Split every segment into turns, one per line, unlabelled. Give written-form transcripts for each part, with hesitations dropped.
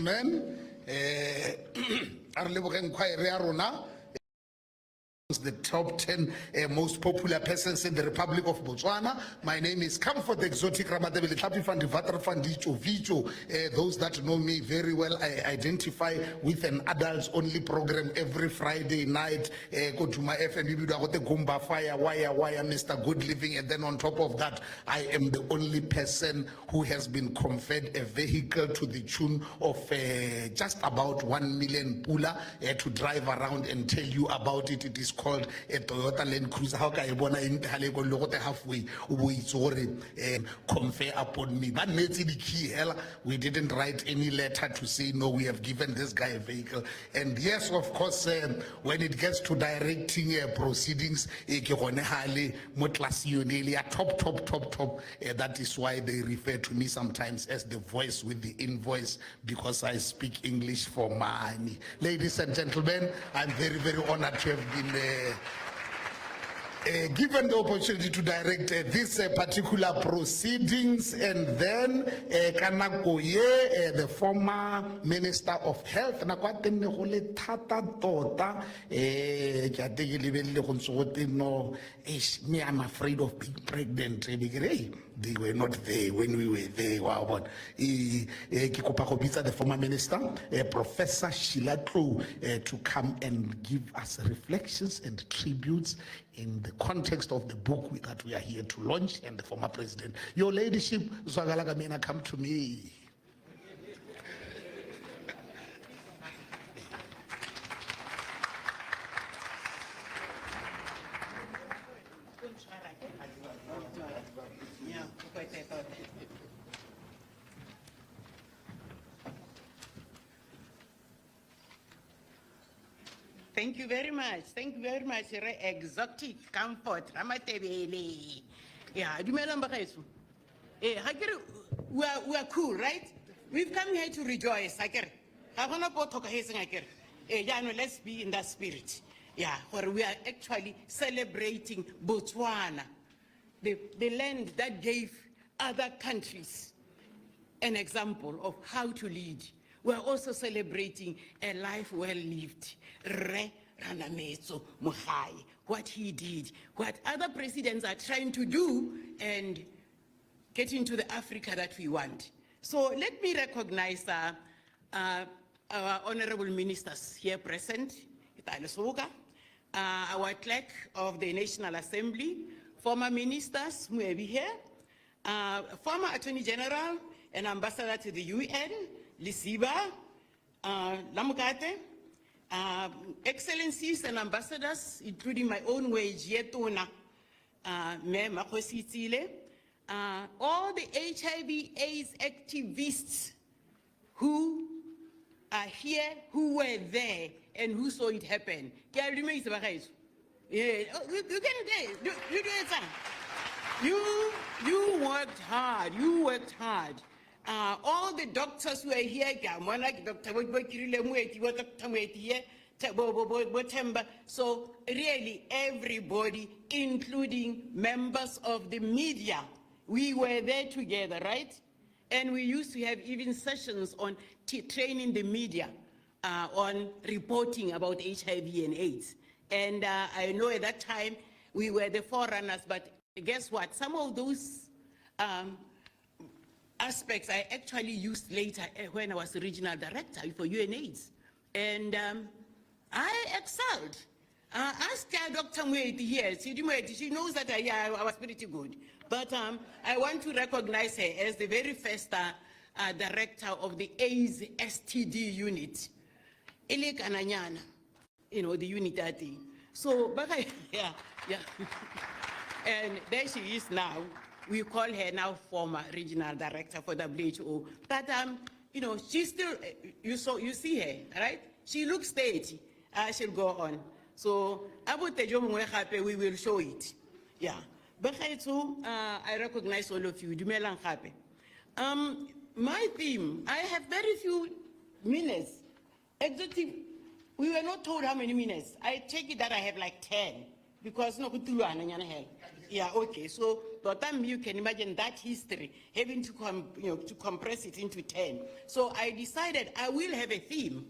gentlemen, the top 10 most popular persons in the Republic of Botswana. My name is Comfort Exotic Ramadebele Tlhapifandi Vatrafandi Vicho. Those that know me very well, I identify with an adults only program every Friday night. Go to my FNB, Gumba Fire, Wire, Mr. Good Living, and then on top of that, I am the only person who has been conferred a vehicle to the tune of just about 1 million pula to drive around and tell you about it. It is called a Toyota Land Cruiser. How can I bona in halfway confer upon me? But the key, hell, we didn't write any letter to say no, we have given this guy a vehicle. And yes, of course, when it gets to directing proceedings, top. That is why they refer to me sometimes as the voice with the invoice, because I speak English for money. Ladies and gentlemen, I'm very, very honored to have been given the opportunity to direct this particular proceedings. And then Kanakoye, the former Minister of Health, me, I'm afraid of being pregnant. They were not there when we were there. Wow, but the former minister, Professor Sheila Klo, to come and give us reflections and tributes in the context of the book that we are here to launch, and the former president. Your ladyship, Zwagalagamena, come to me.
Thank you very much. Thank you very much. Exotic Comfort Ramatebele. Yeah, we are cool, right? We've come here to rejoice. Let's be in that spirit. Yeah, where we are actually celebrating Botswana, the land that gave other countries an example of how to lead. We're also celebrating a life well lived. What he did, what other presidents are trying to do, and get into the Africa that we want. So let me recognize our honorable ministers here present, our clerk of the National Assembly, former ministers who may be here, former Attorney General and Ambassador to the UN, Lisiba, Lamukate, Excellencies and Ambassadors, including my own wage, Yetona, all the HIV/AIDS activists who are here, who were there, and who saw it happen. Yeah, you can you worked hard. You worked hard. All the doctors who are here, so really everybody, including members of the media, we were there together, right? And we used to have even sessions on training the media on reporting about HIV and AIDS. And I know at that time we were the forerunners, but guess what? Some of those aspects I actually used later when I was regional director for UNAIDS. And I excelled. Ask Dr. Mweti here. She knows that I was pretty good. But I want to recognize her as the very first director of the AIDS STD unit. Elek Ananyana, the unit that thing. So, but yeah. And there she is now. We call her now former regional director for WHO. But she's still, you see her, right? She looks 30. She'll go on. So we will show it. Yeah. But I recognize all of you. My theme, I have very few minutes. Exotic, we were not told how many minutes. I take it that I have like 10 because no Yeah, okay. So, by the time you can imagine that history, having to to compress it into 10. So I decided I will have a theme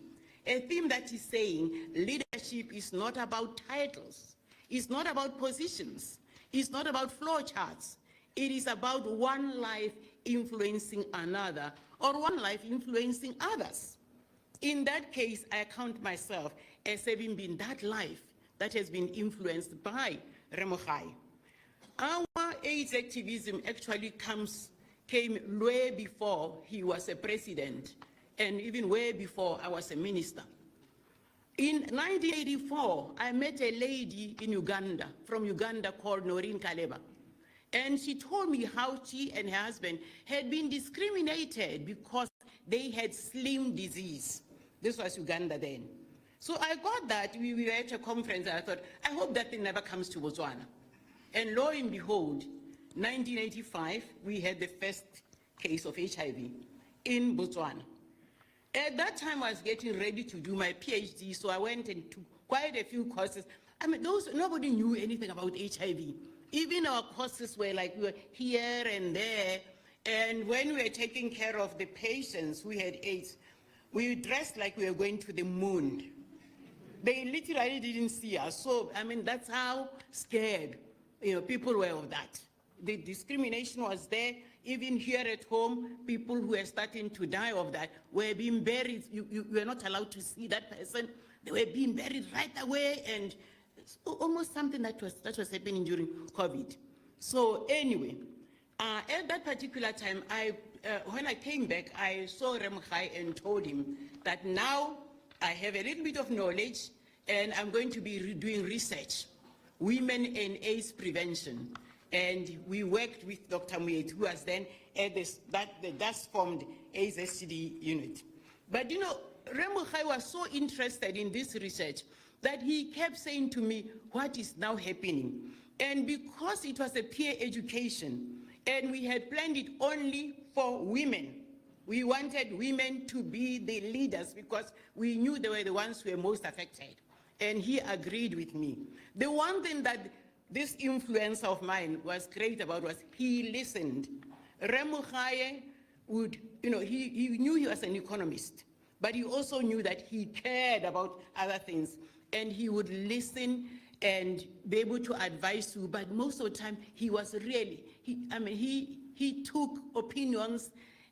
that is saying leadership is not about titles, it's not about positions, it's not about flow charts. It is about one life influencing another, or one life influencing others. In that case, I count myself as having been that life that has been influenced by Mogae. Our AIDS activism actually came way before he was a president, and even way before I was a minister. In 1984, I met a lady in Uganda, from Uganda, called Noreen Kaleba. And she told me how she and her husband had been discriminated because they had slim disease. This was Uganda then. So I got that. We were at a conference, and I thought, I hope that thing never comes to Botswana. And lo and behold, 1985, we had the first case of HIV in Botswana. At that time, I was getting ready to do my PhD, so I went and took quite a few courses. I mean, nobody knew anything about HIV. Even our courses were like, we were here and there. And when we were taking care of the patients who had AIDS, we dressed like we were going to the moon. They literally didn't see us. So, I mean, that's how scared people were of that. The discrimination was there. Even here at home, people who were starting to die of that were being buried. You were not allowed to see that person. They were being buried right away, and almost something that was happening during COVID. So anyway, at that particular time, when I came back, I saw Mogae and told him that now I have a little bit of knowledge, and I'm going to be doing research, women and AIDS prevention. And we worked with Dr. Mogae, who was then at the thus formed AIDS STD unit. But Mogae was so interested in this research that he kept saying to me, what is now happening? And because it was a peer education, and we had planned it only for women, we wanted women to be the leaders because we knew they were the ones who were most affected. And he agreed with me. The one thing that this influence of mine was great about was he listened. Mogae would, he knew he was an economist, but he also knew that he cared about other things, and he would listen and be able to advise you. But most of the time, he was really, he took opinions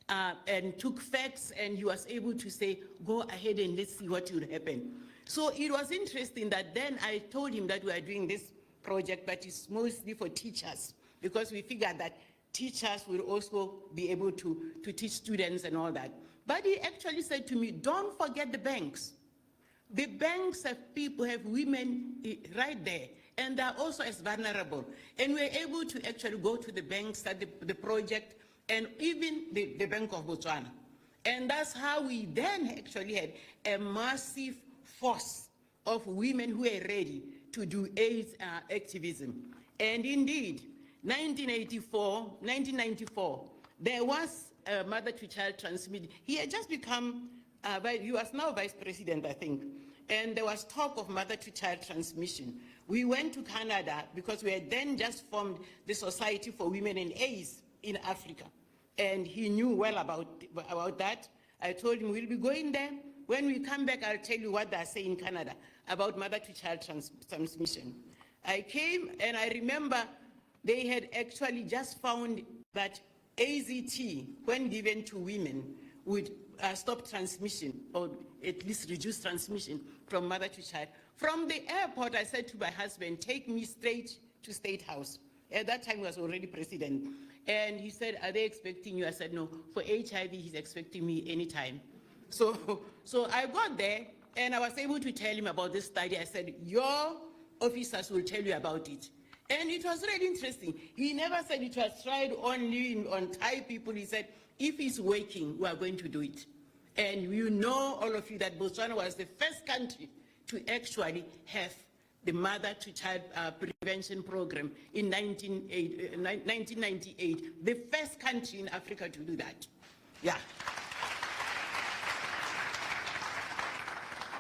and took facts, and he was able to say, go ahead and let's see what will happen. So it was interesting that then I told him that we are doing this project, but it's mostly for teachers, because we figured that teachers will also be able to teach students and all that. But he actually said to me, don't forget the banks. The banks have women right there, and they're also as vulnerable. And we're able to actually go to the banks, start the project, and even the Bank of Botswana. And that's how we then actually had a massive force of women who are ready to do AIDS activism. And indeed, 1994, there was a mother-to-child transmission. He had just become, he was now vice president, I think, and there was talk of mother-to-child transmission. We went to Canada because we had then just formed the Society for Women and AIDS in Africa, and he knew well about that. I told him, we'll be going there. When we come back, I'll tell you what they say in Canada about mother-to-child transmission. I came, and I remember they had actually just found that AZT, when given to women, would stop transmission, or at least reduce transmission from mother to child. From the airport, I said to my husband, take me straight to State House. At that time, he was already president. And he said, are they expecting you? I said, no, for HIV, he's expecting me anytime. So I got there, and I was able to tell him about this study. I said, your officers will tell you about it. And it was really interesting. He never said it was tried only on Thai people. He said, if it's working, we are going to do it. And you know, all of you, that Botswana was the first country to actually have the mother-to-child prevention program in 1998. The first country in Africa to do that. Yeah.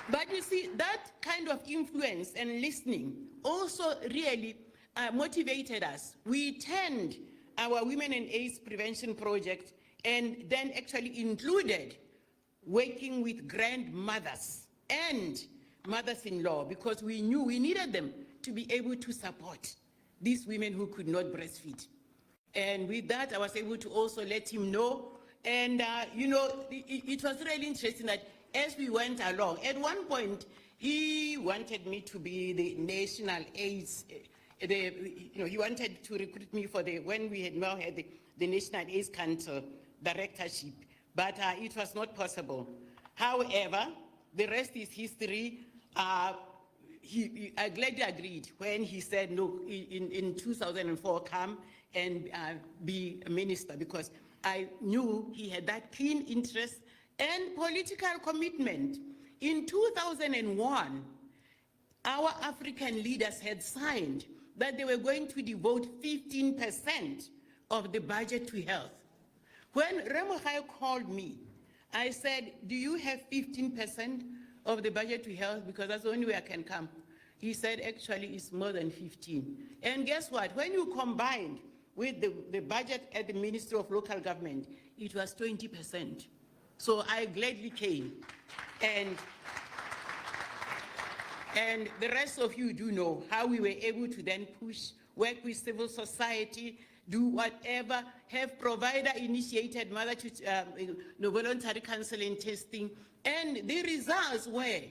But you see, that kind of influence and listening also really motivated us. We turned our Women and AIDS Prevention Project and then actually included working with grandmothers and mothers-in-law, because we knew we needed them to be able to support these women who could not breastfeed. And with that, I was able to also let him know. And, you know, it was really interesting that as we went along, at one point, he wanted me to be the national AIDS, he wanted to recruit me for when we had now had the National AIDS Council directorship, but it was not possible. However, the rest is history. I gladly agreed when he said, no, in 2004, come and be a minister, because I knew he had that keen interest and political commitment. In 2001, our African leaders had signed that they were going to devote 15% of the budget to health. When Mogae called me, I said, do you have 15% of the budget to health? Because that's the only way I can come. He said, actually, it's more than 15. And guess what? When you combined with the budget at the Ministry of Local Government, it was 20%. So I gladly came. And the rest of you do know how we were able to then push, work with civil society, do whatever, have provider-initiated voluntary counseling testing. And the results were,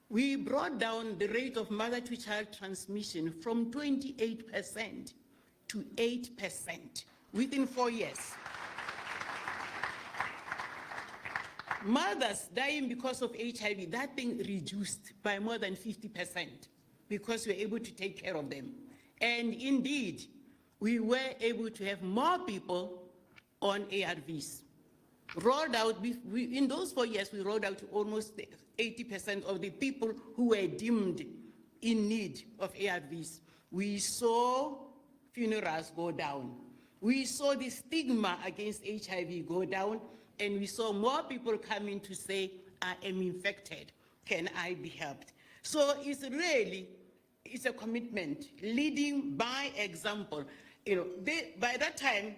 we brought down the rate of mother-to-child transmission from 28% to 8% within 4 years. Mothers dying because of HIV, that thing reduced by more than 50% because we were able to take care of them. And indeed, we were able to have more people on ARVs. Rolled out, in those 4 years, we rolled out to almost 80% of the people who were deemed in need of ARVs. We saw funerals go down. We saw the stigma against HIV go down, and we saw more people coming to say, I am infected, can I be helped? So it's a commitment, leading by example. You know, by that time,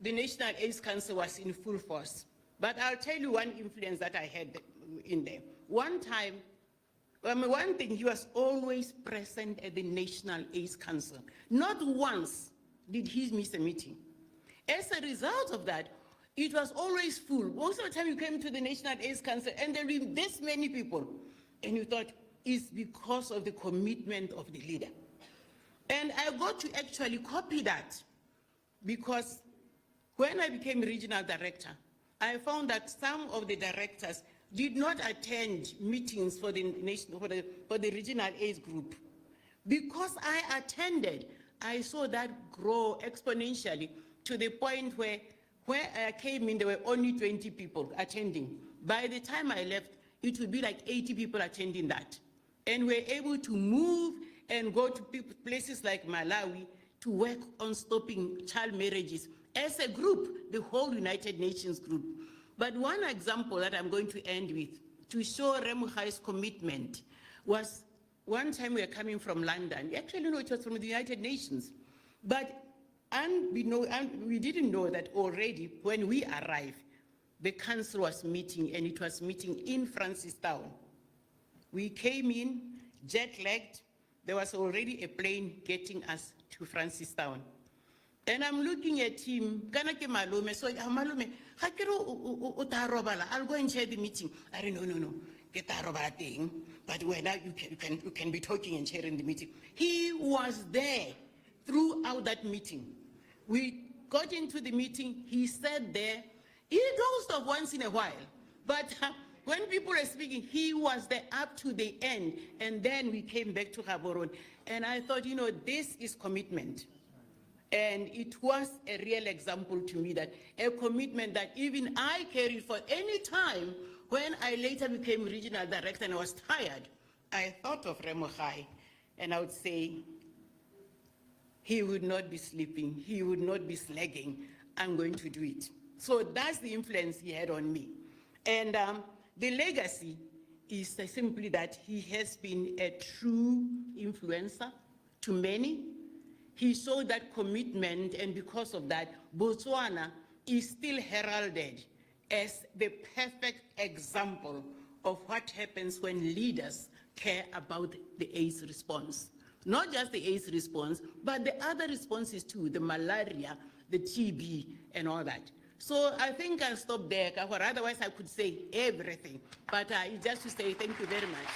the National AIDS Council was in full force. But I'll tell you one influence that I had in there. One time, one thing, he was always present at the National AIDS Council. Not once did he miss a meeting. As a result of that, it was always full. Most of the time you came to the National AIDS Council and there were this many people. And you thought, it's because of the commitment of the leader. And I got to actually copy that, because when I became regional director, I found that some of the directors did not attend meetings for the regional AIDS group. Because I attended, I saw that grow exponentially to the point where I came in, there were only 20 people attending. By the time I left, it would be like 80 people attending that. And we're able to move and go to places like Malawi to work on stopping child marriages as a group, the whole United Nations group. But one example that I'm going to end with, to show Mogae's commitment, was one time we were coming from London. Actually, no, it was from the United Nations. But we didn't know that already when we arrived, the council was meeting, and it was meeting in Francistown. We came in, jet-lagged. There was already a plane getting us to Francistown. And I'm looking at him, so Malume, I'll go and share the meeting. I don't know, no, get that thing. But now you can be talking and sharing the meeting. He was there throughout that meeting. We got into the meeting, he sat there. He dozed off once in a while, but when people were speaking, he was there up to the end, and then we came back to Gaborone. And I thought, you know, this is commitment. And it was a real example to me, that a commitment that even I carried for any time. When I later became regional director and I was tired, I thought of Mogae, and I would say, he would not be sleeping, he would not be slacking, I'm going to do it. So that's the influence he had on me. And the legacy is simply that he has been a true influencer, to many. He showed that commitment, and because of that, Botswana is still heralded as the perfect example of what happens when leaders care about the AIDS response. Not just the AIDS response, but the other responses too, the malaria, the TB, and all that. So I think I'll stop there, or otherwise I could say everything. But just to say thank you very much.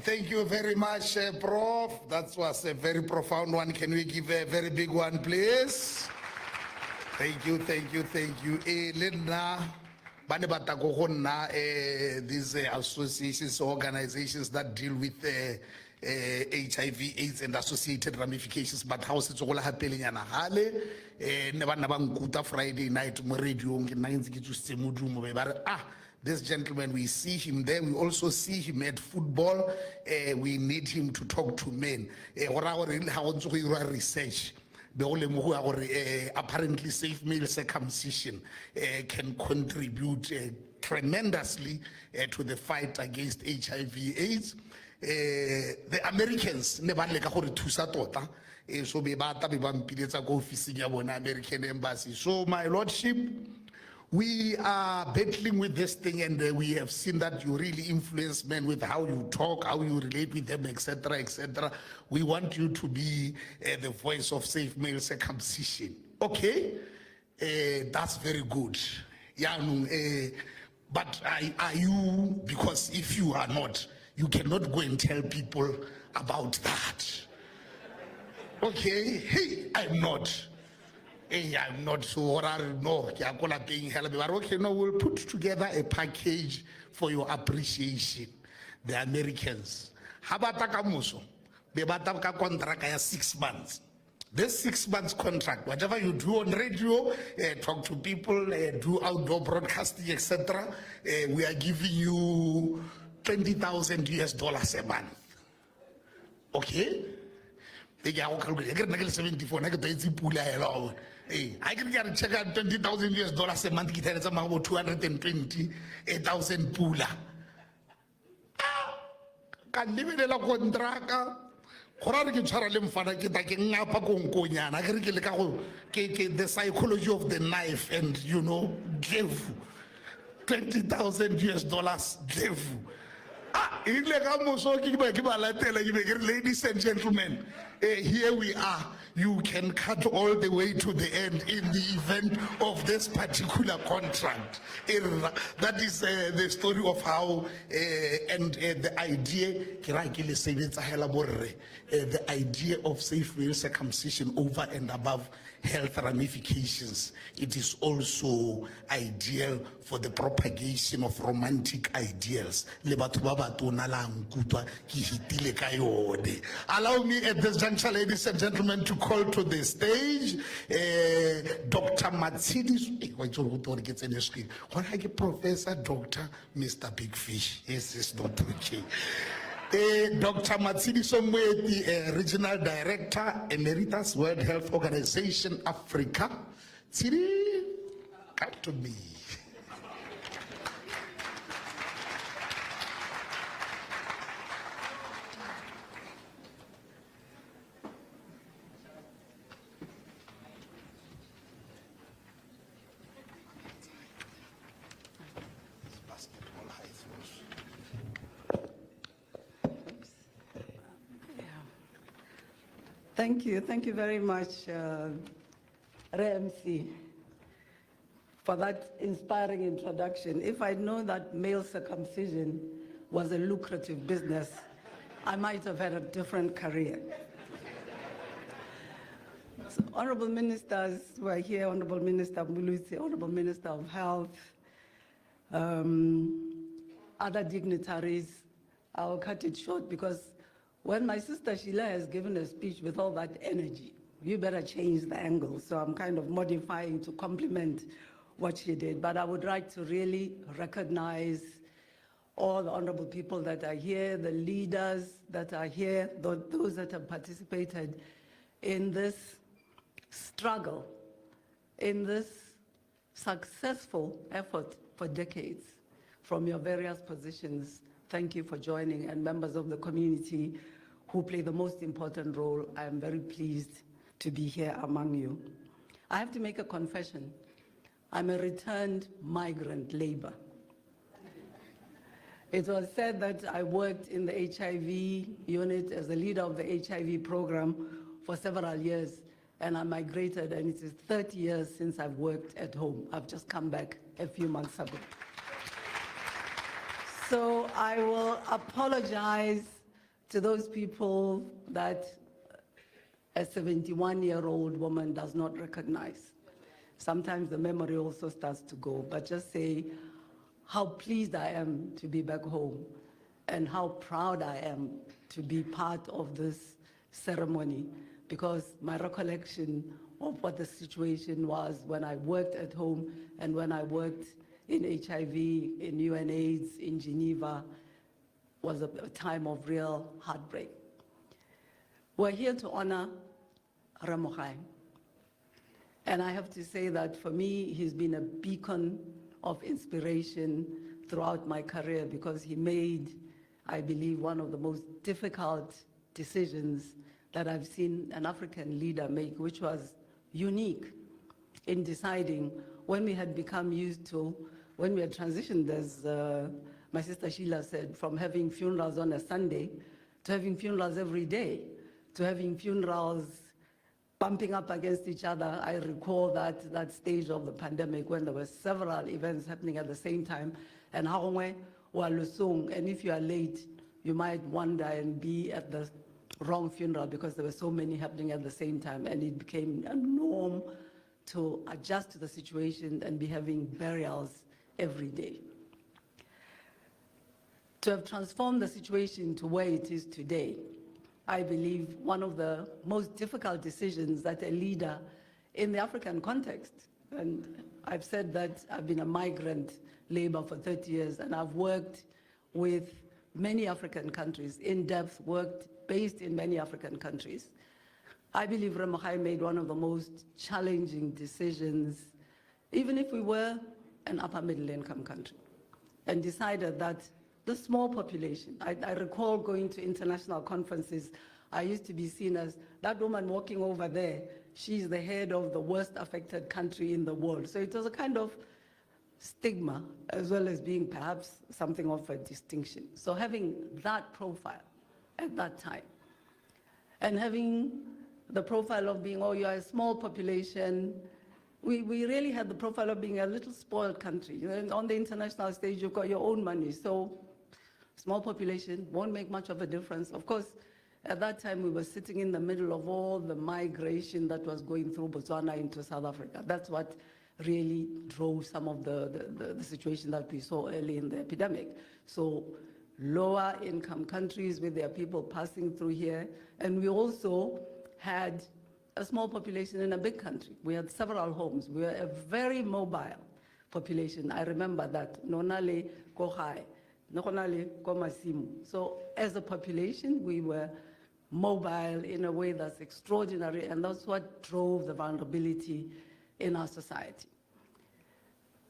Thank you very much, Prof. That was a very profound one. Can we give a very big one, please? Thank you, thank you, thank you. Linda, these associations, organizations that deal with HIV, AIDS, and associated ramifications, but how it's all happening in Hale, never Friday night, this gentleman, we see him there. We also see him at football. We need him to talk to men. Research. Apparently, safe male circumcision can contribute tremendously to the fight against HIV/AIDS. The Americans never like a tota. So be American embassy. So, my lordship, we are battling with this thing, and we have seen that you really influence men with how you talk, how you relate with them, etc., etc. We want you to be the voice of safe male circumcision. Okay, that's very good. Yeah, but are you? Because if you are not, you cannot go and tell people about that. Okay, hey, I'm not. Hey, I'm not sure. No, okay, no, we'll put together a package for your appreciation. The Americans. How about Takamuso? Bebataka contract 6 months. This 6 months contract, whatever you do on radio, talk to people, do outdoor broadcasting, etc., we are giving you $20,000 US a month. Okay? I can get a check out $20,000 US a month. It's about 220,000 pula. Can live in a contract. The psychology of the knife, and you know, give $20,000 US. Give. Ladies and gentlemen, here we are. You can cut all the way to the end in the event of this particular contract. That is the story of how and the idea, the idea of safe male circumcision over and above health ramifications. It is also ideal for the propagation of romantic ideals. Allow me at this juncture, ladies and gentlemen, to call to the stage Dr. Matsidi, Professor Dr. Mr. Big Fish. Yes, it's not okay. Dr. Matsidi Somweti, Regional Director, Emeritus, World Health Organization, Africa. Tsidi, come to me.
Thank you very much, RMC, for that inspiring introduction. If I know that male circumcision was a lucrative business, I might have had a different career. So, Honorable Ministers who are here, Honorable Minister Modise, Honorable Minister of Health, other dignitaries, I'll cut it short because when my sister Sheila has given a speech with all that energy, you better change the angle. So I'm kind of modifying to complement what she did. But I would like to really recognize all the honorable people that are here, the leaders that are here, those that have participated in this struggle, in this successful effort for decades from your various positions. Thank you for joining, and members of the community who play the most important role. I am very pleased to be here among you. I have to make a confession. I'm a returned migrant labor. It was said that I worked in the HIV unit as the leader of the HIV program for several years, and I migrated, and it is 30 years since I've worked at home. I've just come back a few months ago. So I will apologize to those people that a 71-year-old woman does not recognize. Sometimes the memory also starts to go, but just say how pleased I am to be back home and how proud I am to be part of this ceremony, because my recollection of what the situation was when I worked at home and when I worked in HIV, in UNAIDS, in Geneva, was a time of real heartbreak. We're here to honor Mogae. And I have to say that for me, he's been a beacon of inspiration throughout my career, because he made, I believe, one of the most difficult decisions that I've seen an African leader make, which was unique in deciding, when we had become used to, when we had transitioned, as my sister Sheila said, from having funerals on a Sunday to having funerals every day, to having funerals bumping up against each other. I recall that stage of the pandemic when there were several events happening at the same time, and and if you are late, you might wonder and be at the wrong funeral because there were so many happening at the same time, and it became a norm to adjust to the situation and be having burials every day. To have transformed the situation to where it is today, I believe one of the most difficult decisions that a leader in the African context, and I've said that I've been a migrant labor for 30 years, and I've worked with many African countries, in-depth worked, based in many African countries. I believe Mogae made one of the most challenging decisions, even if we were an upper middle income country, and decided that the small population. I recall going to international conferences. I used to be seen as that woman walking over there. She's the head of the worst affected country in the world. So it was a kind of stigma, as well as being perhaps something of a distinction. So having that profile at that time, and having the profile of being, oh, you're a small population, we really had the profile of being a little spoiled country. You know, on the international stage, you've got your own money. So small population won't make much of a difference. Of course, at that time, we were sitting in the middle of all the migration that was going through Botswana into South Africa. That's what really drove some of the situation that we saw early in the epidemic. So lower income countries with their people passing through here. And we also had a small population in a big country. We had several homes. We were a very mobile population. I remember that. Nonale Kohai. So as a population, we were mobile in a way that's extraordinary, and that's what drove the vulnerability in our society.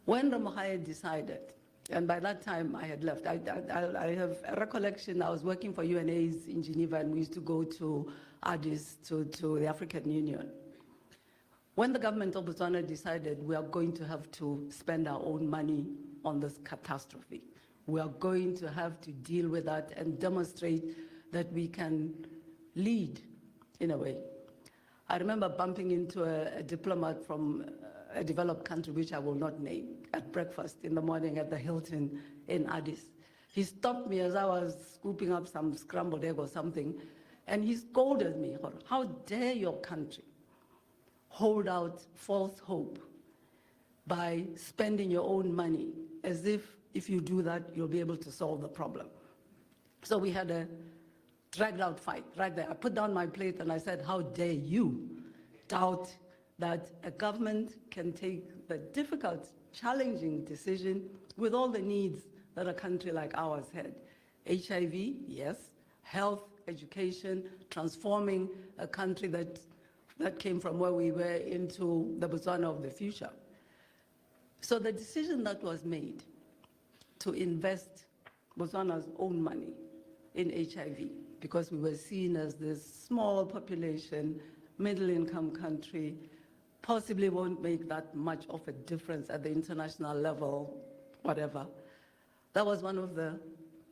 When Mogae decided, and by that time I had left, I have a recollection, I was working for UNAIDS in Geneva, and we used to go to Addis, to the African Union. When the government of Botswana decided we are going to have to spend our own money on this catastrophe, we are going to have to deal with that and demonstrate that we can lead in a way. I remember bumping into a diplomat from a developed country, which I will not name, at breakfast in the morning at the Hilton in Addis. He stopped me as I was scooping up some scrambled egg or something, and he scolded me, how dare your country hold out false hope by spending your own money, as if you do that, you'll be able to solve the problem. So we had a dragged out fight right there. I put down my plate and I said, how dare you doubt that a government can take the difficult, challenging decision with all the needs that a country like ours had. HIV, yes. Health, education, transforming a country that came from where we were into the Botswana of the future. So the decision that was made to invest Botswana's own money in HIV, because we were seen as this small population, middle-income country, possibly won't make that much of a difference at the international level, whatever. That was one of the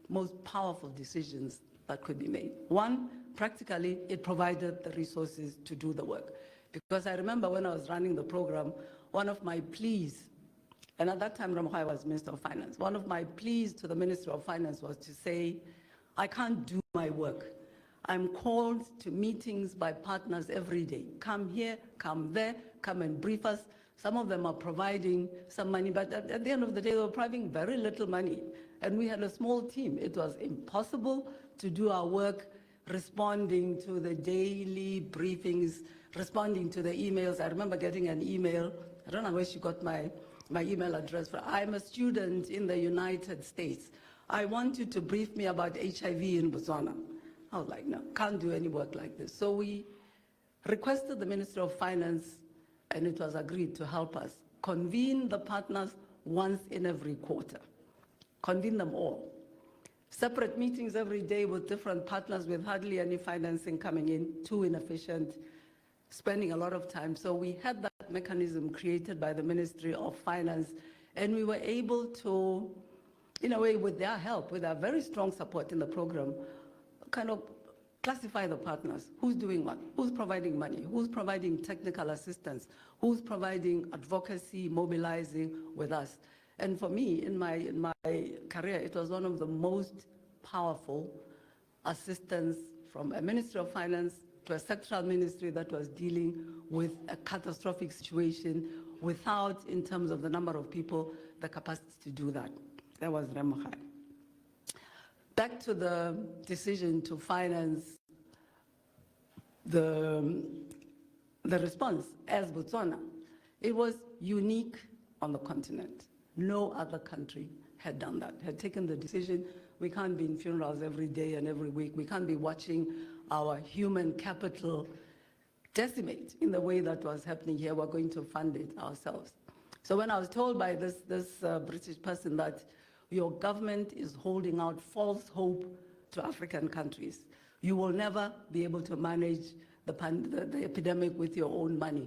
most powerful decisions that could be made. One, practically, it provided the resources to do the work. Because I remember when I was running the program, one of my pleas, and at that time Mogae was Minister of Finance, one of my pleas to the Minister of Finance was to say, I can't do my work. I'm called to meetings by partners every day. Come here, come there, come and brief us. Some of them are providing some money, but at the end of the day, they were providing very little money. And we had a small team. It was impossible to do our work responding to the daily briefings, responding to the emails. I remember getting an email. I don't know where she got my email address from. I'm a student in the United States. I want you to brief me about HIV in Botswana. I was like, no, can't do any work like this. So we requested the Minister of Finance, and it was agreed to help us convene the partners once in every quarter. Convene them all. Separate meetings every day with different partners with hardly any financing coming in, too inefficient, spending a lot of time. So we had that mechanism created by the Ministry of Finance, and we were able to, in a way, with their help, with their very strong support in the program, kind of classify the partners. Who's doing what? Who's providing money? Who's providing technical assistance? Who's providing advocacy, mobilizing with us? And for me, in my career, it was one of the most powerful assistance from a Ministry of Finance to a sectoral ministry that was dealing with a catastrophic situation without, in terms of the number of people, the capacity to do that. That was Mogae. Back to the decision to finance the response as Botswana. It was unique on the continent. No other country had done that, had taken the decision. We can't be in funerals every day and every week. We can't be watching our human capital decimate in the way that was happening here. We're going to fund it ourselves. So when I was told by this British person that your government is holding out false hope to African countries, you will never be able to manage the epidemic with your own money,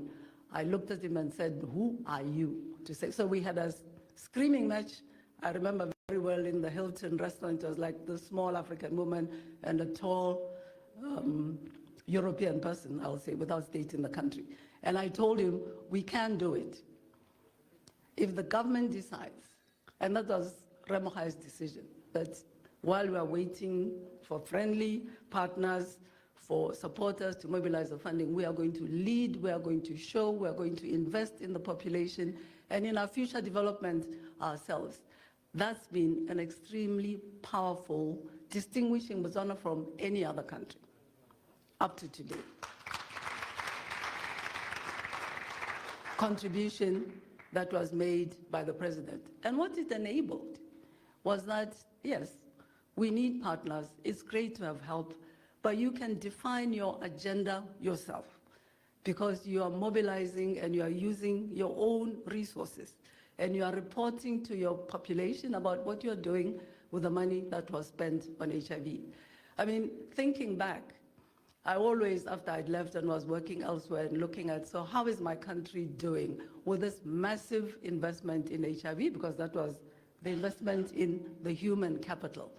I looked at him and said, who are you to say? So we had a screaming match. I remember very well in the Hilton restaurant. It was like the small African woman and a tall European person, I'll say, without stating the country. And I told him, we can do it. If the government decides, and that was Mogae's decision, that while we are waiting for friendly partners, for supporters to mobilize the funding, we are going to lead, we are going to show, we are going to invest in the population and in our future development ourselves. That's been an extremely powerful, distinguishing Botswana from any other country up to today. Contribution that was made by the president. And what it enabled was that, yes, we need partners. It's great to have help, but you can define your agenda yourself because you are mobilizing and you are using your own resources and you are reporting to your population about what you're doing with the money that was spent on HIV. I mean, thinking back, I always, after I'd left and was working elsewhere and looking at, so how is my country doing with this massive investment in HIV, because that was the investment in the human capital.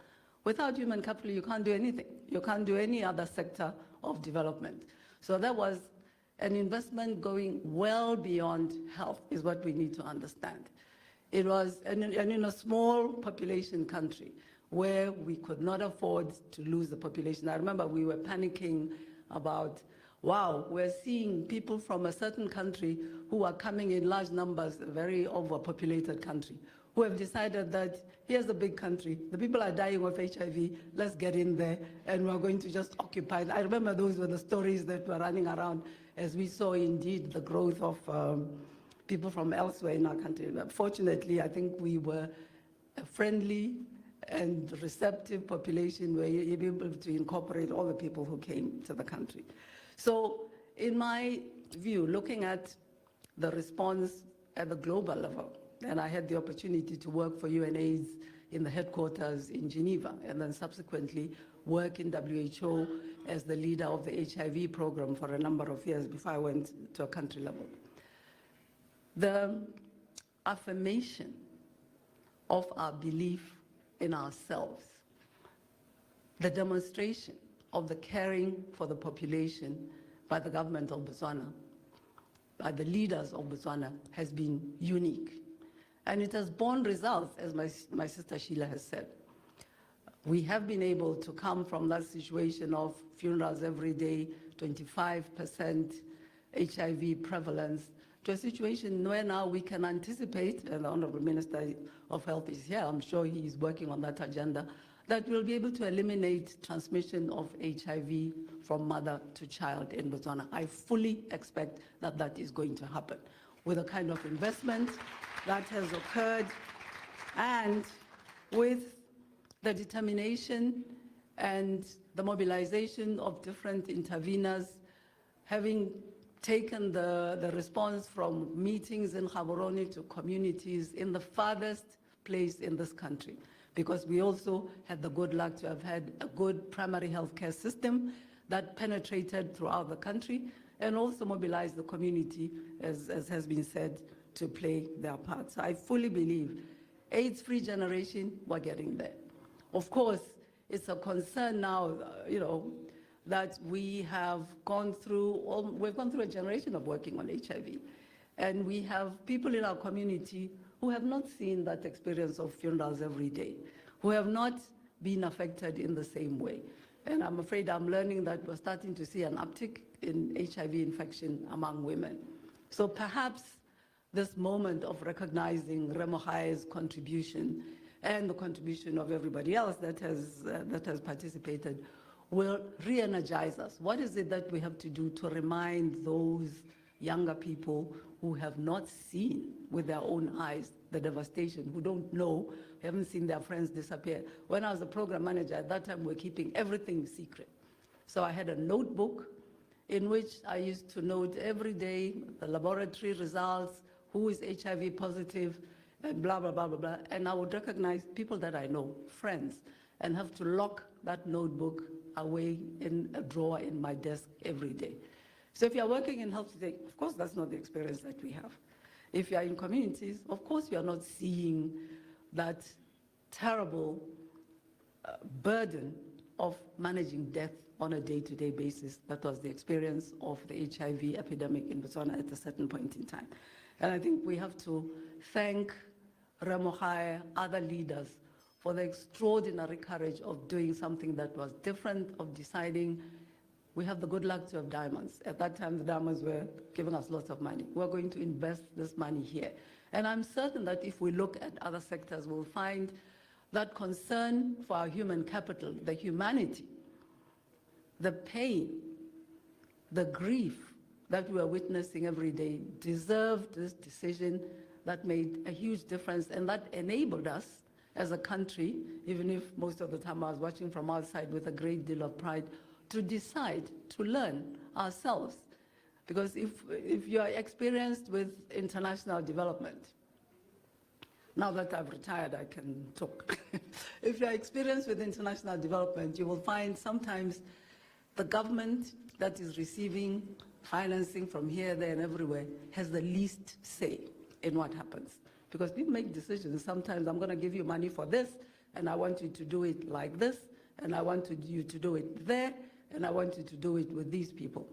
Without human capital, you can't do anything. You can't do any other sector of development. So that was an investment going well beyond health, is what we need to understand. It was, and in a small population country, where we could not afford to lose the population. I remember we were panicking about, wow, we're seeing people from a certain country who are coming in large numbers, a very overpopulated country, who have decided that here's a big country, the people are dying of HIV, let's get in there, and we're going to just occupy. I remember those were the stories that were running around as we saw indeed the growth of people from elsewhere in our country. Fortunately, I think we were a friendly and receptive population where you're able to incorporate all the people who came to the country. So in my view, looking at the response at the global level, and I had the opportunity to work for UNAIDS in the headquarters in Geneva, and then subsequently work in WHO as the leader of the HIV program for a number of years before I went to a country level. The affirmation of our belief in ourselves, the demonstration of the caring for the population by the government of Botswana, by the leaders of Botswana, has been unique. And it has borne results, as my sister Sheila has said. We have been able to come from that situation of funerals every day, 25% HIV prevalence, to a situation where now we can anticipate, and the Honorable Minister of Health is here, I'm sure he is working on that agenda, that we'll be able to eliminate transmission of HIV from mother to child in Botswana. I fully expect that that is going to happen with the kind of investment that has occurred and with the determination and the mobilization of different interveners, having taken the response from meetings in Gaborone to communities in the farthest place in this country, because we also had the good luck to have had a good primary healthcare system that penetrated throughout the country and also mobilized the community, as has been said, to play their part. So I fully believe AIDS-free generation, we're getting there. Of course, it's a concern now, that we have gone through, we've gone through a generation of working on HIV. And we have people in our community who have not seen that experience of funerals every day, who have not been affected in the same way. And I'm afraid I'm learning that we're starting to see an uptick in HIV infection among women. So perhaps this moment of recognizing Mogae's contribution and the contribution of everybody else that has participated will re-energize us. What is it that we have to do to remind those younger people who have not seen with their own eyes the devastation, who don't know, haven't seen their friends disappear? When I was a program manager, at that time, we were keeping everything secret. So I had a notebook in which I used to note every day the laboratory results, who is HIV positive, and blah, blah, blah, blah, blah. And I would recognize people that I know, friends, and have to lock that notebook away in a drawer in my desk every day. So if you're working in health today, of course, that's not the experience that we have. If you're in communities, of course, you're not seeing that terrible burden of managing death on a day-to-day basis. That was the experience of the HIV epidemic in Botswana at a certain point in time. And I think we have to thank Mogae, other leaders, for the extraordinary courage of doing something that was different, of deciding we have the good luck to have diamonds. At that time, the diamonds were giving us lots of money. We're going to invest this money here. And I'm certain that if we look at other sectors, we'll find that concern for our human capital, the humanity, the pain, the grief that we are witnessing every day deserved this decision that made a huge difference and that enabled us as a country, even if most of the time I was watching from outside with a great deal of pride, to decide to learn ourselves. Because if you are experienced with international development, now that I've retired, I can talk. If you're experienced with international development, you will find sometimes the government that is receiving financing from here, there, and everywhere has the least say in what happens. Because people make decisions. Sometimes I'm going to give you money for this, and I want you to do it like this, and I want you to do it there, and I want you to do it with these people.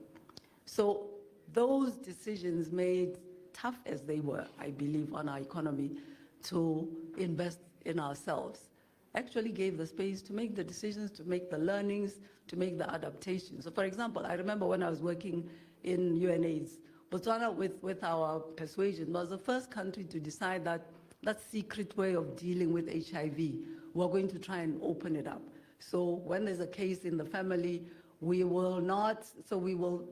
So those decisions, made tough as they were, I believe, on our economy to invest in ourselves, actually gave the space to make the decisions, to make the learnings, to make the adaptations. So for example, I remember when I was working in UNAIDS, Botswana, with our persuasion, was the first country to decide that that secret way of dealing with HIV, we're going to try and open it up. So when there's a case in the family, we will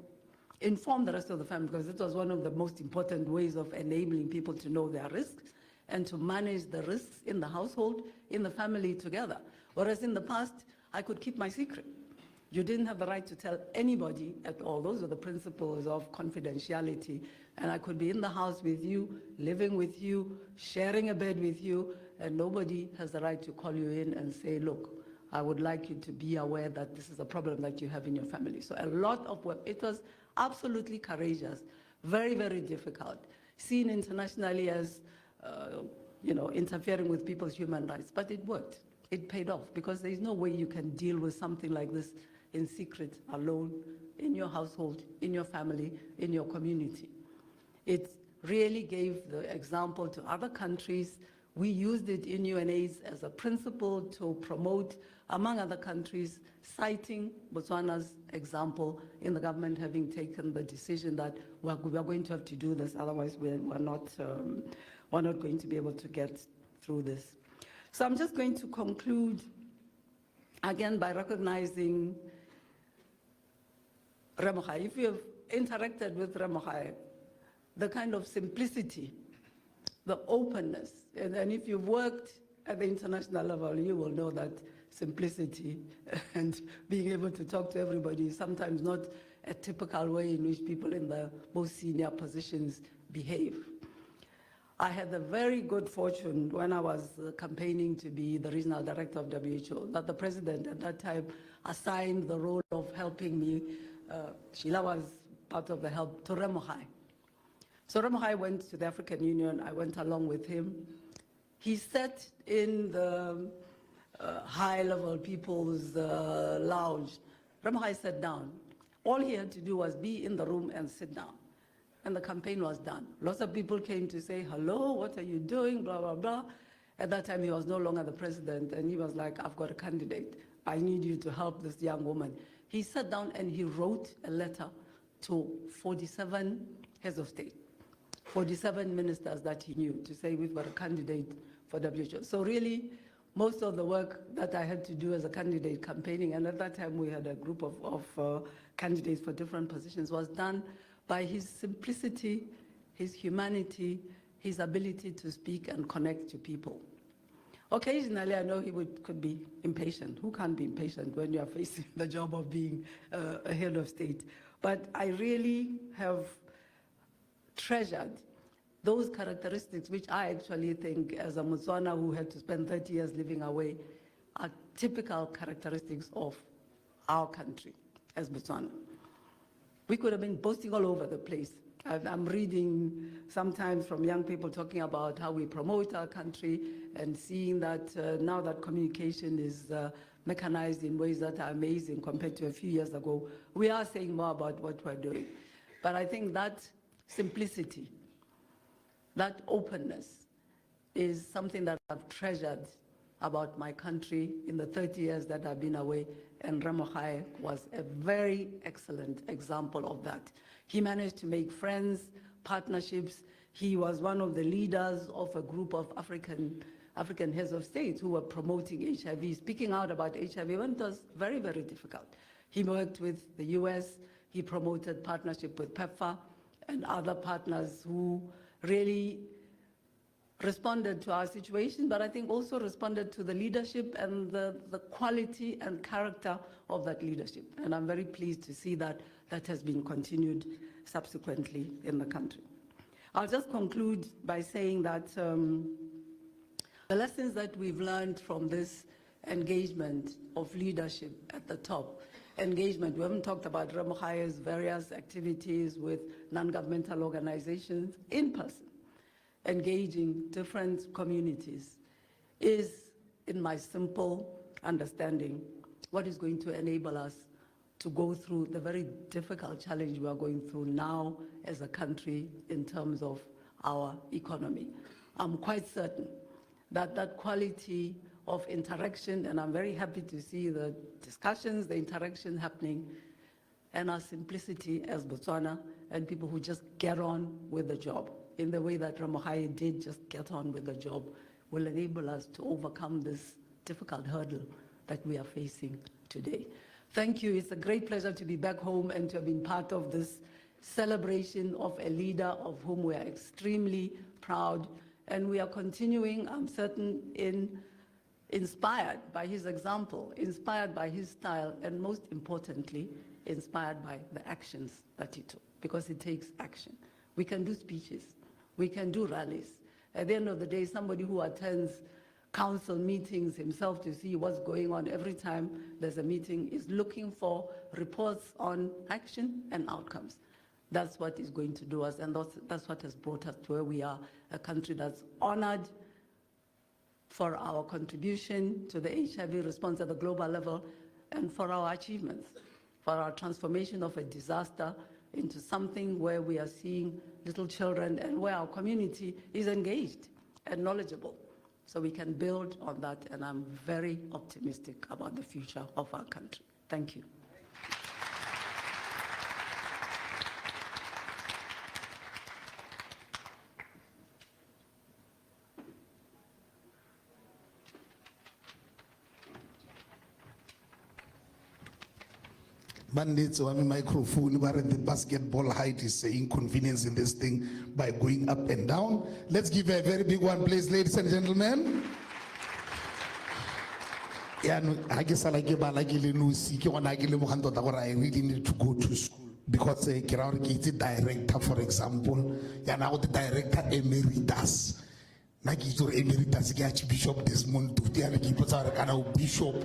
inform the rest of the family, because it was one of the most important ways of enabling people to know their risks. and to manage the risks in the household, in the family together. Whereas in the past, I could keep my secret. You didn't have the right to tell anybody at all. Those are the principles of confidentiality. And I could be in the house with you, living with you, sharing a bed with you, and nobody has the right to call you in and say, look, I would like you to be aware that this is a problem that you have in your family. So a lot of work. It was absolutely courageous, very, very difficult, seen internationally as interfering with people's human rights, but it worked. It paid off because there's no way you can deal with something like this in secret, alone, in your household, in your family, in your community. It really gave the example to other countries. We used it in UNAIDS as a principle to promote, among other countries, citing Botswana's example in the government having taken the decision that we are going to have to do this, otherwise we're not going to be able to get through this. So I'm just going to conclude again by recognizing Mogae. If you have interacted with Mogae, the kind of simplicity, the openness, and if you've worked at the international level, you will know that simplicity and being able to talk to everybody is sometimes not a typical way in which people in the most senior positions behave. I had the very good fortune when I was campaigning to be the regional director of WHO, that the president at that time assigned the role of helping me. Sheila was part of the help to Mogae. So Mogae went to the African Union. I went along with him. He sat in the high-level people's lounge. Mogae sat down. All he had to do was be in the room and sit down. And the campaign was done. Lots of people came to say, hello, what are you doing, blah, blah, blah. At that time, he was no longer the president, and he was like, I've got a candidate. I need you to help this young woman. He sat down and he wrote a letter to 47 heads of state, 47 ministers that he knew, to say, we've got a candidate for WHO. So really, most of the work that I had to do as a candidate campaigning, and at that time we had a group of candidates for different positions, was done by his simplicity, his humanity, his ability to speak and connect to people. Occasionally, I know he could be impatient. Who can't be impatient when you are facing the job of being a head of state? But I really have treasured those characteristics, which I actually think, as a Motswana who had to spend 30 years living away, are typical characteristics of our country as Botswana. We could have been boasting all over the place. I'm reading sometimes from young people talking about how we promote our country and seeing that now that communication is mechanized in ways that are amazing compared to a few years ago, we are saying more about what we're doing. But I think that simplicity, that openness is something that I've treasured about my country in the 30 years that I've been away, and Mogae was a very excellent example of that. He managed to make friends, partnerships. He was one of the leaders of a group of African heads of state who were promoting HIV, speaking out about HIV when it was very, very difficult. He worked with the US, he promoted partnership with PEPFAR and other partners who really responded to our situation, but I think also responded to the leadership and the quality and character of that leadership. And I'm very pleased to see that that has been continued subsequently in the country. I'll just conclude by saying that the lessons that we've learned from this engagement of leadership at the top, engagement, we haven't talked about Mogae's various activities with non-governmental organizations in person, engaging different communities, is, in my simple understanding, what is going to enable us to go through the very difficult challenge we are going through now as a country in terms of our economy. I'm quite certain that that quality of interaction, and I'm very happy to see the discussions, the interaction happening, and our simplicity as Botswana, and people who just get on with the job in the way that Mogae did just get on with the job, will enable us to overcome this difficult hurdle that we are facing today. Thank you. It's a great pleasure to be back home and to have been part of this celebration of a leader of whom we are extremely proud And we are continuing, I'm certain, inspired by his example, inspired by his style, and most importantly, inspired by the actions that he took, because it takes action. We can do speeches, we can do rallies. At the end of the day, somebody who attends council meetings himself to see what's going on every time there's a meeting is looking for reports on action and outcomes. That's what is going to do us, and that's what has brought us to where we are, a country that's honored for our contribution to the HIV response at the global level and for our achievements, for our transformation of a disaster into something where we are seeing little children and where our community is engaged and knowledgeable. So we can build on that, and I'm very optimistic about the future of our country. Thank you.
Bandits on the microphone, but the basketball height is inconveniencing this thing by going up and down. Let's give a very big one, please, ladies and gentlemen. Yeah, I guess I like I really need to go to school because it's a director, for example, yeah, now the director emeritus. Emeritus Bishop Desmond Bishop.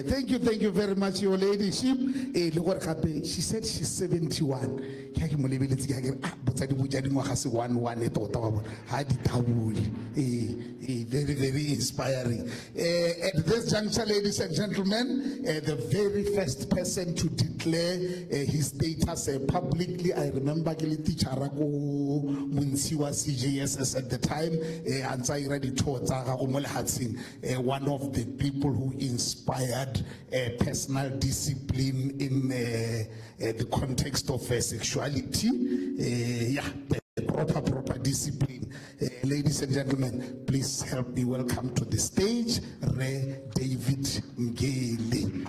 Thank you very much, your ladyship. She said she's 71. Very, very inspiring. At this juncture, ladies and gentlemen, the very first person to declare his status publicly, I remember CJSS at the time, one of the people who inspired personal discipline in the context of sexuality. Proper discipline. Ladies and gentlemen, please help me welcome to the stage Ray David Ngeli.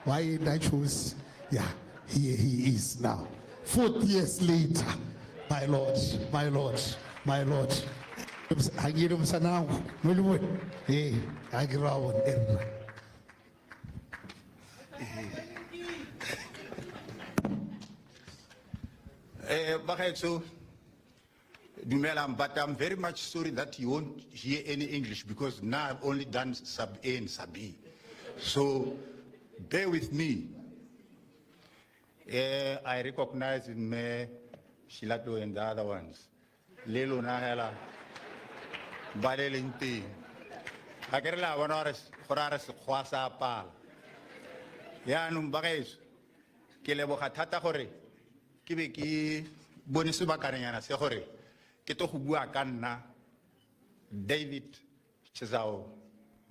Why did I choose? Yeah, here he is now. 4 years later, my Lord, my Lord, my Lord. I give him now. Hey, I give out.
But I'm very much sorry that you won't hear any English because now I've only done sub A and sub B. So bear with me. I recognize in me Shilato and the other ones. Lelo Nahela, Badelinti. I get la one hours for us, Kwasa Pal. Yanum Bages, Kilebohatata Hore, Kibiki, Bonisuba Kariana Sehore. Keto hubua kana David Chezao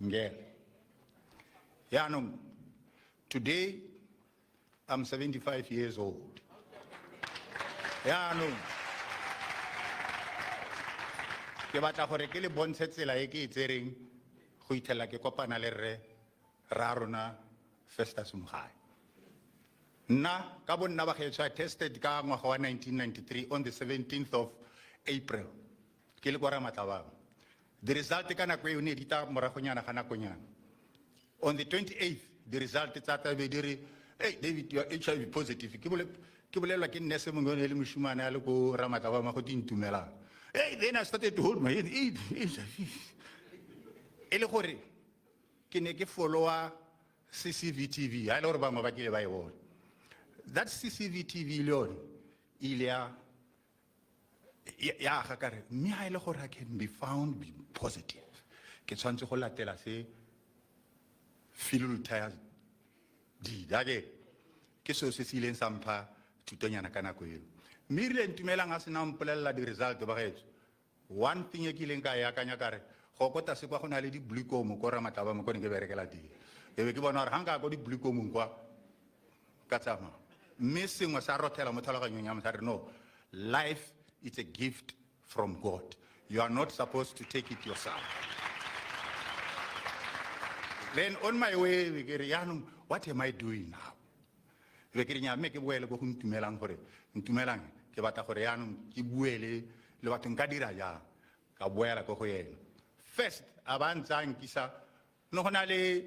Ngel. Yanum, today I'm 75 years old. Yanum. Ke batla gore ke le bontshe tsela e ke itsering go ithela ke kopana le re ra rona Festus Mogae. Nna ka bonna ba getso I tested ka ngwaga wa 1993 on the 17th of April. Ke le kwa Ramatlabang. The result ka nako e ne dita moragonyana ga nakonyana. On the 28th, the result tsa ta be dire, hey David, you are HIV positive. Ke bolela ke nne se mongwe le moshimane a le ko Ramatlabang go tintumela. Hey, then I started to hold my head. Ele gore ke ne ke follower CCTV. I lore ba mo ba ke ba e bona. That CCTV leon ilia ya ga kare me ha ile gore I can be found be positive. Ke tshwantse go latela se filo tires di dage ke so se sileng sampha tutonyana kana go eno. Mirile ntumela nga sena mpolella di result ba getso. One thing e kileng ka ya kanya kare go kota se kwa gona le di blue com ko Ramatlabang mo ko ne ke berekela di. Ebe ke bona gore hanga go di blue com kwa ka tsama. Me sengwe sa rothela mo tlhaloganyong ya motho re no life it's a gift from God. you are not supposed to take it yourself. Then on my way, we get, what am I doing now? We get make a well go to Melang for it, into Melang, Kebatakoreanum, Kibuele, Lewatum Kadiraya, Kabuela Kohoyen. First, Avanza and Kisa, no honale,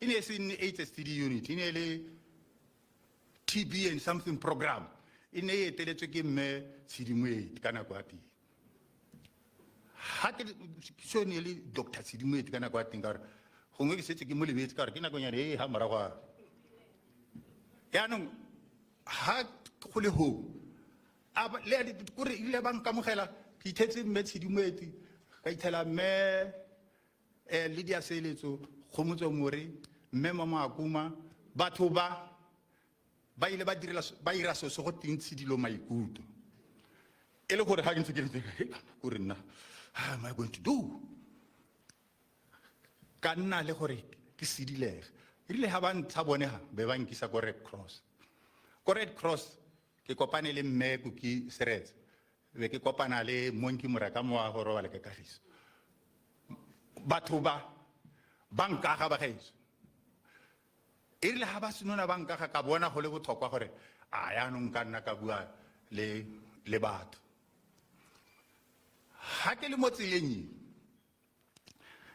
in a HSTD unit, in a TB and something program, in a teletricim Sidimwe, Kanakwati. Hacked so nearly Dr. Sidimwe, Kanakwati. Kung said to Gimuli car, Kinagoya, Hamarawa. Yanum had Kulihu. But let it put 11 Kamuhela, he takes him, Metsidumeti, Kaitala Me, Lydia Seleto, Homuzo Mori, Memama Kuma, Batuba, Bayraso, Sotin Sidilo, my good. Eloquent Hagen to get Kurina. How am I going to do? Kanna le hore ki sidile ile haban tsaboneha be ba nkisa ko Red Cross ke kopane le mme ku ki seret be ke kopana le monki moraka mo wa horo le ke kagiso batho ba banka ga ba gaetso ile haba sinona banka ga ka bona go le botlhokwa gore a ya no nka nna ka bua le batho ha ke le mo tseleng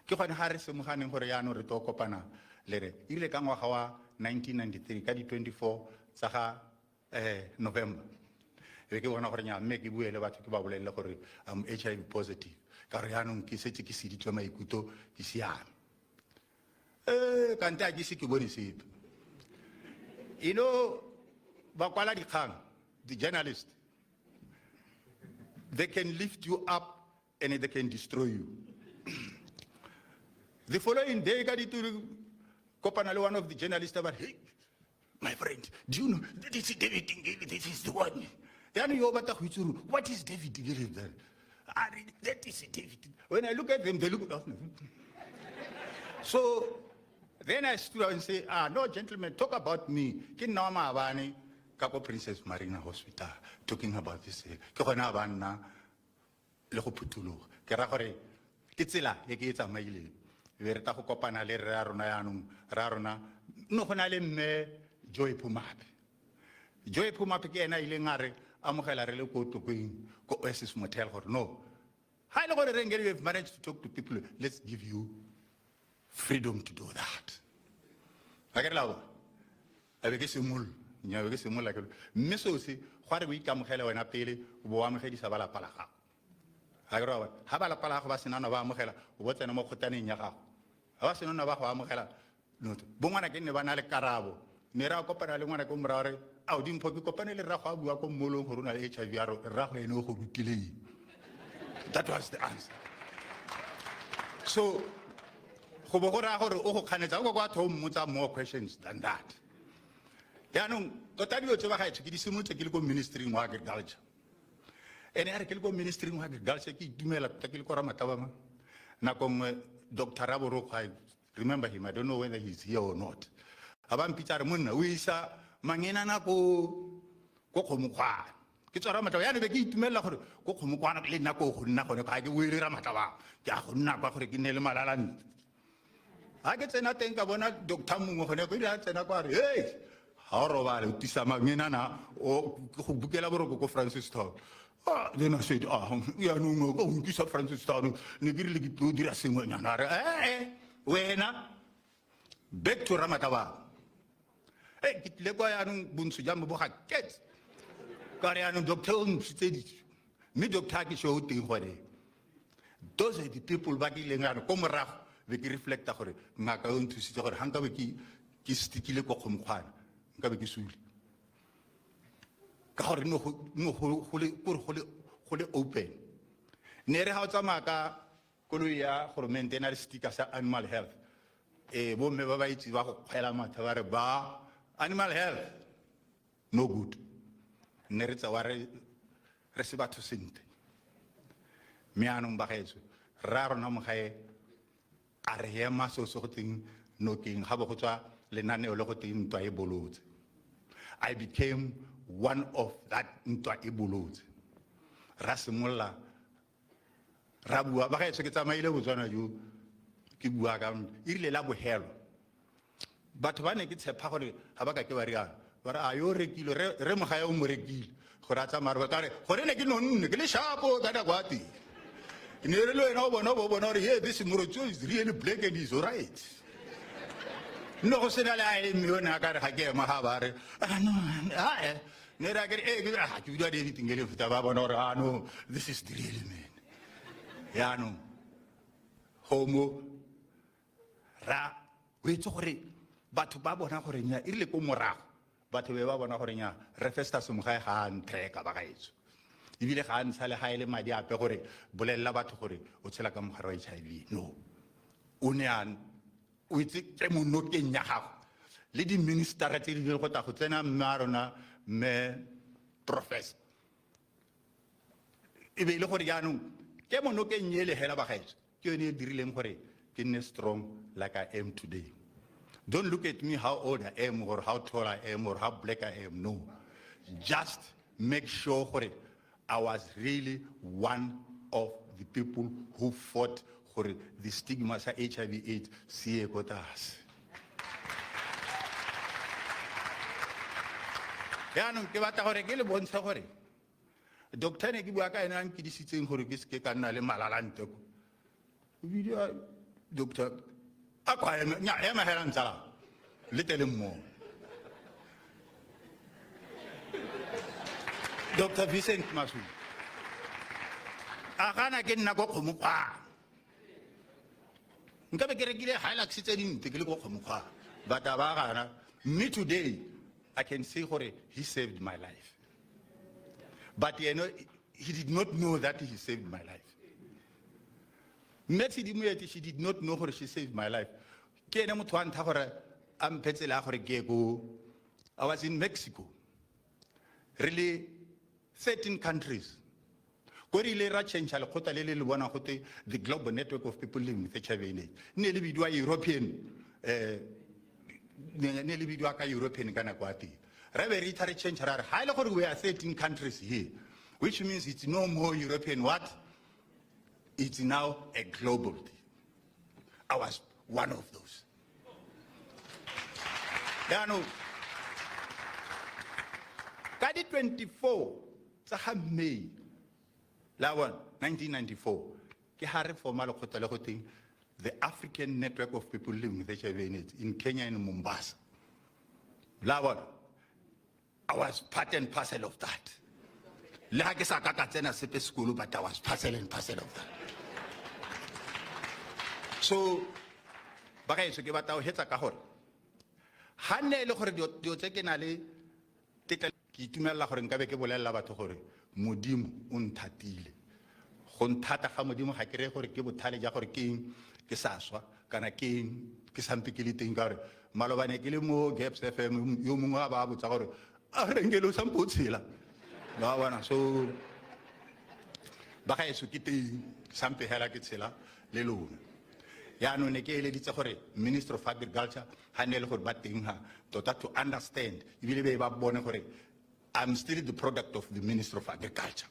ke gone ha re se moganeng gore ya no re to kopana le re ile ka ngwaga wa 1993 ka di 24 tsa ga November e ke bona gore nya mme ke buele batho ke ba bolelle gore am HIV positive ka re ya no ke setse ke seditswe maikuto ke siame kanta ke se ke bone sepe you know ba kwala dikgang the journalist they can lift you up and they can destroy you. The following day, I got to Kopanale, one of the journalists, about, hey, my friend, do you know, this is David Ingeli, this is the one. What is David Ingeli then? That is David. When I look at them, they look at me. So then I stood up and say, no, gentlemen, talk about me. Kinama Avani, Capo Princess Marina Hospital, talking about this. Kokona Avana, Lokoputulu, Kerakore, Kitsila, Ekita Maili. Verta ko kopana le rarona no gona le mme Joy Pumape ke ena ile ngare amogela re le ko tokweng ko Oasis Motel gore no ha ile gore we have managed to talk to people, let's give you freedom to do that akela avec ce moule nya avec ce moule la ke mme so se gore o ikamogela wena pele bo amogedisa bala pala ga agro ha bala pala go ba senana ba amogela o botsena mo khotaneng ya gago ha se nona ba go amogela no bongwana ke ne ba na le karabo ne ra kopana le ngwana ko mraare a o dimpho ke kopane le ra go a bua ko mmolong go rona le HIV ya ra go ene go rutileng. That was the answer. So go bo go ra gore o go kganetsa go kwa tho mmotsa more questions than that. Yaanong tota dio tse ba ga ke di simotse ke le ko ministry wa agriculture ene are ke le ko ministry wa agriculture ke dumela tota ke le ko Ramataba na kongwe Dr. Raboro, I remember him. I don't know whether he's here or not. Abang Peter Munna, we saw Mangina Nako Kokomukwa. Kitsaramata, I never get to Mela Kokomukwana, Linako, Nako, we Ramatava, Yahunaka, Kinel Malalan. I get nothing about Dr. Mungo, and I hey, Horror, Tisama Minana, or Bukelaboro Francis Town. Then I said, we are no going to Francis Town, Nigiri to dressing when you're not. Back to Ramatava. Hey, Legoyan Bunsujam Boha Ket. Karian Doctor said, me Doctor show thing for it. Those are the people back in Lengan, Komara, we reflect on it. Nakaun to sit over Hankawiki, Kistikile Kokumkwan, Gabikisuli. No holy open. Nere Hautamaka, Koluya, for maintenance stickers animal health. A woman babaiti Helamata bar, animal health. No good. Nerita ware resibato sinte. Mianum Bahesu, Raronam Hae, Ariema so sorting, no king, Habota, Lenane Olocotin to a bolot. I became one of that into Ibulut. Rasmulla ra bua ba ga etso ke tsamaile Botswana jo ke bua ka irile la bohelo batho ba ne ke tshepa gore ha ba ka ke ba riana ba re a yo rekile re mo ga yo mo rekile gore a tsamara ba tare gore ne ke nonne ke le shapo ka da kwati ne re lo ena o bona gore yeah this Morocho is really black and he's all right no go sena le a me yona ka re ga ke ema ha ba re no ne ra ke ke dua everything le futa ba bona gore no this is the real man ya no homo ra we tso gore batho ba bona gore nya irile ko morago batho be ba bona gore nya re Festus Mogae ga ntreka ba gaetso ibile ga ntsha le ga ile madi ape gore bolella batho gore o tshela ka mogare wa HIV no o ne an o itse ke monno ke nya gago le di minister tse di go ta go tsena mmarona me professor ibe ile gore ya no ke monno ke nyele hela ba gaetso ke yone e dirileng gore ke nne strong like I am today. Don't look at me how old I am or how tall I am or how black I am. No. Just make sure I was really one of the people who fought for the stigma of HIV/AIDS. See us. Doctor ne ke bua ka ena ke disitseng gore ke se ke ka nna le malalante ko. Video doctor akwa nya ema hela ntsala little more Dr. Vincent Masu agana ke nna go khomukwa nka be ke rekile Hilux tse dinte ke le go khomukwa but abagana me today I can say gore he saved my life but you know he did not know that he saved my life. She did not know how she saved my life. I was in Mexico. Really, 13 countries. The global network of people living with HIV/AIDS. Nearly European, European Kanakwati. Reveritary change. We are 13 countries here, which means it's no more European what? It's now a global thing. I was one of those. Yeah, no. Kadi 24, May, 1994, the African Network of People Living with HIV/AIDS in Kenya and Mombasa. I was part and parcel of that. But I was parcel and parcel of that. So, bagay so ke batao hetsa ka hore ha ne le gore dio tse ke na le tetla ke itumella gore nka be ke bolella batho gore modimo o nthatile go nthata ga modimo ga ke re gore ke bothale ja gore ke saswa kana ke sampe ke le teng ka gore malobane ke le mo Gaps FM yo mongwe ba botsa gore a re ngelo sampo tshela ba bona so bagay so ke teng sampe hela ke tshela le lona. Ya no ne ke eleditse gore Minister of Agriculture ha ne le gore ba teng ha to understand ibile be ba bone gore I'm still the product of the Minister of Agriculture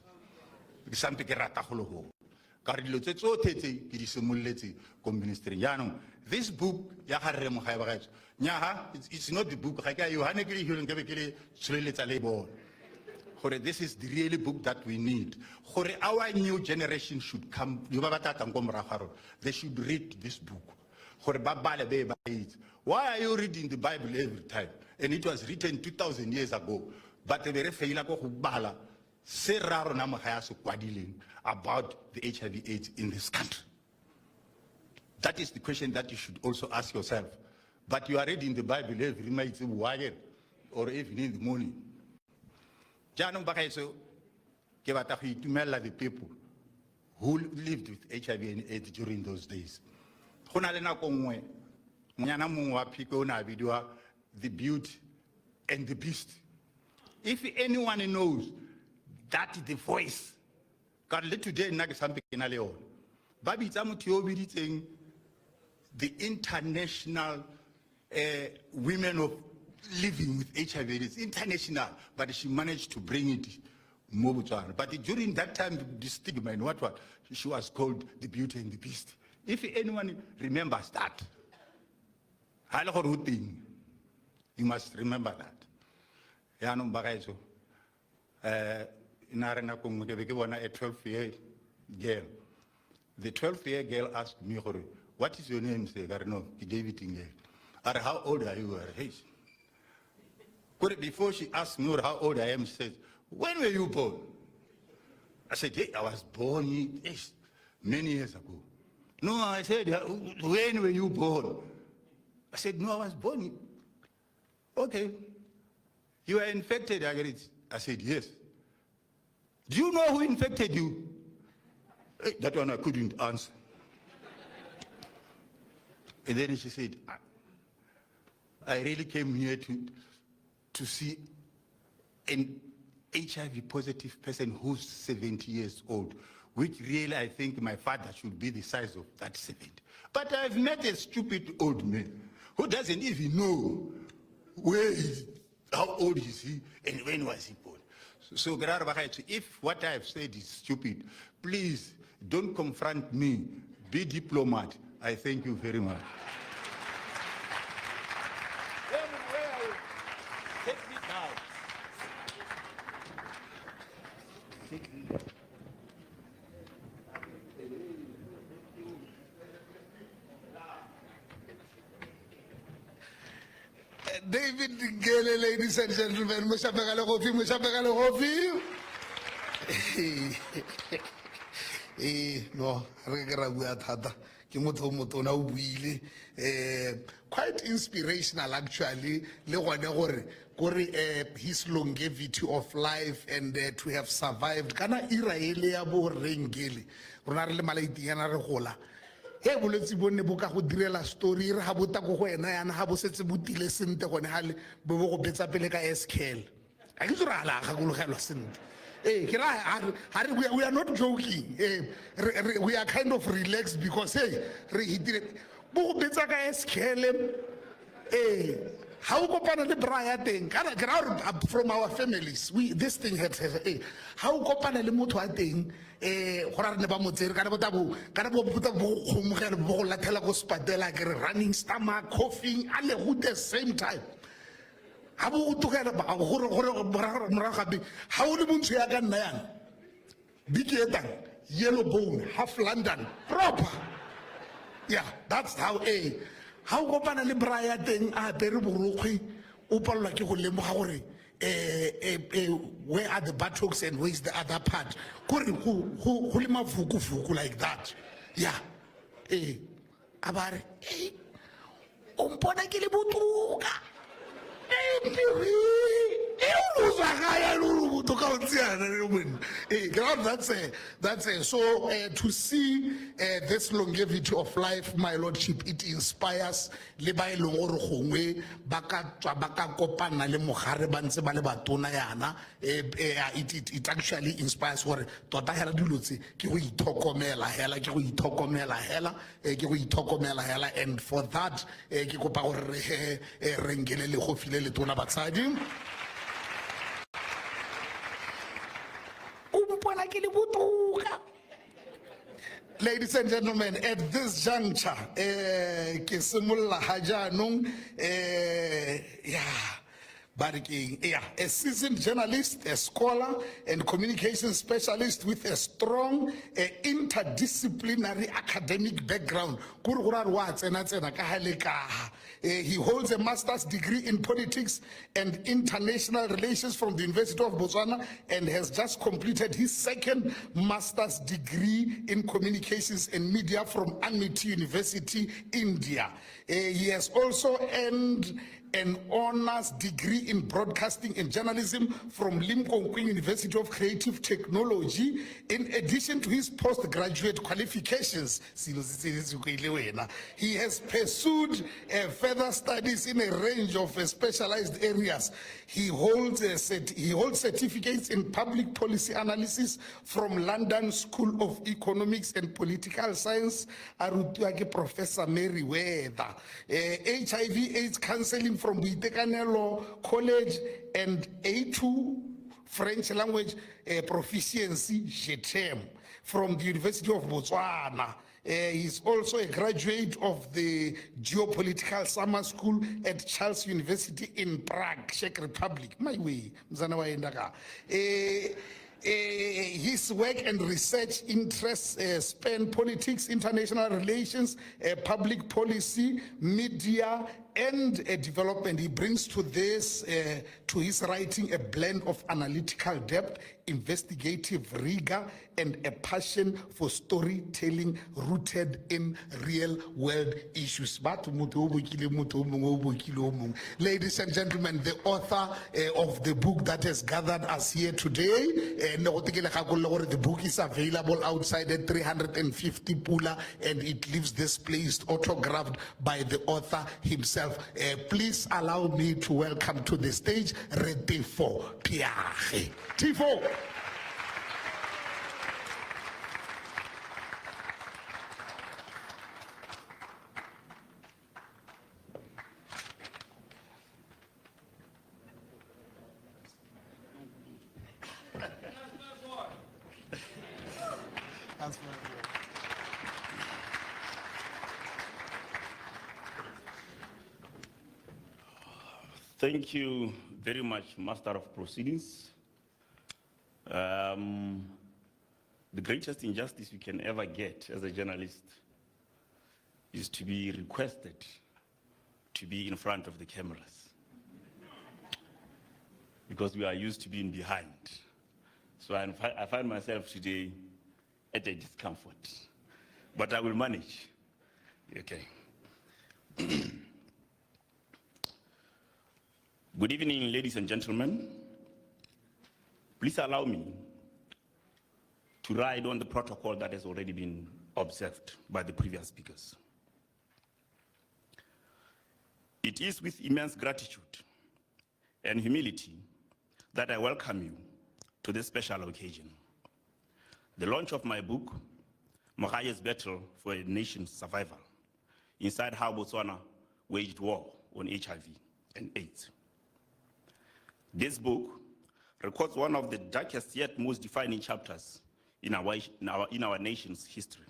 ke sampe ke rata go lo go ka re dilo tse tsotlhe tse ke di semolletse ko ministry ya no this book ya ga re mo ga ba gaetso nya it's not the book ga ke yo ha ne ke le hileng ke be ke le tsholeletsa le bone gore this is the really book that we need. Gore our new generation should come. They should read this book. Why are you reading the Bible every time? And it was written 2,000 years ago. But the very fail about the HIV/AIDS in this country. That is the question that you should also ask yourself. But you are reading the Bible every night or even in the morning. Janong bakaiso ke batla go itumella the people who lived with HIV/AIDS during those days. Go na le nako nngwe nyana mongwe wa phiko na bidiwa The Beauty and the Beast. If anyone knows that the voice ka le today nna ke sampe ke na le yona ba bitsa motho yo biditseng the international women of living with HIV. It's international, but she managed to bring it mo Botswana. But during that time, the stigma and what, she was called the Beauty and the Beast. If anyone remembers that, you must remember that. Yaanong bagaetso, inarena kong ke bona a 12-year girl. The 12-year girl asked me, what is your name? Say, no, David Ingel. Or how old are you? Hey. Before she asked me how old I am, she said, when were you born? I said, hey, I was born many years ago. No, I said, when were you born? I said, no, I was born. Okay. You were infected, I get it. I said, yes. Do you know who infected you? That one I couldn't answer. And then she said, I really came here to see an HIV positive person who's 70 years old, which really I think my father should be the size of that 70. But I've met a stupid old man who doesn't even know how old is he and when was he born. So if what I have said is stupid, please don't confront me. Be diplomat. I thank you very much. Take me down.
David Ngele, ladies and gentlemen, Mushabekale Kofi. No, quite inspirational actually, his longevity of life and to have survived. Kana Iraele ya bo rengele, rona re le malaitiana re gola. He boletse bone bo ka go direla story re ha bota go wena yana ha bo setse botile sente gone hale bo go betsa pele ka SKL. A ke tsura ala ga go logelwa sente. We are not joking. We are kind of relaxed because hey, bo go betsa ka SKL. How kopana le braya teng from our families, this thing had how kopana le motho a teng gora re ne ba motsere kana bo puta bo khomogela bo latela go spatela ke running stomach, coughing at the same time. How about to how the moon say again? Big yellow bone, half London, proper. Yeah, that's how how go pana le braya teng a pere borokgwe o palwa ke go lemoga gore where are the buttocks and where is the other part go le mafuku like that. Yeah, abare o mpona ke le botuka that's it. So to see this longevity of life, my lordship, it inspires le ba eleng gore gongwe ba ka kopana le mogare ba ntse ba le batona yana. It actually inspires gore tota hela dilo tse ke go ithokomela hela and for that ke kopa gore re ngele le go file le tona batsadi. Ladies and gentlemen, at this juncture, ke simolla ha jaanong a seasoned journalist, a scholar, and communication specialist with a strong interdisciplinary academic background. He holds a master's degree in politics and international relations from the University of Botswana and has just completed his second master's degree in communications and media from Amity University, India. He has also earned an honors degree in broadcasting and journalism from Limpopo University of Creative Technology, in addition to his postgraduate qualifications. He has pursued further studies in a range of specialized areas. He holds certificates in public policy analysis from London School of Economics and Political Science, Professor Meriwether, HIV/AIDS counseling from Boitekanelo College and A2 French language proficiency, je t'aime, from the University of Botswana. He's also a graduate of the Geopolitical Summer School at Charles University in Prague, Czech Republic. My way, Mzana waenda ka. His work and research interests span politics, international relations, public policy, media, and development. He brings to this, to his writing, a blend of analytical depth, investigative rigor, and a passion for storytelling rooted in real-world issues. Ladies and gentlemen, the author of the book that has gathered us here today, the book is available outside at 350 Pula, and it leaves this place autographed by the author himself. Please allow me to welcome to the stage Tifo Piache. Tifo.
Thank you very much, Master of Proceedings. The greatest injustice you can ever get as a journalist is to be requested to be in front of the cameras, because we are used to being behind. So I find myself today at a discomfort, but I will manage. Okay. Good evening, ladies and gentlemen. Please allow me to ride on the protocol that has already been observed by the previous speakers. It is with immense gratitude and humility that I welcome you to this special occasion, the launch of my book, Mogae's Battle for a Nation's Survival, inside how Botswana waged war on HIV and AIDS. This book records one of the darkest yet most defining chapters in our nation's history.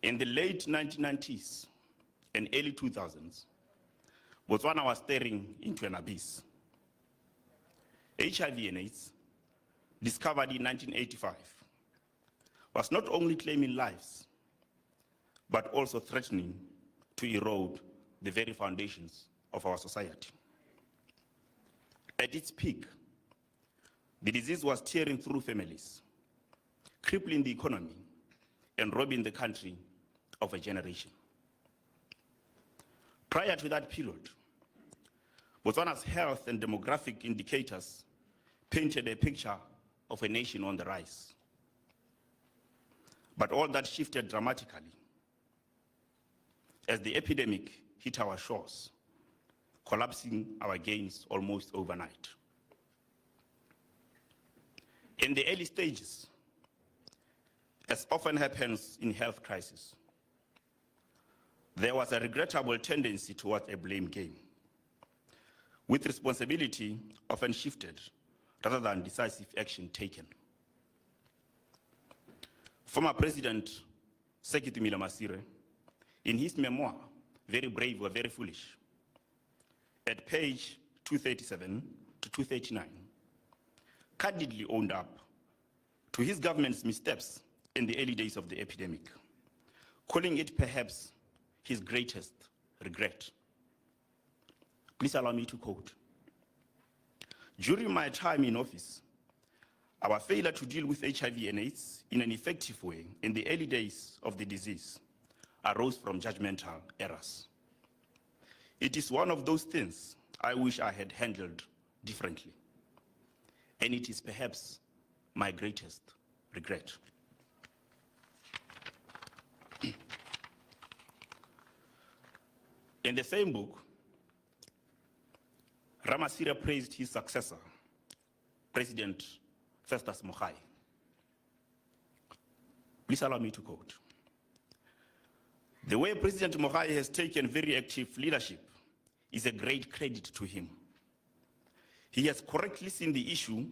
In the late 1990s and early 2000s, Botswana was staring into an abyss. HIV and AIDS, discovered in 1985, was not only claiming lives, but also threatening to erode the very foundations of our society. At its peak, the disease was tearing through families, crippling the economy, and robbing the country of a generation. Prior to that period, Botswana's health and demographic indicators painted a picture of a nation on the rise. But all that shifted dramatically as the epidemic hit our shores, collapsing our gains almost overnight. In the early stages, as often happens in health crises, there was a regrettable tendency towards a blame game, with responsibility often shifted rather than decisive action taken. Former President Sekitu Masire, in his memoir, Very Brave or Very Foolish, at page 237 to 239, candidly owned up to his government's missteps in the early days of the epidemic, calling it perhaps his greatest regret. Please allow me to quote, "During my time in office, our failure to deal with HIV and AIDS in an effective way in the early days of the disease arose from judgmental errors. It is one of those things I wish I had handled differently, and it is perhaps my greatest regret." In the same book, Ramasira praised his successor, President Festus Mogae. Please allow me to quote, "The way President Mogae has taken very active leadership is a great credit to him. He has correctly seen the issue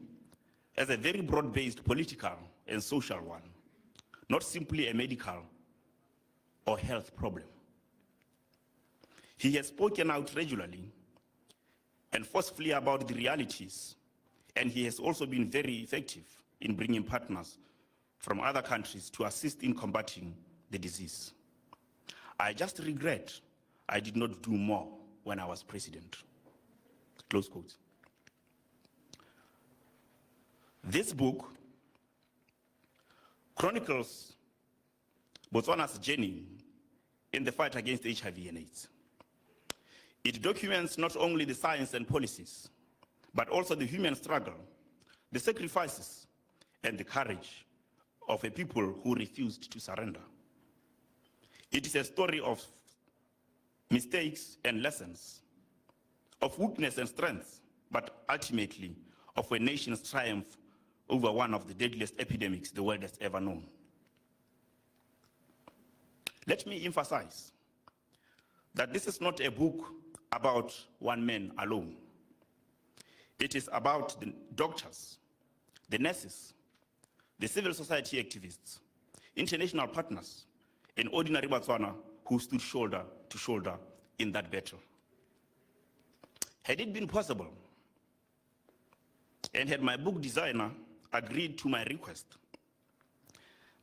as a very broad-based political and social one, not simply a medical or health problem. He has spoken out regularly and forcefully about the realities, and he has also been very effective in bringing partners from other countries to assist in combating the disease. I just regret I did not do more when I was president. Close quote. This book chronicles Botswana's journey in the fight against HIV and AIDS. It documents not only the science and policies, but also the human struggle, the sacrifices, and the courage of a people who refused to surrender. It is a story of mistakes and lessons, of weakness and strength, but ultimately of a nation's triumph over one of the deadliest epidemics the world has ever known. Let me emphasize that this is not a book about one man alone. It is about the doctors, the nurses, the civil society activists, international partners, and ordinary Botswana who stood shoulder to shoulder in that battle. Had it been possible, and had my book designer agreed to my request,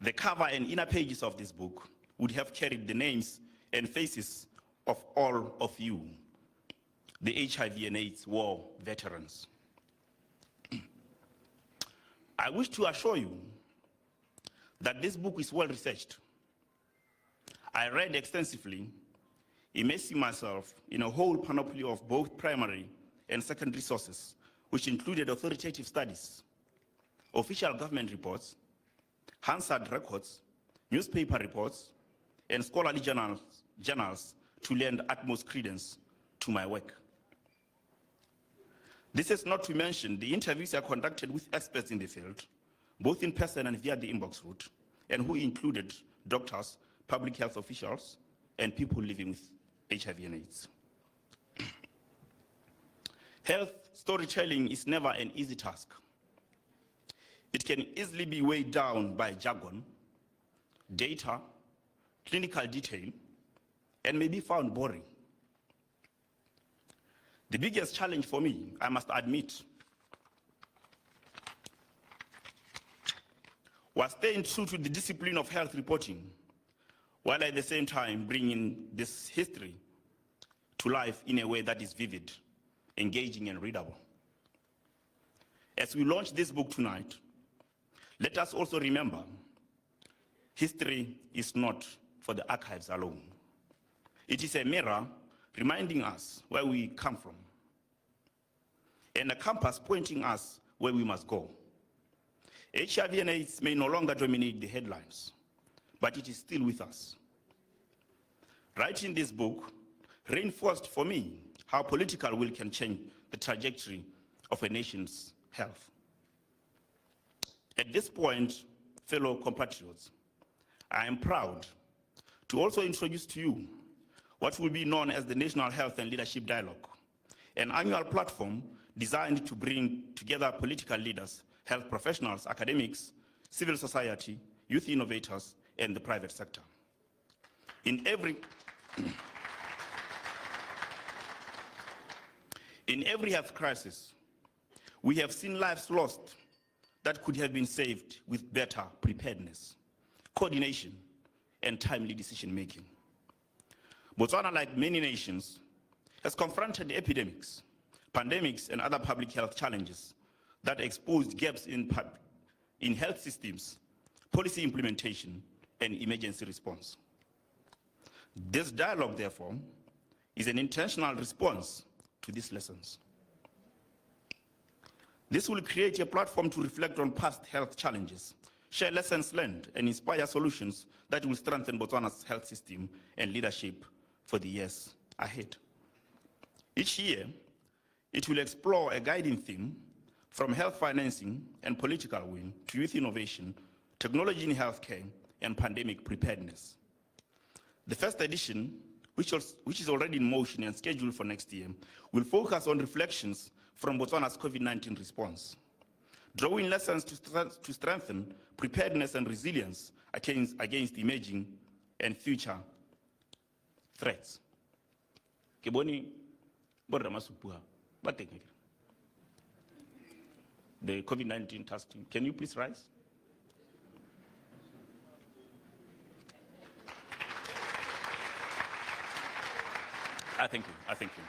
the cover and inner pages of this book would have carried the names and faces of all of you, the HIV and AIDS war veterans. I wish to assure you that this book is well researched. I read extensively, immersing myself in a whole panoply of both primary and secondary sources, which included authoritative studies, official government reports, Hansard records, newspaper reports, and scholarly journals to lend utmost credence to my work. This is not to mention the interviews I conducted with experts in the field, both in person and via the inbox route, and who included doctors, public health officials, and people living with HIV and AIDS. Health storytelling is never an easy task. It can easily be weighed down by jargon, data, clinical detail, and may be found boring. The biggest challenge for me, I must admit, was staying true to the discipline of health reporting, while at the same time bringing this history to life in a way that is vivid, engaging, and readable. As we launch this book tonight, let us also remember, history is not for the archives alone. It is a mirror reminding us where we come from, and a compass pointing us where we must go. HIV and AIDS may no longer dominate the headlines, but it is still with us. Writing this book reinforced for me how political will can change the trajectory of a nation's health. At this point, fellow compatriots, I am proud to also introduce to you what will be known as the National Health and Leadership Dialogue, an annual platform designed to bring together political leaders, health professionals, academics, civil society, youth innovators, and the private sector. In every health crisis, we have seen lives lost that could have been saved with better preparedness, coordination, and timely decision-making. Botswana, like many nations, has confronted epidemics, pandemics, and other public health challenges that exposed gaps in health systems, policy implementation, and emergency response. This dialogue, therefore, is an intentional response to these lessons. This will create a platform to reflect on past health challenges, share lessons learned, and inspire solutions that will strengthen Botswana's health system and leadership for the years ahead. Each year, it will explore a guiding theme from health financing and political will to youth innovation, technology in healthcare, and pandemic preparedness. The first edition, which is already in motion and scheduled for next year, will focus on reflections from Botswana's COVID-19 response, drawing lessons to strengthen preparedness and resilience against emerging and future threats. Ke bone borra masupua ba teng here. The COVID-19 task team. Can you please rise? I thank you. I thank you.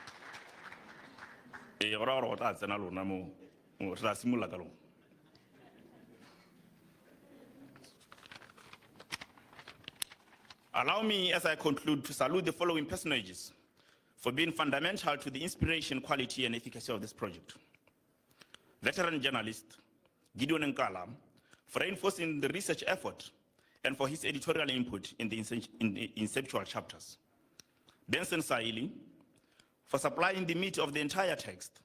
Allow me, as I conclude, to salute the following personages for being fundamental to the inspiration, quality, and efficacy of this project. Veteran journalist Gideon Nkala for reinforcing the research effort and for his editorial input in the inceptual chapters. Benson Saili for supplying the meat of the entire text,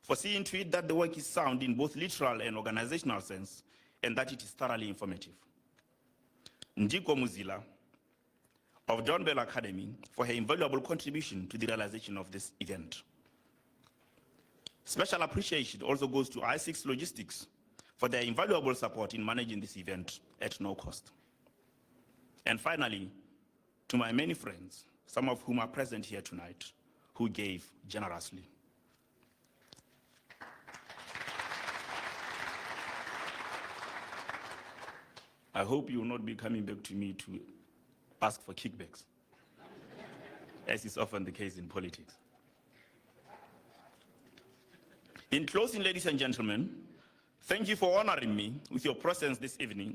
for seeing to it that the work is sound in both literal and organizational sense, and that it is thoroughly informative. Njiko Muzila of John Bell Academy for her invaluable contribution to the realization of this event. Special appreciation also goes to I6 Logistics for their invaluable support in managing this event at no cost. And finally, to my many friends, some of whom are present here tonight, who gave generously. I hope you will not be coming back to me to ask for kickbacks, as is often the case in politics. In closing, ladies and gentlemen, thank you for honoring me with your presence this evening.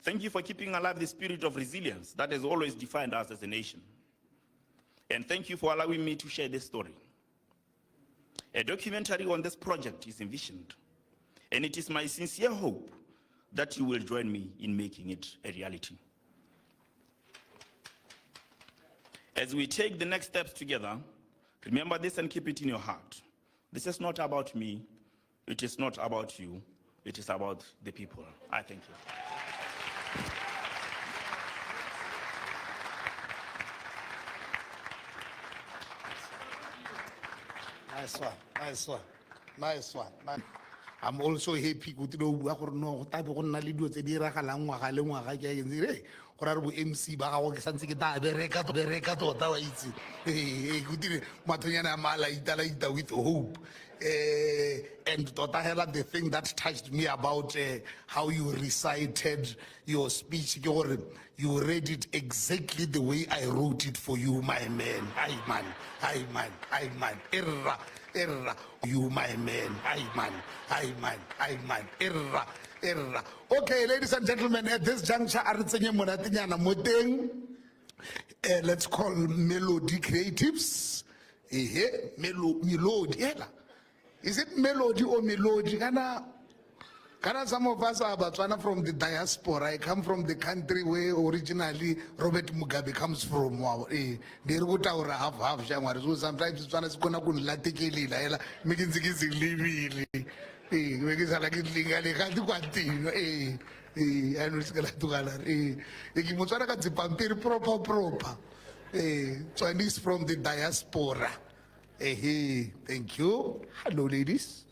Thank you for keeping alive the spirit of resilience that has always defined us as a nation. And thank you for allowing me to share this story. A documentary on this project is envisioned, and it is my sincere hope that you will join me in making it a reality. As we take the next steps together, remember this and keep it in your heart. This is not about me, it is not about you, it is about the people. I thank you.
Nice one. I'm also happy go tlo bua gore no go tabe go nna le dio tse di iragalang ngwaga le ngwaga ke a itse re go ra re bo MC ba gago ke santse ke ta bereka tota wa itse go dire mathonyana a mala ita with hope. And tota hela the thing that touched me about how you recited your speech ke gore you read it exactly the way I wrote it for you, my man. Aye man. Erra, you my man. Aye man. Erra. Okay, ladies and gentlemen, at this juncture, let's call Melody Creatives. Melody. Is it melody or melody? Kana some of us are Botswana from the diaspora. I come from the country where originally Robert Mugabe comes from. So sometimes it's one going to latikeli la making things lively. Making like it legally can't do what thing. I know it's gonna do a Motswana got the pampir proper. Chinese from the diaspora. Hey, thank you. Hello, ladies.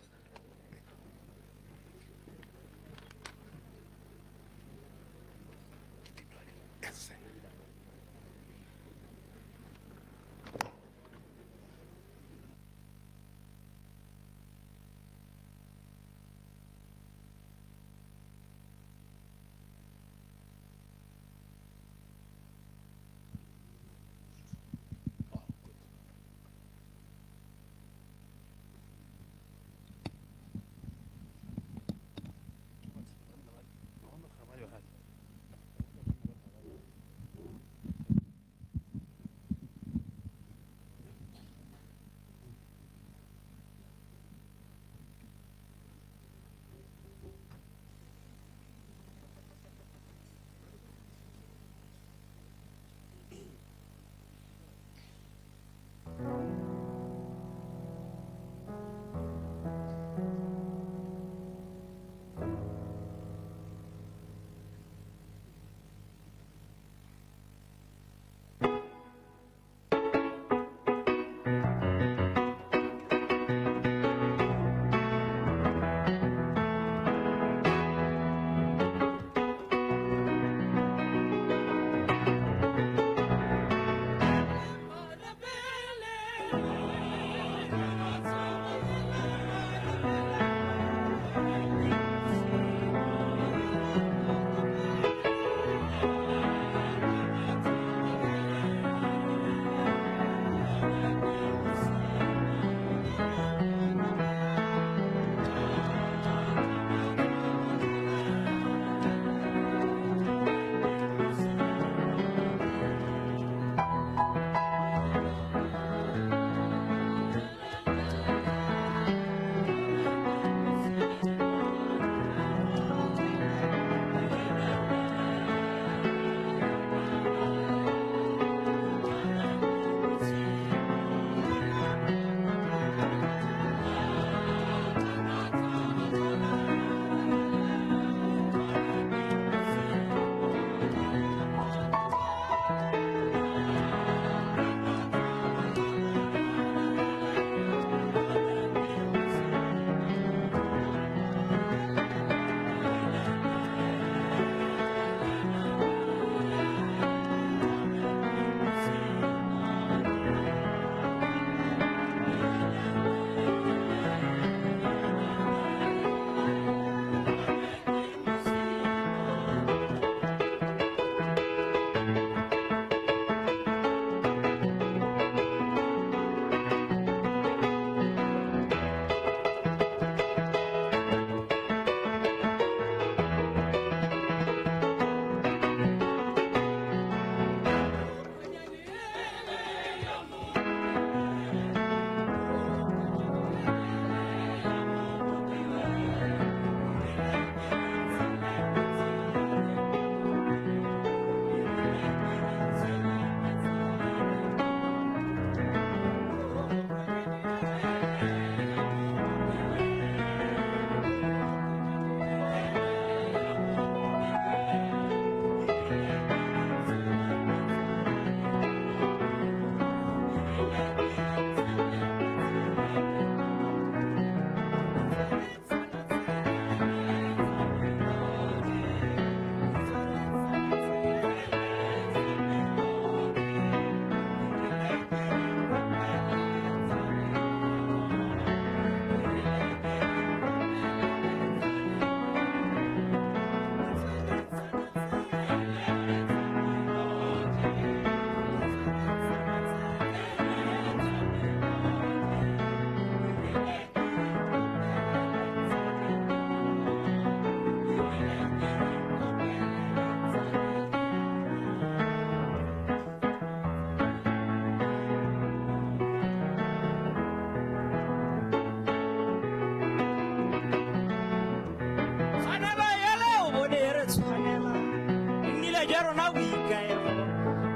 ya rona go ikaela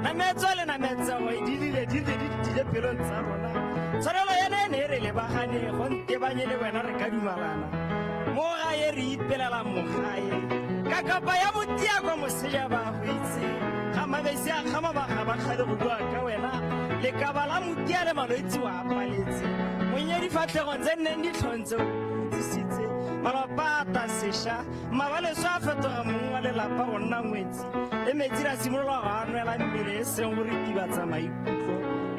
nametso le nametso wa idilile di pelong tsa rona tshwarelo ene ene e re lebagane go ntebanye le wena re ka dumalana mo gae re ipelela mogae ka kapa ya motia kwa moseja ba go itse ga mabese a kgama ba kgale go bua ka wena le kaba la motia le malwetse wa apaletse monyedi fatlhego tse nneng di tlhontse o tsisitse malapa a tasesha mabaleso a fetoga mongwe wa lelapa go nna ngwetsi le metsi ra simolola go anwela mmele e seng go ritibatsa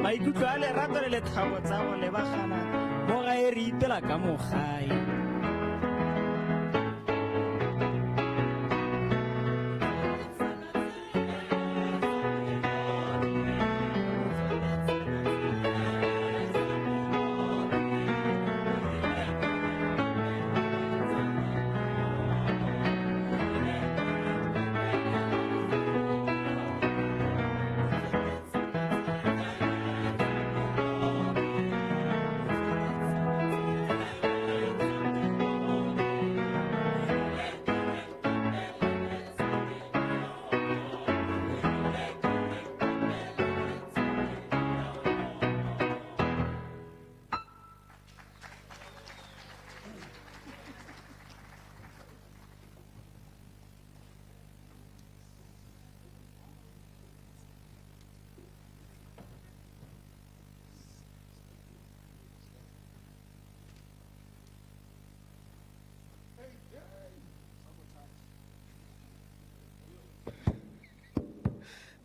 maikutlo a lerato le lethabo tsa go lebagana mo gae re ipela ka mogae.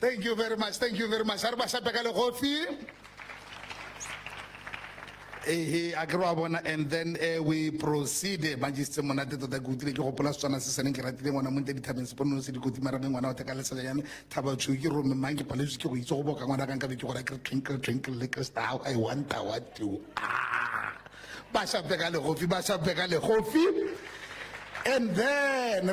Thank you very much. Thank you very much. Arba sapekale kofi. And then we proceed. Majiste monate to the good. Ke gopola tswana se seneng ke ratile ngwana mo ntedi thabeng sepono se di go timara ngwana wa tekala sela yana thaba tshuki ro me mangi paletse ke go itse go boka ngwana ka nka be ke go ra twinkle twinkle little star I wonder what to ba sapekale kofi. And then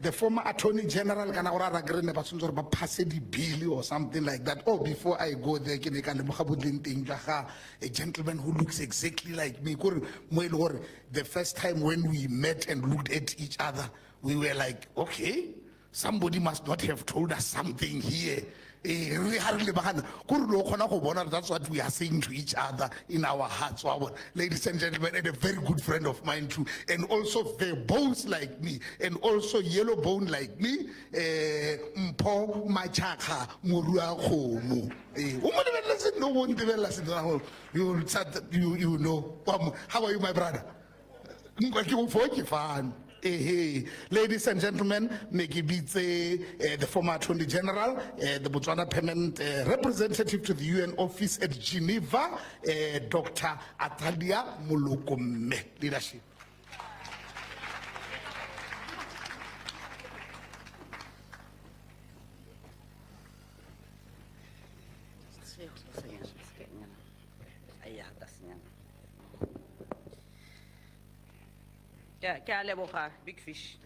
the former Attorney General kana ora ra grene ba tsontsore ba pass the bill or something like that. Oh, before I go there, ke ne ka leboga bodlenteng ga a gentleman who looks exactly like me. The first time when we met and looked at each other, we were like, okay, somebody must not have told us something here. That's what we are saying to each other in our hearts. Ladies and gentlemen, and a very good friend of mine too, and also bones like me, and also yellow bone like me, Mpo Machaka Murua Homu. You know. How are you, my brother? Ladies and gentlemen, the former Attorney General, the Botswana permanent representative to the UN office at Geneva, Dr. Atalia Molokome. Leadership.
Yeah, ke a leboga big fish.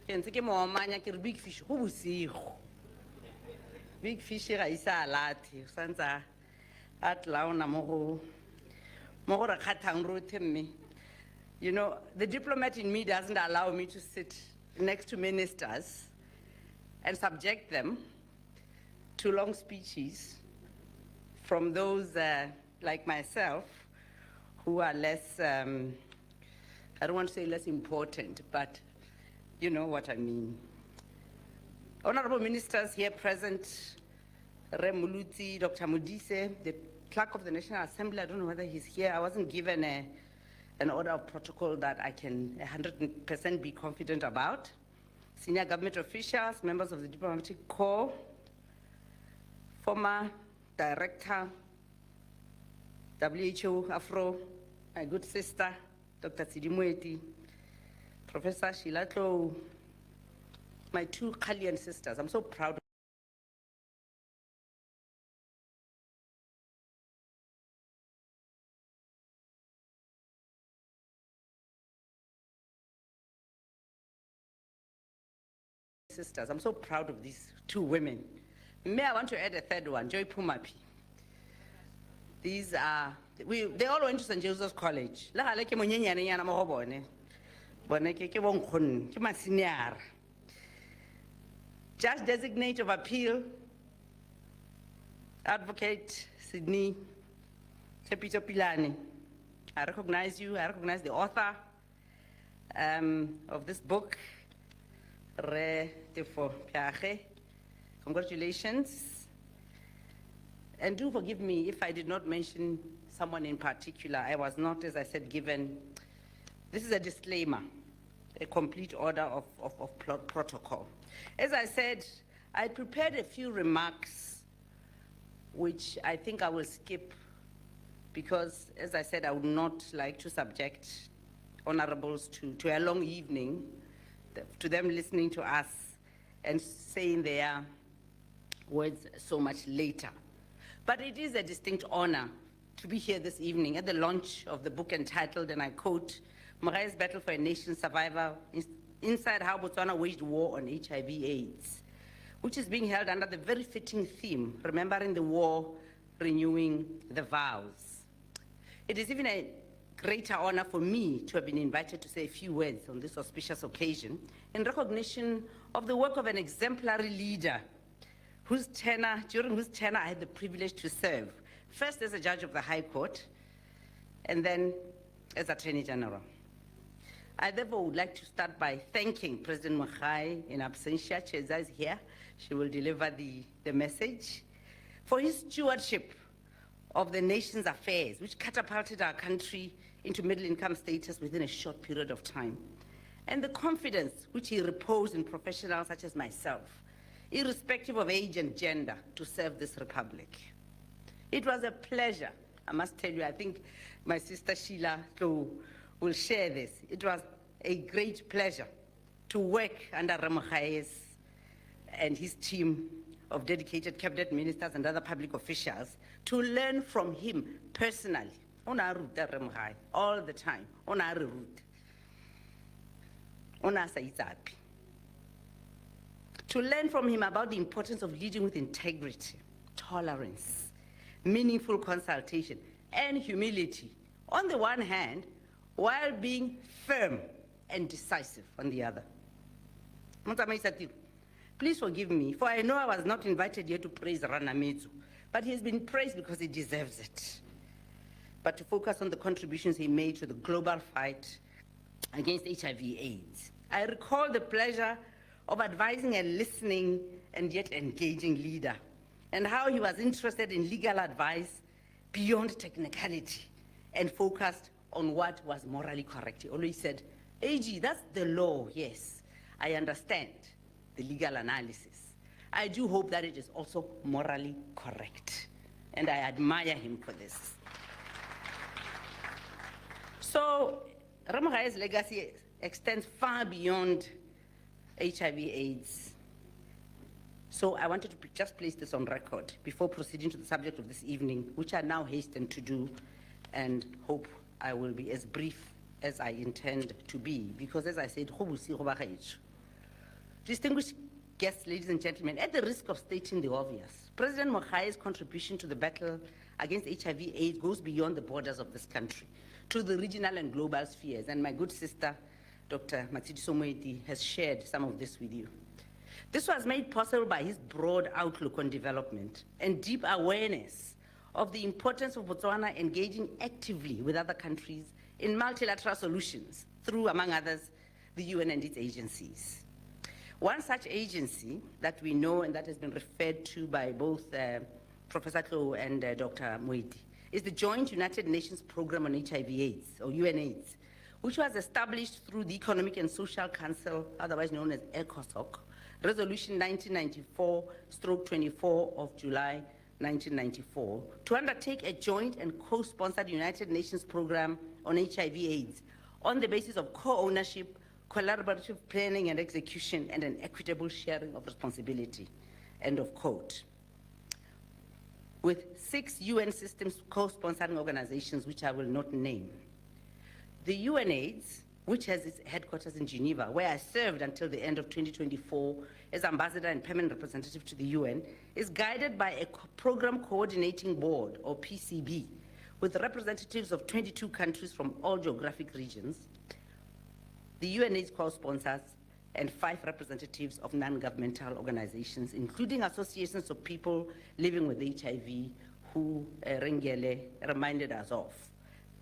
Ke ntse ke mo manya ke re big fish go bosigo. Big fish ga isa alati santsa at launa mo go re khathang rothe mme. You know, the diplomat in me doesn't allow me to sit next to ministers and subject them to long speeches from those like myself who are less I don't want to say less important, but you know what I mean. Honorable ministers here present, Remuluti, Dr. Modise, the clerk of the National Assembly, I don't know whether he's here. I wasn't given an order of protocol that I can 100% be confident about. Senior government officials, members of the diplomatic corps, former director, WHO, Afro, my good sister, Dr. Sidimweti, Professor Shilatlo, my two Kalian sisters. I'm so proud. Sisters, I'm so proud of these two women. May I want to add a third one, Joy Pumapi. These are, they all went to St. Joseph's College. Bone ke bonkgono, ke maseniara. Judge designate of appeal, Advocate Sydney Tepito Pilani. I recognize you, I recognize the author of this book, Re Tefo Piache. Congratulations. And do forgive me if I did not mention someone in particular. I was not, as I said, given. This is a disclaimer, a complete order of protocol. As I said, I prepared a few remarks, which I think I will skip because, as I said, I would not like to subject honorables to a long evening, to them listening to us and saying their words so much later. But it is a distinct honor to be here this evening at the launch of the book entitled, and I quote, Mogae's Battle for a Nation's Survival Inside How Botswana Waged War on HIV/AIDS, which is being held under the very fitting theme, Remembering the War, Renewing the Vows. It is even a greater honor for me to have been invited to say a few words on this auspicious occasion in recognition of the work of an exemplary leader during whose tenure I had the privilege to serve, first as a judge of the High Court, and then as Attorney General. I therefore would like to start by thanking President Mogae in absentia. Cheza is here. She will deliver the message, for his stewardship of the nation's affairs, which catapulted our country into middle-income status within a short period of time, and the confidence which he reposed in professionals such as myself, irrespective of age and gender, to serve this republic. It was a pleasure, I must tell you. I think my sister Sheila will share this. It was a great pleasure to work under Mogae and his team of dedicated cabinet ministers and other public officials, to learn from him personally. On our route, all the time, on our route. On our saizapi. To learn from him about the importance of leading with integrity, tolerance, meaningful consultation, and humility, on the one hand, while being firm and decisive on the other. Please forgive me, for I know I was not invited here to praise Ranametsu, but he has been praised because he deserves it. But to focus on the contributions he made to the global fight against HIV/AIDS. I recall the pleasure of advising a listening and yet engaging leader, and how he was interested in legal advice beyond technicality and focused on what was morally correct. He always said, AG, that's the law, yes. I understand the legal analysis. I do hope that it is also morally correct. And I admire him for this. So, Mogae's legacy extends far beyond HIV/AIDS. So I wanted to just place this on record before proceeding to the subject of this evening, which I now hasten to do, and hope I will be as brief as I intend to be, because as I said, distinguished guests, ladies and gentlemen, at the risk of stating the obvious, President Mogae's contribution to the battle against HIV/AIDS goes beyond the borders of this country, to the regional and global spheres, and my good sister, Dr. Matshidiso Moeti, has shared some of this with you. This was made possible by his broad outlook on development and deep awareness of the importance of Botswana engaging actively with other countries in multilateral solutions through, among others, the UN and its agencies. One such agency that we know and that has been referred to by both Professor Klo and Dr. Moeti is the Joint United Nations Program on HIV/AIDS, or UNAIDS, which was established through the Economic and Social Council, otherwise known as ECOSOC, Resolution 1994/24 of July 1994, to undertake a joint and co-sponsored United Nations program on HIV/AIDS on the basis of co-ownership, collaborative planning and execution, and an equitable sharing of responsibility, end of quote. With 6 UN systems co-sponsoring organizations, which I will not name. The UNAIDS, which has its headquarters in Geneva, where I served until the end of 2024 as ambassador and permanent representative to the UN, is guided by a program coordinating board, or PCB, with representatives of 22 countries from all geographic regions.
the UNAIDS co-sponsors, and 5 representatives of non-governmental organizations, including associations of people living with HIV, who Rengele reminded us of.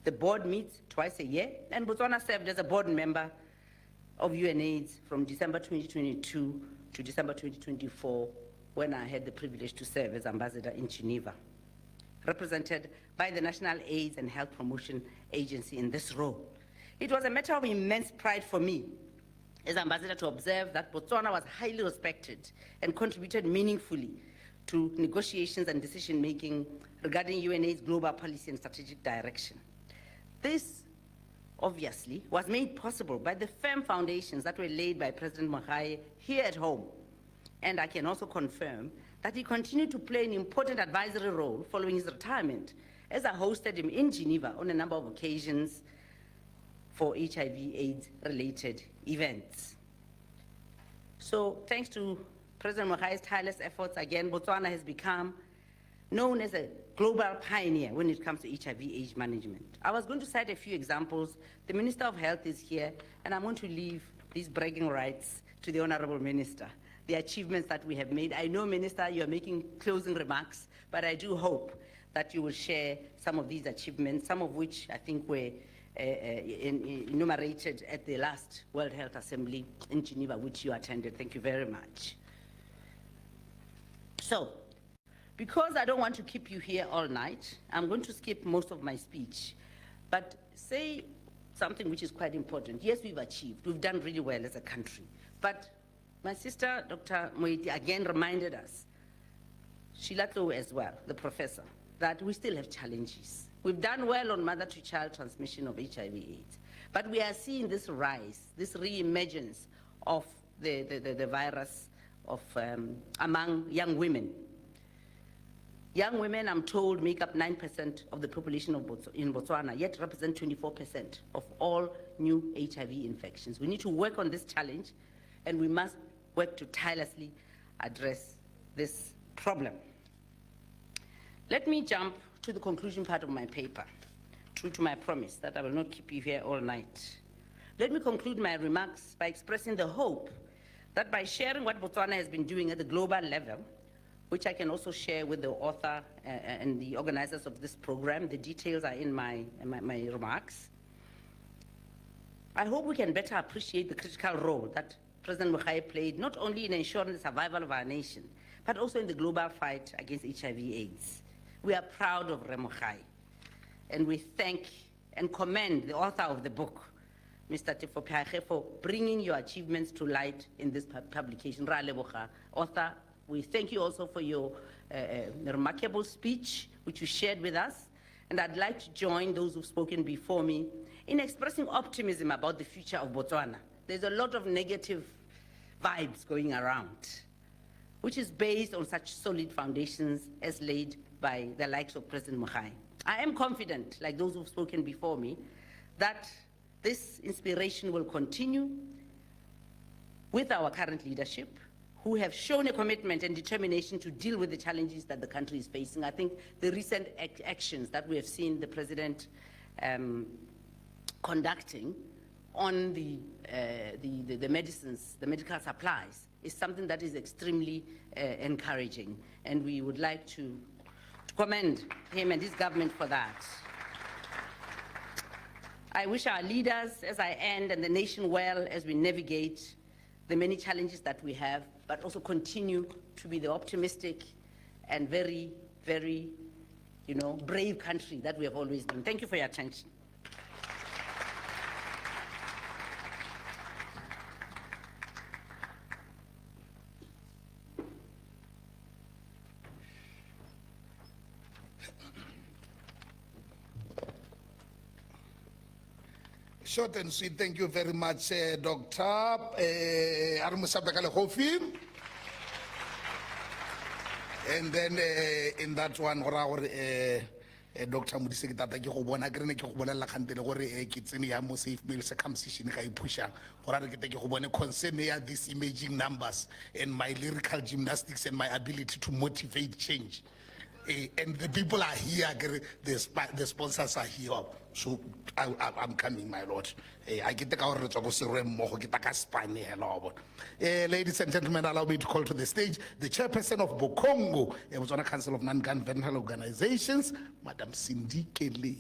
The board meets twice a year, and Botswana served as a board member of UNAIDS from December 2022 to December 2024, when I had the privilege to serve as ambassador in Geneva, represented by the National AIDS and Health Promotion Agency in this role. It was a matter of immense pride for me as ambassador to observe that Botswana was highly respected and contributed meaningfully to negotiations and decision-making regarding UNAIDS global policy and strategic direction. This, obviously, was made possible by the firm foundations that were laid by President Mogae here at home. And I can also confirm that he continued to play an important advisory role following his retirement, as I hosted him in Geneva on a number of occasions for HIV/AIDS-related events. So thanks to President Mogae's tireless efforts, again, Botswana has become known as a global pioneer when it comes to HIV/AIDS management. I was going to cite a few examples. The Minister of Health is here, and I want to leave these bragging rights to the Honorable Minister, the achievements that we have made. I know, Minister, you are making closing remarks, but I do hope that you will share some of these achievements, some of which I think were enumerated at the last World Health Assembly in Geneva, which you attended. Thank you very much. So, because I don't want to keep you here all night, I'm going to skip most of my speech, but say something which is quite important. Yes, we've achieved. We've done really well as a country. But my sister, Dr. Moeti, again reminded us, Shilato as well, the professor, that we still have challenges. We've done well on mother-to-child transmission of HIV/AIDS, but we are seeing this rise, this re-emergence of the virus among young women. Young women, I'm told, make up 9% of the population in Botswana, yet represent 24% of all new HIV infections. We need to work on this challenge, and we must work to tirelessly address this problem. Let me jump to the conclusion part of my paper, true to my promise that I will not keep you here all night. Let me conclude my remarks by expressing the hope that by sharing what Botswana has been doing at the global level, which I can also share with the author and the organizers of this program, the details are in my remarks, I hope we can better appreciate the critical role that President Mogae played, not only in ensuring the survival of our nation, but also in the global fight against HIV/AIDS. We are proud of Mogae, and we thank and commend the author of the book, Mr. Tefo Phahe, for bringing your achievements to light in this publication. Ra leboga. Author, we thank you also for your remarkable speech, which you shared with us, and I'd like to join those who've spoken before me in expressing optimism about the future of Botswana. There's a lot of negative vibes going around, which is based on such solid foundations as laid by the likes of President Mogae. I am confident, like those who've spoken before me, that this inspiration will continue with our current leadership, who have shown a commitment and determination to deal with the challenges that the country is facing. I think the recent actions that we have seen the President conducting on the medicines, the medical supplies, is something that is extremely encouraging, and we would like to commend him and his government for that. I wish our leaders, as I end, and the nation well as we navigate the many challenges that we have, but also continue to be the optimistic and very, very, brave country that we have always been. Thank you for your attention.
Short and sweet, thank you very much, Dr. Armusabekale Hofi. And then in that one, Dr. Modise ke tata ke go bona ke rene ke go bolela kgantele gore ke tsene ya mo safe male circumcision ga ipusha gore re ke te ke go bone concern ya these imaging numbers and my lyrical gymnastics and my ability to motivate change. And the people are here, the sponsors are here. So I'm coming, my lord. I get the ladies and gentlemen, allow me to call to the stage the chairperson of Bokongo, Botswana Council of Non-Governmental Organizations, Madam Cindy Kelly.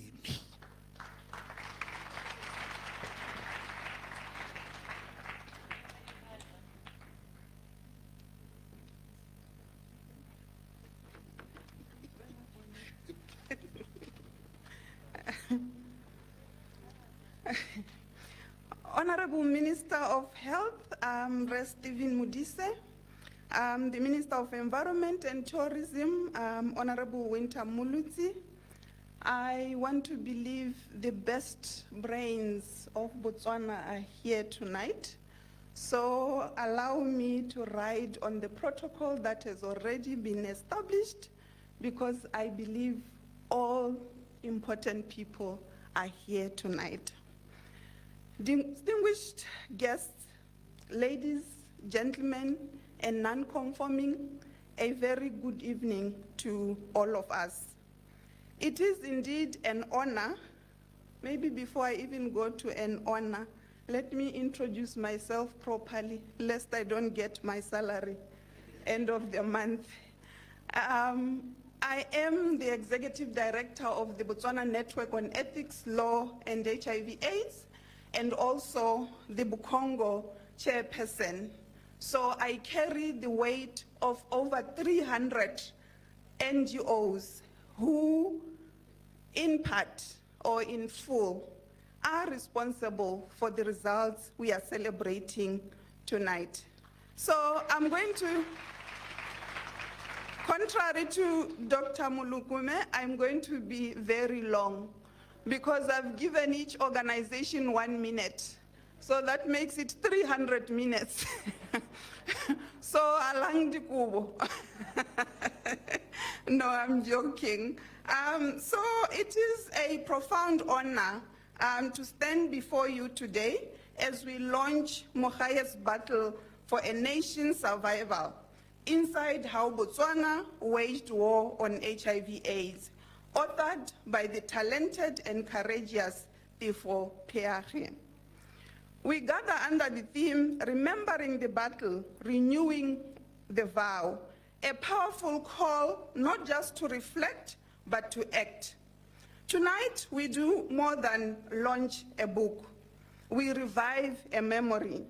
Honorable Minister of Health, Res Stephen Modise, the Minister of Environment and Tourism, Honorable Winter Muluzi. I want to believe the best brains of Botswana are here tonight. So allow me to ride on the protocol that has already been established, because I believe all important people are here tonight. Distinguished guests, ladies, gentlemen, and non-conforming, a very good evening to all of us. It is indeed an honor. Maybe before I even go to an honor, let me introduce myself properly, lest I don't get my salary end of the month. I am the Executive Director of the Botswana Network on Ethics, Law, and HIV/AIDS, and also the Bokongo chairperson. So I carry the weight of over 300 NGOs who, in part or in full, are responsible for the results we are celebrating tonight. So I'm going to, contrary to Dr. Mulukume, I'm going to be very long, because I've given each organization 1 minute. So that makes it 300 minutes. So alang di kubo. No, I'm joking. So it is a profound honor to stand before you today as we launch Mogae's battle for a nation's survival inside How Botswana Waged War on HIV/AIDS, authored by the talented and courageous Tifo Peage. We gather under the theme, Remembering the Battle, Renewing the Vow, a powerful call not just to reflect, but to act. Tonight, we do more than launch a book. We revive a memory.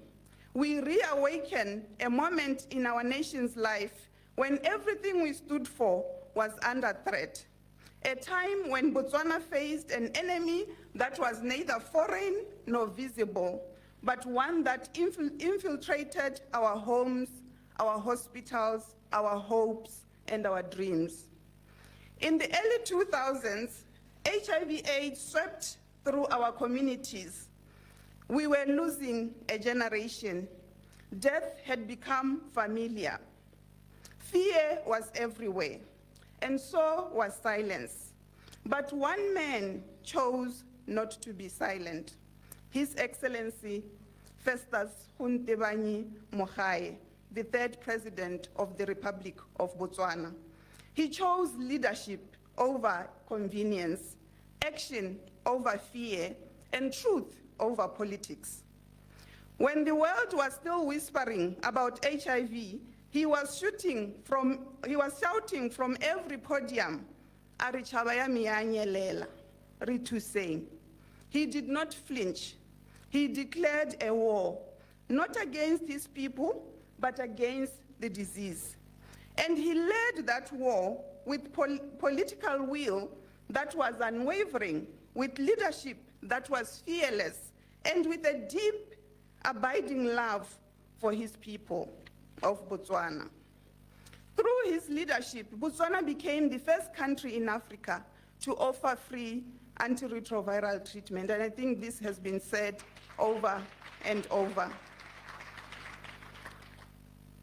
We reawaken a moment in our nation's life when everything we stood for was under threat. A time when Botswana faced an enemy that was neither foreign nor visible, but one that infiltrated our homes, our hospitals, our hopes, and our dreams. In the early 2000s, HIV/AIDS swept through our communities. We were losing a generation. Death had become familiar. Fear was everywhere, and so was silence. But one man chose not to be silent. His Excellency Festus Mogae, the third President of the Republic of Botswana. He chose leadership over convenience, action over fear, and truth over politics. When the world was still whispering about HIV, he was shouting from every podium, Ritu saying. He did not flinch. He declared a war, not against his people, but against the disease. And he led that war with political will that was unwavering, with leadership that was fearless, and with a deep, abiding love for his people of Botswana. Through his leadership, Botswana became the first country in Africa to offer free antiretroviral treatment, and I think this has been said over and over.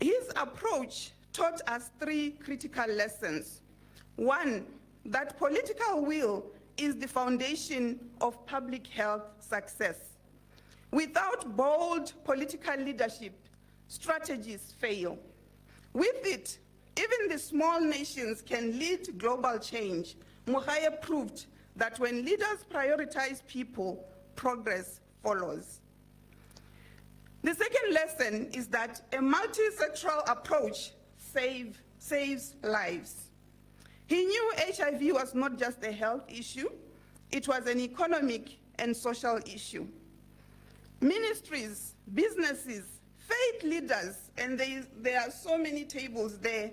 His approach taught us 3 critical lessons. 1, that political will is the foundation of public health success. Without bold political leadership, strategies fail. With it, even the small nations can lead global change, Mogae proved that when leaders prioritize people, progress follows. The second lesson is that a multi-sectoral approach saves lives. He knew HIV was not just a health issue, it was an economic and social issue. Ministries, businesses, faith leaders, and there are so many tables there.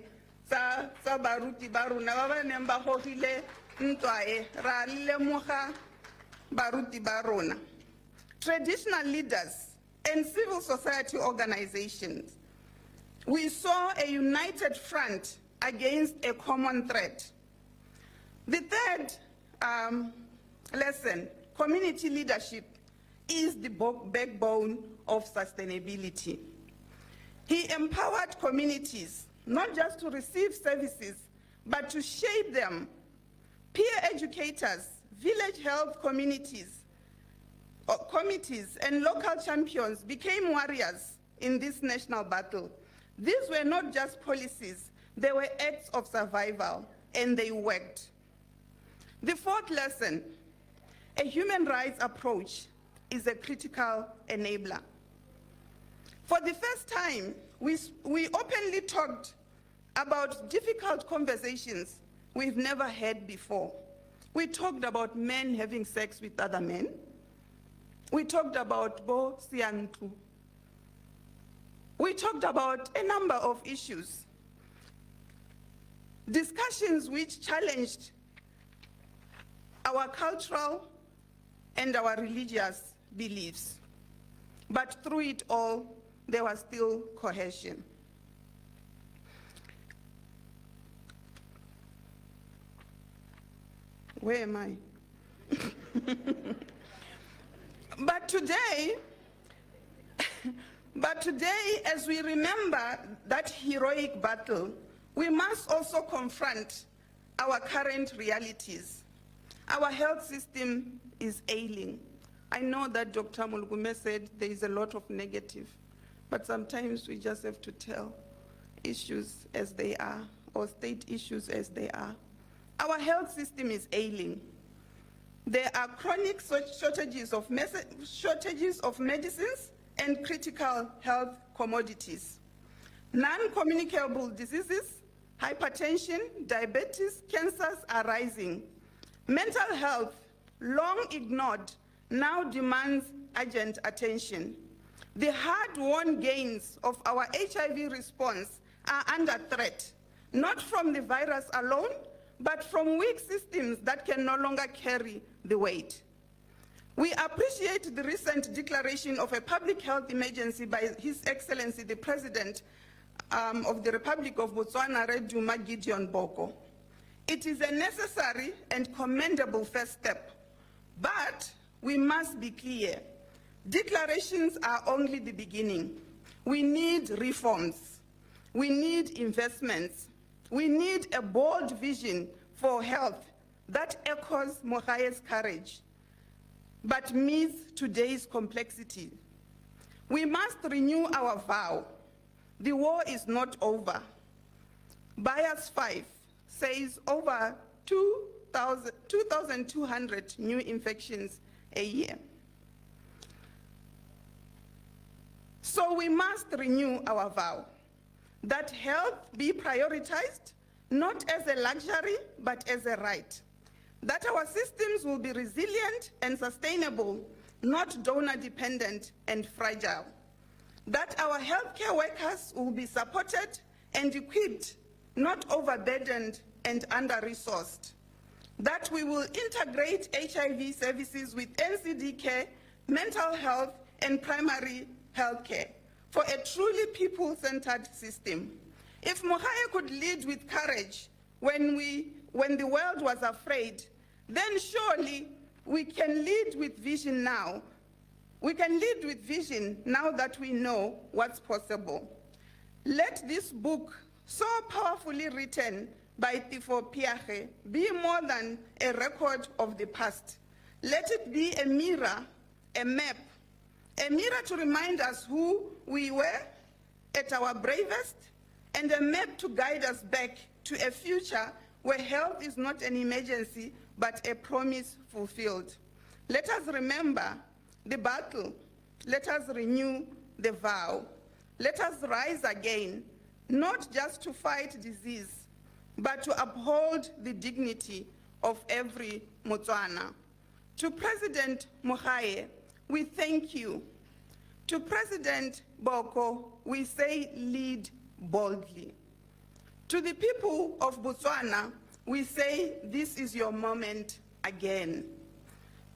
Traditional leaders and civil society organizations, we saw a united front against a common threat. The third lesson, community leadership, is the backbone of sustainability. He empowered communities not just to receive services, but to shape them. Peer educators, village health committees, and local champions became warriors in this national battle. These were not just policies, they were acts of survival, and they worked. The fourth lesson, a human rights approach is a critical enabler. For the first time, we openly talked about difficult conversations we've never had before. We talked about men having sex with other men. We talked about Bo Siantu. We talked about a number of issues. Discussions which challenged our cultural and our religious beliefs. But through it all, there was still cohesion. Where am I? But today, as we remember that heroic battle, we must also confront our current realities. Our health system is ailing. I know that Dr. Mulgume said there is a lot of negative, but sometimes we just have to tell issues as they are, or state issues as they are. Our health system is ailing. There are chronic shortages of medicines and critical health commodities. Non-communicable diseases, hypertension, diabetes, cancers are rising. Mental health, long ignored, now demands urgent attention. The hard-won gains of our HIV response are under threat, not from the virus alone, but from weak systems that can no longer carry the weight. We appreciate the recent declaration of a public health emergency by His Excellency, the President of the Republic of Botswana, Reduma Gideon Boko. It is a necessary and commendable first step, but we must be clear. Declarations are only the beginning. We need reforms. We need investments. We need a bold vision for health that echoes Mogae's courage, but meets today's complexity. We must renew our vow. The war is not over. Bias 5 says over 2,200 new infections a year. So we must renew our vow that health be prioritized, not as a luxury, but as a right. That our systems will be resilient and sustainable, not donor-dependent and fragile. That our healthcare workers will be supported and equipped, not overburdened and under-resourced. That we will integrate HIV services with NCD care, mental health, and primary healthcare for a truly people-centered system. If Mogae could lead with courage when the world was afraid, then surely we can lead with vision now. We can lead with vision now that we know what's possible. Let this book, so powerfully written by Tifo Piaget, be more than a record of the past. Let it be a mirror, a map, a mirror to remind us who we were at our bravest, and a map to guide us back to a future where health is not an emergency, but a promise fulfilled. Let us remember the battle. Let us renew the vow. Let us rise again, not just to fight disease, but to uphold the dignity of every Motswana. To President Mogae, we thank you. To President Boko, we say lead boldly. To the people of Botswana, we say this is your moment again.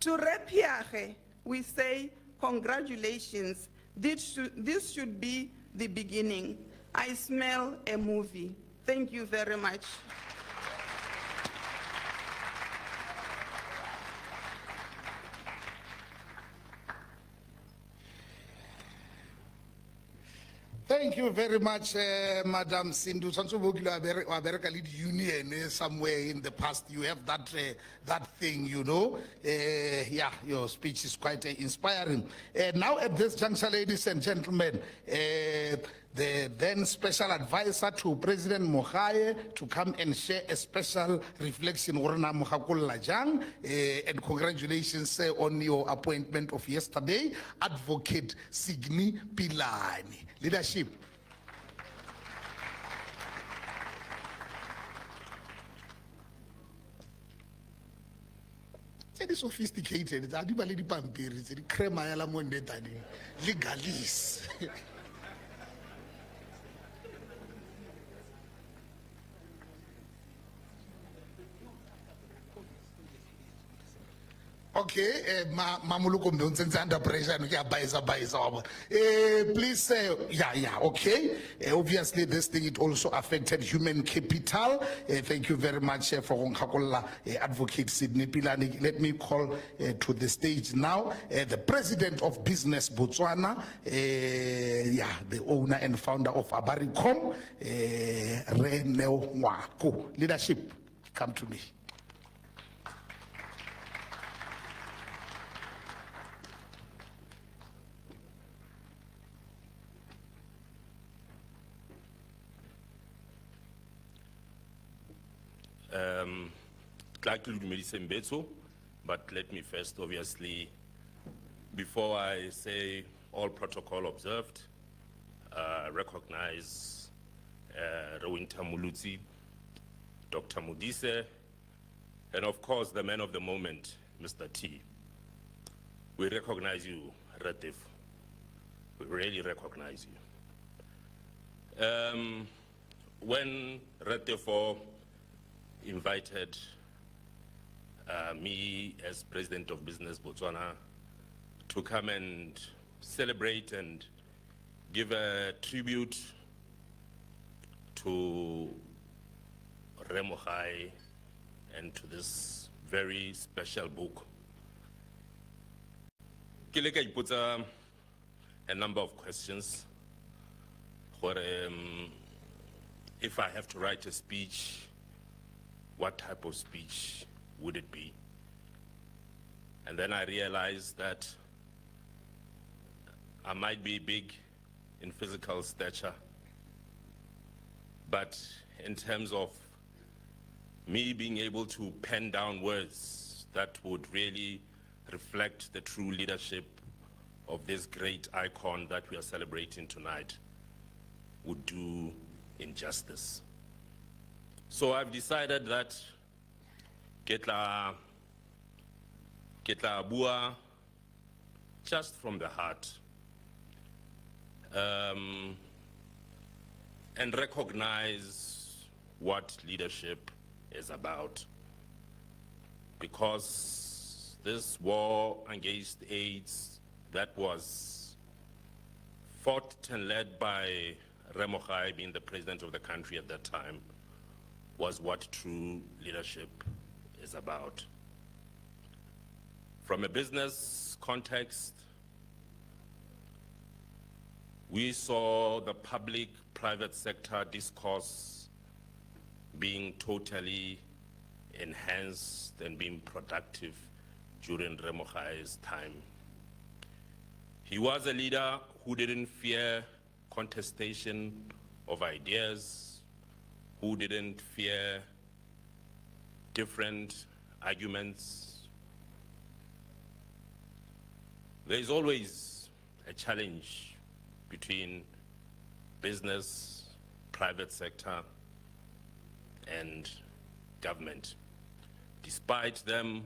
To Repiage, we say congratulations. This should be the beginning. I smell a movie. Thank you very much.
Thank you very much, Madam Sindu. America lead union somewhere in the past. You have that thing, you know. Yeah, your speech is quite inspiring. Now at this juncture, ladies and gentlemen, the then special advisor to President Mogae to come and share a special reflection and congratulations on your appointment of yesterday, Advocate Signi Pilani. Leadership. It is sophisticated. It's a crema ya la monde tadi. Legalese. Okay, Mamuluko nonsense under pressure. Please, okay. Obviously, this thing it also affected human capital. Thank you very much for Onkakola Advocate Sydney Pilani. Let me call to the stage now the President of Business Botswana, the owner and founder of Abaricom, Reneo Mwako. Leadership, come to me.
But let me first, obviously, before I say all protocol observed, recognize Rowinta Mulutsi, Dr. Modise, and of course the man of the moment, Mr. T. We recognize you, Ratif. We really recognize you. When Ratif invited me as President of Business Botswana to come and celebrate and give a tribute to Mogae and to this very special book. Kileka put a number of questions. If I have to write a speech, what type of speech would it be? And then I realized that I might be big in physical stature, but in terms of me being able to pen down words that would really reflect the true leadership of this great icon that we are celebrating tonight would do injustice. So I've decided that Ketla Bua, just from the heart, and recognize what leadership is about. Because this war against AIDS that was fought and led by Mogae, being the president of the country at that time, was what true leadership is about. From a business context, we saw the public-private sector discourse being totally enhanced and being productive during Mogae's time. He was a leader who didn't fear contestation of ideas, who didn't fear different arguments. There is always a challenge between business, private sector, and government. Despite them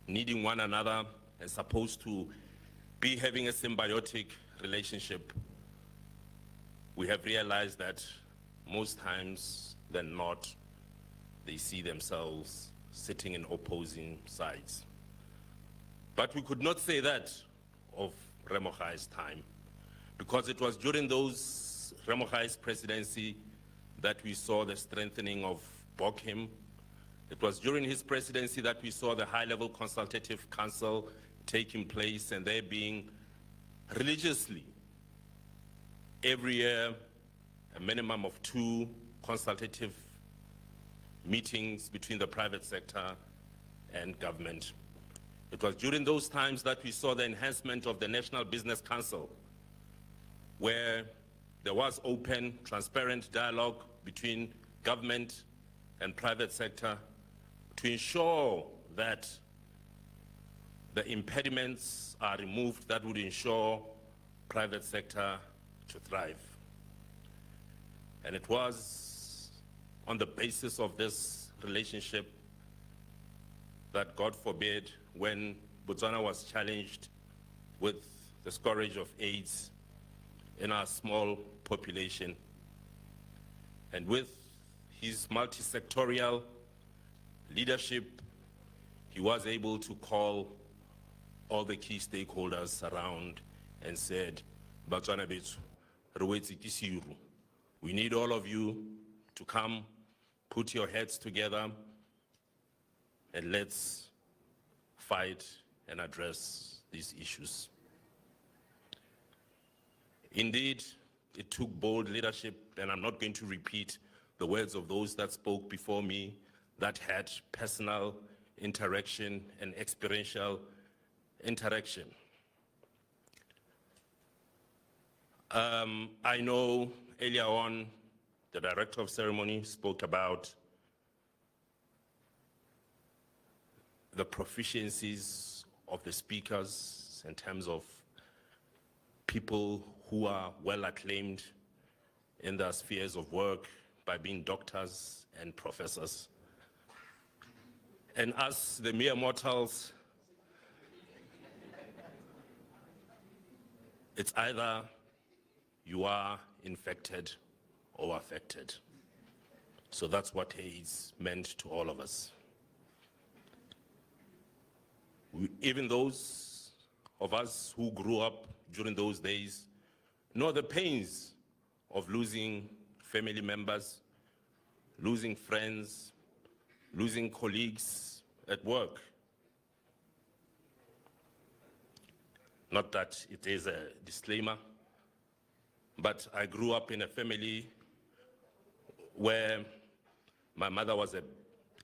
needing one another and supposed to be having a symbiotic relationship, we have realized that most times than not, they see themselves sitting in opposing sides. But we could not say that of Mogae's time, because it was during those Mogae's presidency that we saw the strengthening of Bokhim. It was during his presidency that we saw the high-level consultative council taking place, and there being religiously every year a minimum of 2 consultative meetings between the private sector and government. It was during those times that we saw the enhancement of the National Business Council, where there was open, transparent dialogue between government and private sector to ensure that the impediments are removed that would ensure private sector to thrive. And it was on the basis of this relationship that, God forbid, when Botswana was challenged with the scourge of AIDS in our small population, and with his multi-sectorial leadership, he was able to call all the key stakeholders around and said, Botswana bethu, re wetse ke siru. We need all of you to come, put your heads together, and let's fight and address these issues. Indeed, it took bold leadership, and I'm not going to repeat the words of those that spoke before me that had personal interaction and experiential interaction. I know earlier on, the director of ceremony spoke about the proficiencies of the speakers in terms of people who are well acclaimed in their spheres of work by being doctors and professors. And us, the mere mortals, it's either you are infected or affected. So that's what AIDS meant to all of us. Even those of us who grew up during those days know the pains of losing family members, losing friends, losing colleagues at work. Not that it is a disclaimer, but I grew up in a family where my mother was an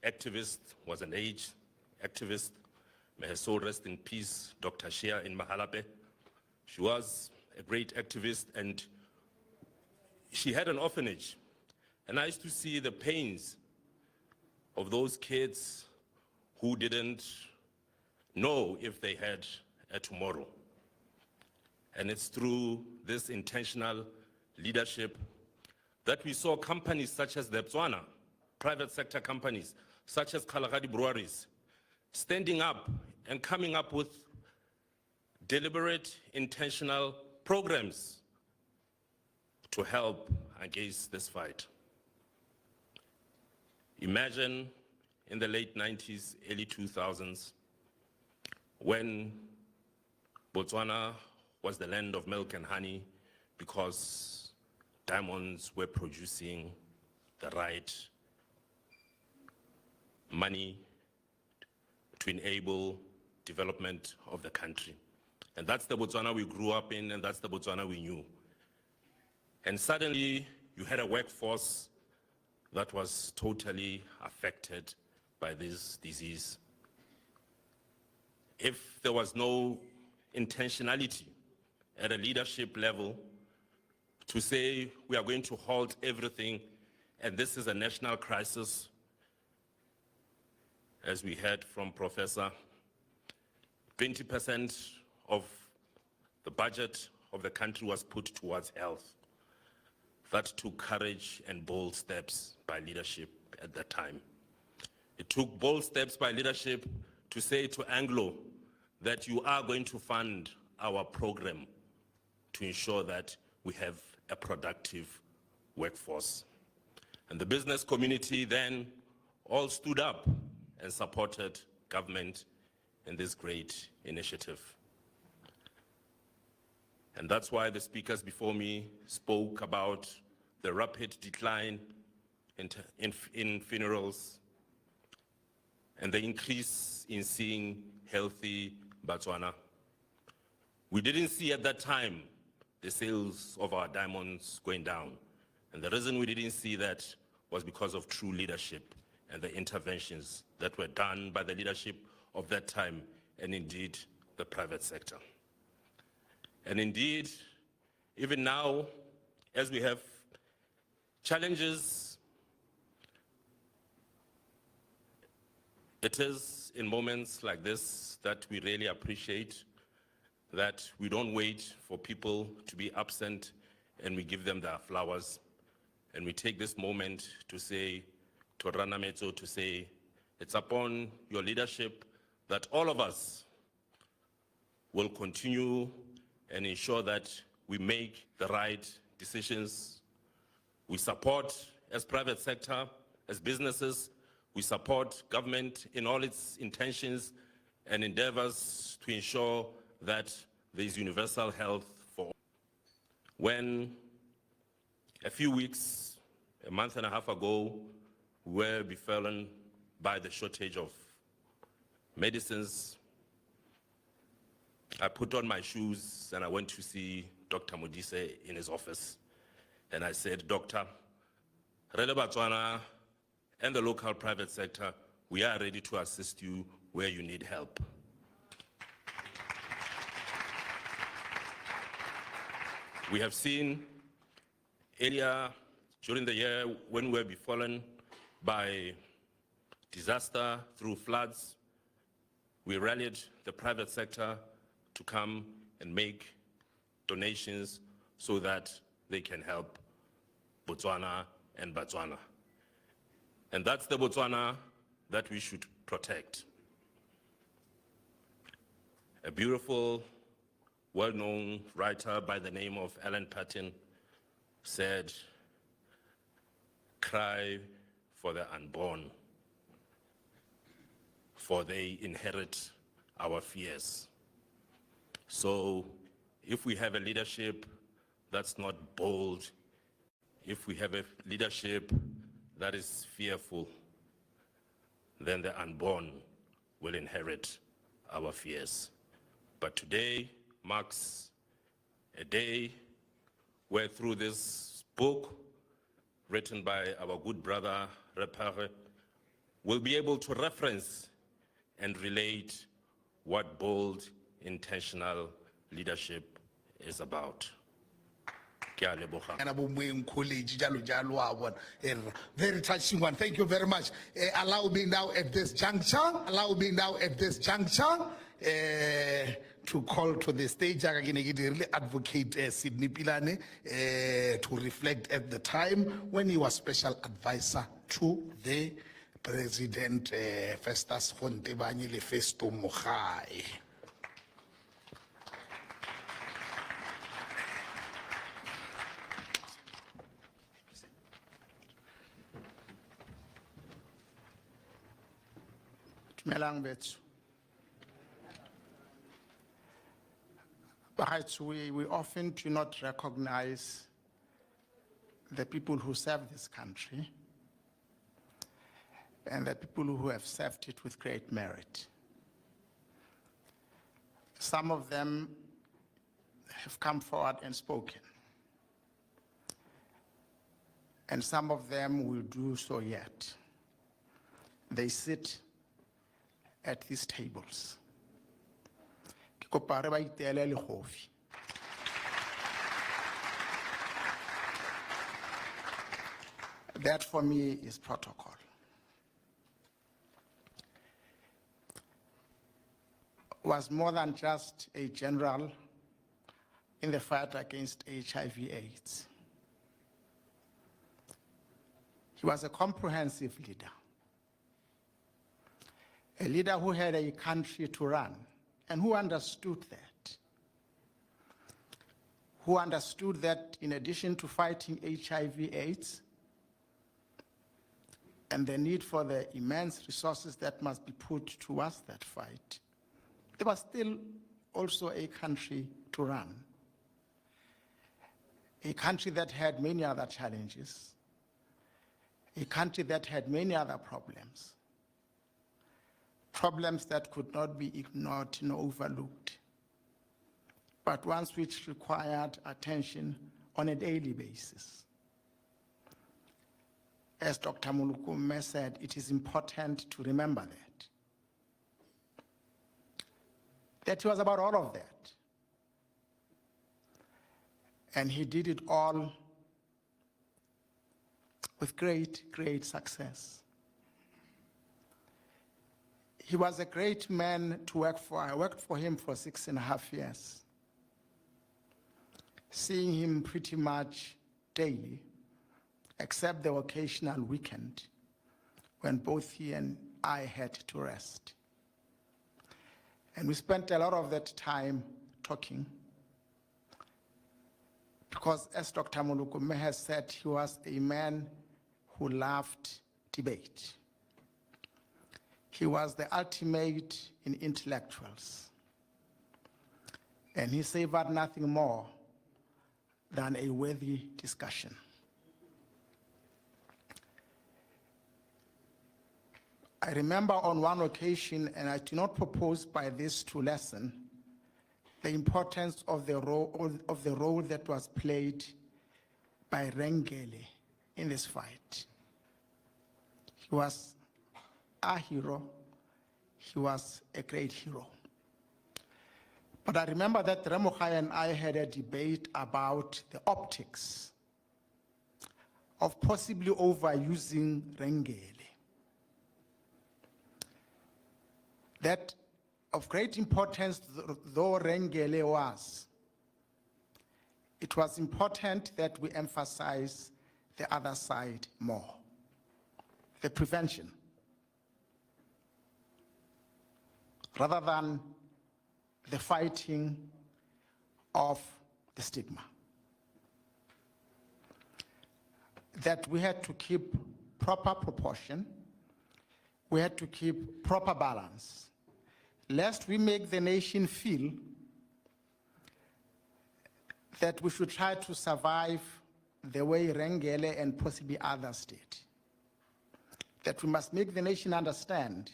activist, was an AIDS activist. May her soul rest in peace, Dr. Shea in Mahalape. She was a great activist, and she had an orphanage. And I used to see the pains of those kids who didn't know if they had a tomorrow. And it's through this intentional leadership that we saw companies such as the Botswana, private sector companies, such as Kalahari Breweries, standing up and coming up with deliberate, intentional programs to help against this fight. Imagine in the late 90s, early 2000s, when Botswana was the land of milk and honey because diamonds were producing the right money to enable development of the country. And that's the Botswana we grew up in, and that's the Botswana we knew. And suddenly, you had a workforce that was totally affected by this disease. If there was no intentionality at a leadership level to say we are going to halt everything, and this is a national crisis, as we heard from Professor. 20% of the budget of the country was put towards health. That took courage and bold steps by leadership at that time. It took bold steps by leadership to say to Anglo that you are going to fund our program to ensure that we have a productive workforce. And the business community then all stood up and supported government in this great initiative. And that's why the speakers before me spoke about the rapid decline in funerals and the increase in seeing healthy Botswana. We didn't see at that time the sales of our diamonds going down. And the reason we didn't see that was because of true leadership and the interventions that were done by the leadership of that time, and indeed the private sector. And indeed, even now, as we have challenges, it is in moments like this that we really appreciate that we don't wait for people to be absent and we give them their flowers. And we take this moment to say, to Rana Metso, to say, it's upon your leadership that all of us will continue and ensure that we make the right decisions. We support, as private sector, as businesses, we support government in all its intentions and endeavors to ensure that there is universal health for all. When a few weeks, a month and a half ago, we were befallen by the shortage of medicines, I put on my shoes and I went to see Dr. Modise in his office. And I said, Doctor, Rele Botswana and the local private sector, we are ready to assist you where you need help. We have seen earlier during the year when we were befallen by disaster through floods, we rallied the private sector to come and make donations so that they can help Botswana and Botswana. And that's the Botswana that we should protect. A beautiful, well-known writer by the name of Alan Paton said, "Cry for the unborn, for they inherit our fears." So if we have a leadership that's not bold, if we have a leadership that is fearful, then the unborn will inherit our fears. But today marks a day where through this book written by our good brother Repare, we'll be able to reference and relate what bold, intentional leadership is about. Ke a leboga.
And Abu Mweng College, jalo jalo wa bona. Very touching one. Thank you very much. Allow me now at this juncture, to call to the stage Advocate Sydney Pilane to reflect at the time when he was special advisor to the President Festus Fontebanye Festo Mogae.
Dumelang betso. Perhaps we often do not recognize the people who serve this country and the people who have served it with great merit. Some of them have come forward and spoken, and some of them will do so yet. They sit at these tables. That for me is protocol. Was more than just a general in the fight against HIV/AIDS. He was a comprehensive leader, a leader who had a country to run and who understood that. Who understood that in addition to fighting HIV/AIDS and the need for the immense resources that must be put towards that fight, there was still also a country to run. A country that had many other challenges, a country that had many other problems, problems that could not be ignored nor overlooked, but ones which required attention on a daily basis. As Dr. Mulukume said, it is important to remember that he was about all of that. And he did it all with great, great success. He was a great man to work for. I worked for him for 6.5 years, seeing him pretty much daily, except the occasional weekend when both he and I had to rest. And we spent a lot of that time talking, because as Dr. Mulukume has said, he was a man who loved debate. He was the ultimate in intellectuals, and he savored nothing more than a worthy discussion. I remember on one occasion, and I do not propose by this to lessen the importance of the role that was played by Rengele in this fight. He was a hero. He was a great hero. But I remember that Mogae and I had a debate about the optics of possibly overusing Rengele. That of great importance, though Rengele was, it was important that we emphasize the other side more, the prevention, rather than the fighting of the stigma. That we had to keep proper proportion, we had to keep proper balance, lest we make the nation feel that we should try to survive the way Rengele and possibly others did. That we must make the nation understand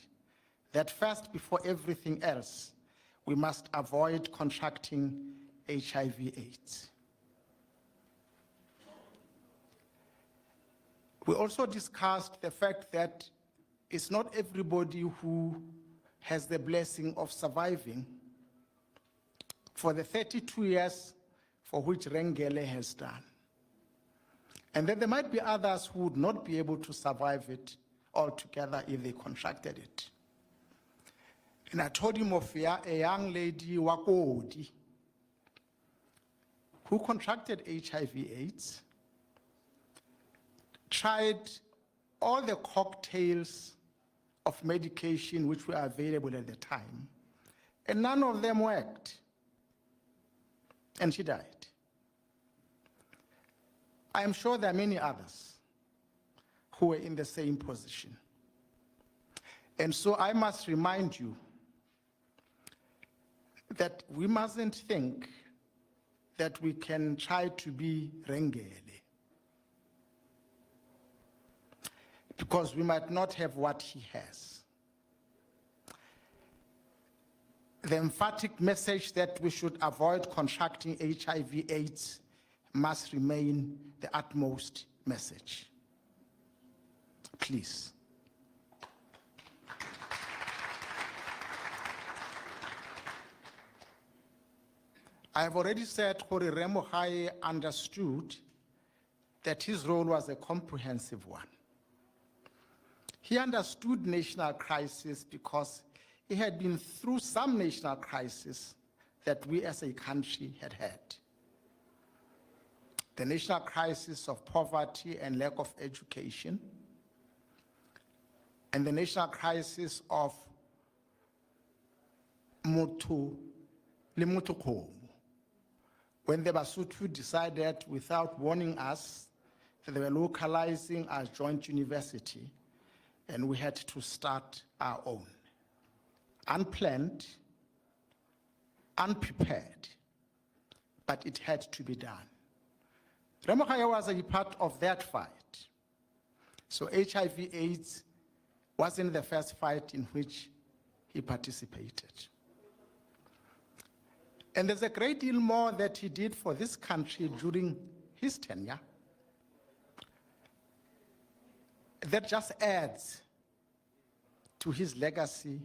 that first, before everything else, we must avoid contracting HIV/AIDS. We also discussed the fact that it's not everybody who has the blessing of surviving for the 32 years for which Rengele has done. And then there might be others who would not be able to survive it altogether if they contracted it. And I told him of a young lady, Wakodi, who contracted HIV/AIDS, tried all the cocktails of medication which were available at the time, and none of them worked. And she died. I am sure there are many others who were in the same position. And so I must remind you that we mustn't think that we can try to be Rengele, because we might not have what he has. The emphatic message that we should avoid contracting HIV/AIDS must remain the utmost message. Please. I have already said Mogae understood that his role was a comprehensive one. He understood national crisis because he had been through some national crisis that we as a country had had. The national crisis of poverty and lack of education, and the national crisis of Motho le Motho, when the Basotho decided without warning us that they were localizing our joint university, and we had to start our own. Unplanned, unprepared, but it had to be done. Mogae was a part of that fight. So HIV/AIDS wasn't the first fight in which he participated. And there's a great deal more that he did for this country during his tenure that just adds to his legacy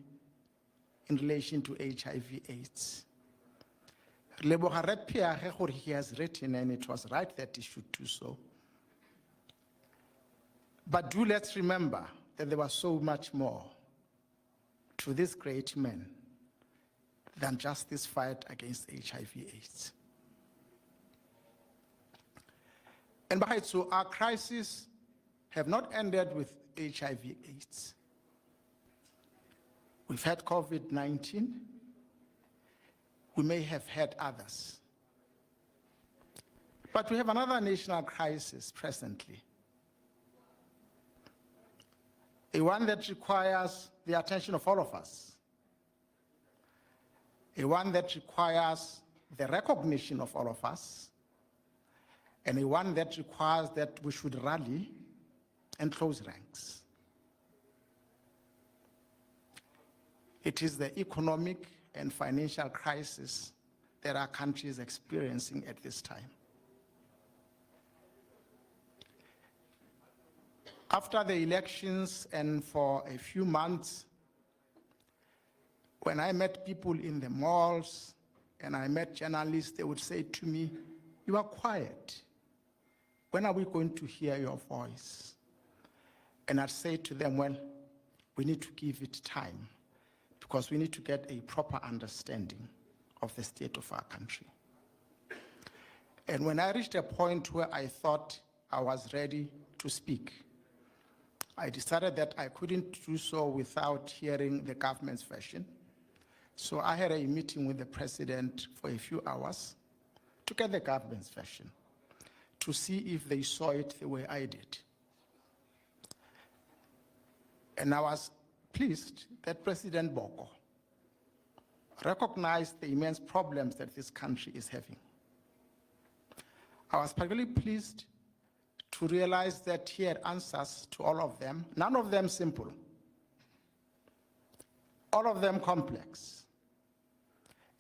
in relation to HIV/AIDS. He has written, and it was right that he should do so. But let's remember that there was so much more to this great man than just this fight against HIV/AIDS. And so our crises have not ended with HIV/AIDS. We've had COVID-19. We may have had others. But we have another national crisis presently. A one that requires the attention of all of us. A one that requires the recognition of all of us. And a one that requires that we should rally and close ranks. It is the economic and financial crisis that our country is experiencing at this time. After the elections and for a few months, when I met people in the malls and I met journalists, they would say to me, "You are quiet. When are we going to hear your voice?" And I'd say to them, well, we need to give it time, because we need to get a proper understanding of the state of our country. And when I reached a point where I thought I was ready to speak, I decided that I couldn't do so without hearing the government's version. So I had a meeting with the president for a few hours to get the government's version, to see if they saw it the way I did. And I was pleased that President Boko recognized the immense problems that this country is having. I was particularly pleased to realize that he had answers to all of them, none of them simple, all of them complex.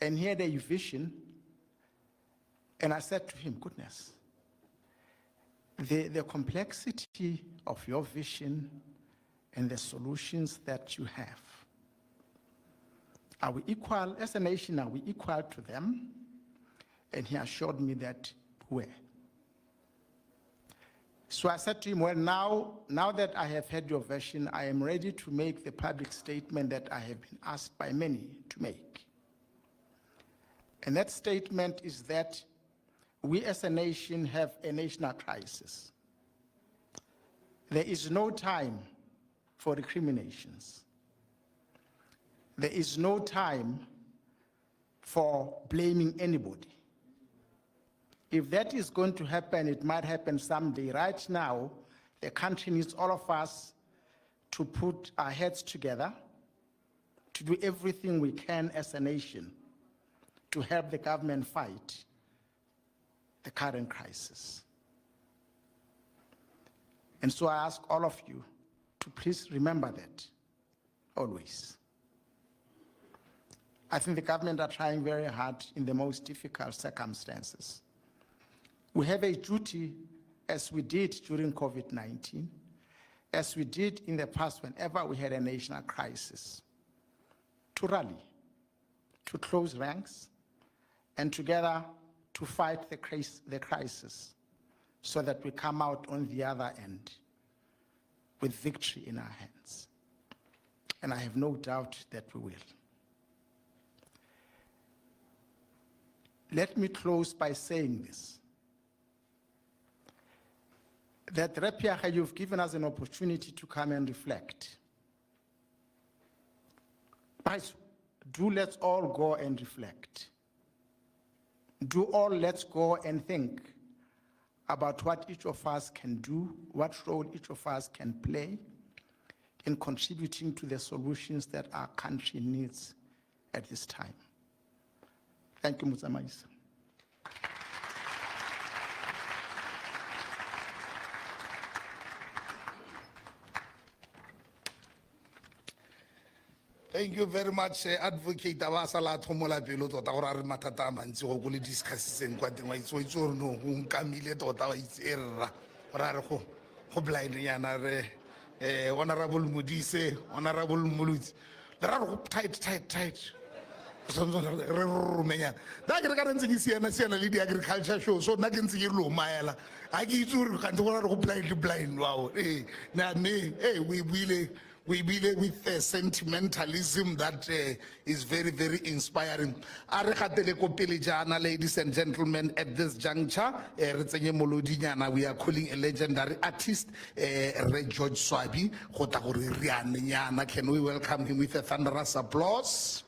And he had a vision, and I said to him, goodness, the complexity of your vision and the solutions that you have, are we equal, as a nation, are we equal to them? And he assured me that we were. So I said to him, well, now that I have heard your version, I am ready to make the public statement that I have been asked by many to make. And that statement is that we as a nation have a national crisis. There is no time for recriminations. There is no time for blaming anybody. If that is going to happen, it might happen someday. Right now, the country needs all of us to put our heads together, to do everything we can as a nation to help the government fight the current crisis. And so I ask all of you to please remember that, always. I think the government are trying very hard in the most difficult circumstances. We have a duty, as we did during COVID-19, as we did in the past whenever we had a national crisis, to rally, to close ranks, and together to fight the crisis so that we come out on the other end with victory in our hands. And I have no doubt that we will. Let me close by saying this, that Repiaga, you've given us an opportunity to come and reflect. But let's all go and reflect. Let's go and think about what each of us can do, what role each of us can play in contributing to the solutions that our country needs at this time. Thank you, Mutsamais.
Thank you very much, Advocate Awasala Tomola Piloto, Taura Matata, and so we discuss in Quatima. So it's all no, whom Camille Tota is error, Rarho, Hobliana, Honorable Modise, Honorable Mulut. There are tight. Romania. That currency is here, National Agriculture Show, so nothing to you, Mayala. I give you blind. Wow. We believe with a sentimentalism that is very, very inspiring. Ladies and gentlemen, at this juncture, we are calling a legendary artist, Ray George Swabi. Can we welcome him with a thunderous applause?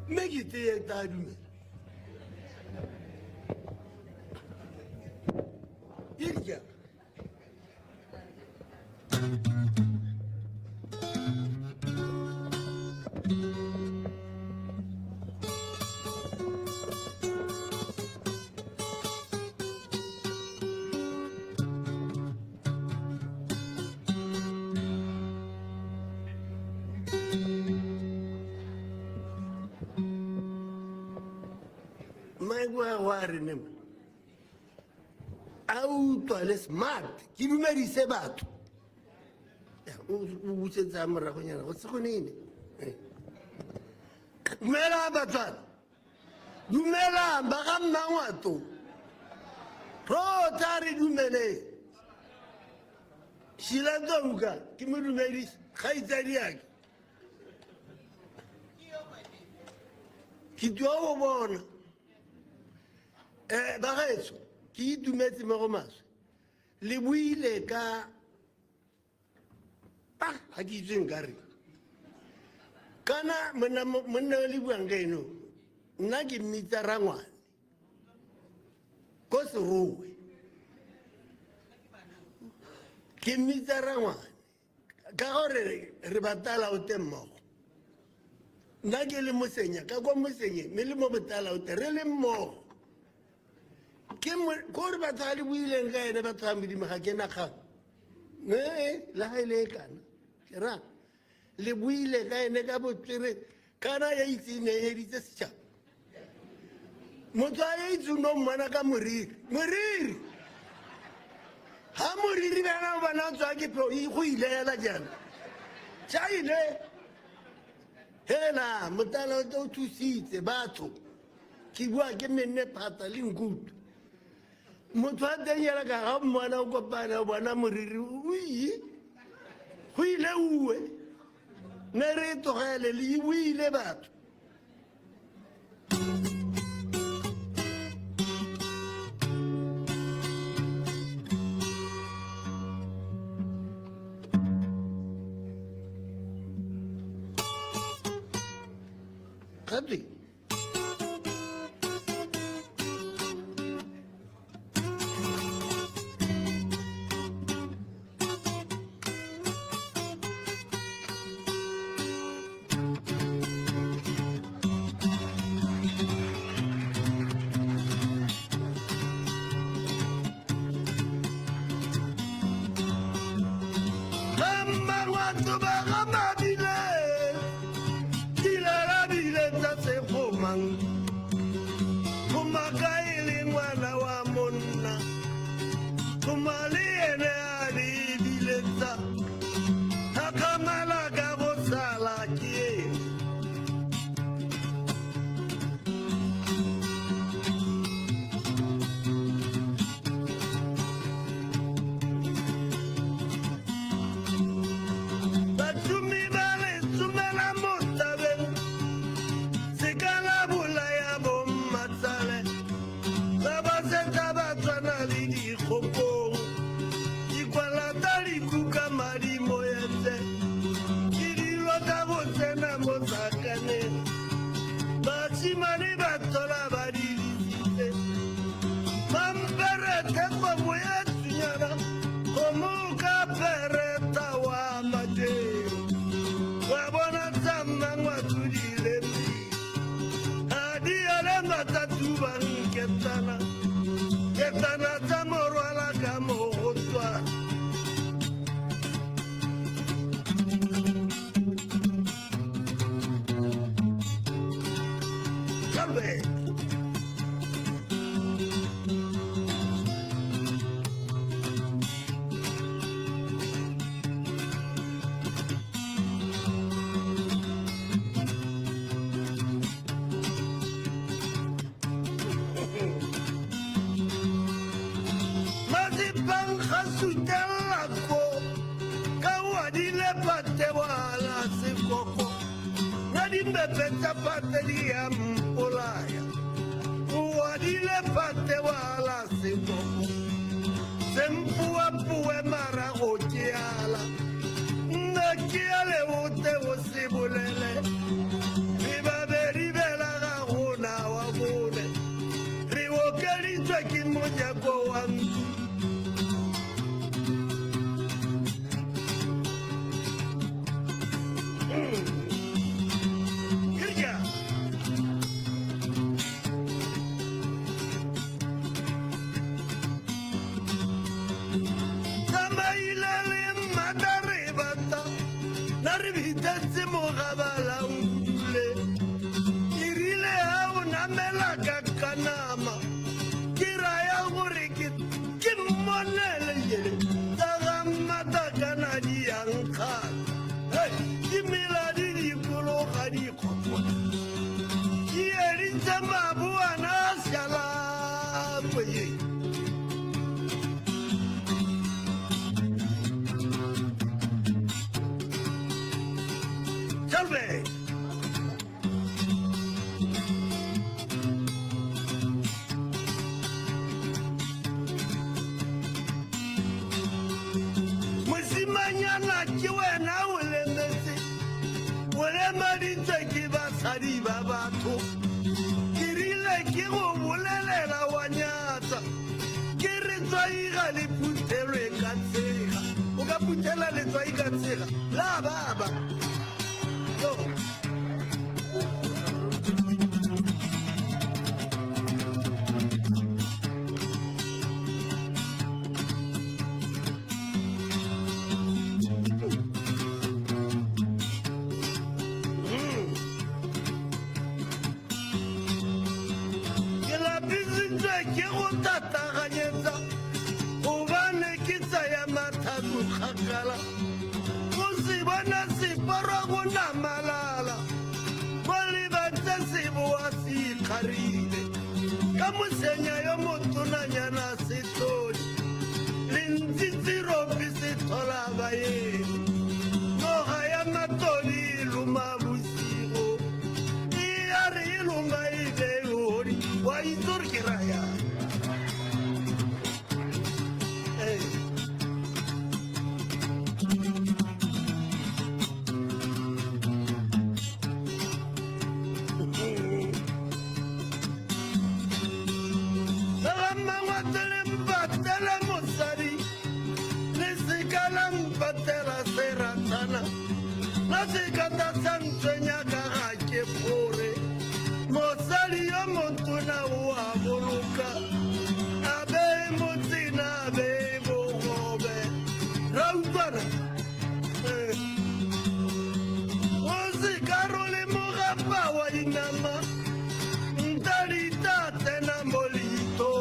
Make it the argument. Here. My warren. Out le smart. Ki dumedi se batho. O butsetsa moragonyana go se go nene. Dumela batswana. Dumela ba ga mmangwato. Rotary dumele. Shilandoka ki mo dumedi khaitsadi yake. Ki twa o bona. Ba gaetso ki dumetse mo go maswe. Le buile ka ha ke tseng ka re kana monna le buang ka eno nna ke mmitsa rangwane ko seruwe ke mmitsa rangwane ka gore re batala o teng mmogo nna ke le mosenya ka kwa mosenyeng mme le mo batala o teng re le mmogo ke gore batho ga le buileng ka ene batho ga medimo ga ke nakgang le ga e le e kana ke rang le buile ka ene ka botswere kana ya itsene e editse setšhaba motho a ya itse no mmana ka moriri ga moriri bana bana tswa ke go ile hela jana tša ile hela motala o thusitse batho ke bua ke menne phata le nkutu motho a teng hela ka ga mmana o kopana o bona moriri go ile uwe ne re tlogele le buile batho Happy. emela ka kanama ke raya gore ke mmonele yele tsa ga matakana di yankgala ke mela di dikologa dikgokgo ke editse maboana a sialakwe ye Tell Mosimanyana ke wena o lemetse o lemaditse ke basadi ba batho ke rile ke go bolelela wa nyatsa ke re tswai ga le phuthelwe ka tshega o ka phuthela letswai ka tshega la baba yo ke go tataganyetsa gobane ke tsaya mathatu kgakala go se bona separa go namalala go lebatse seboa se ikgarile ka mosenya yo motonanyana setodi le ntsitsiropi se thola baeng noga ya matodi e loma bosigo e ya re e loma ideodi wa itsore ke raya mosadi yo motona o a boloka a be motsina a be bogobe ra utlwana o se karole mogapa wa inama ntadita tsena molito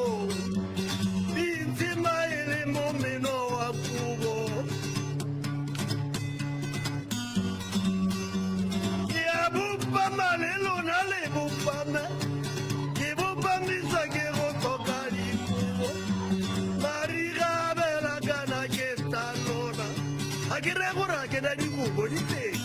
ditsima e le momeno wa kubo ya bupa malelo na le bupame ke bupamisa ke go toka dikubo mariga bela kana ke talona a ke re gore a ke na dikubo di teng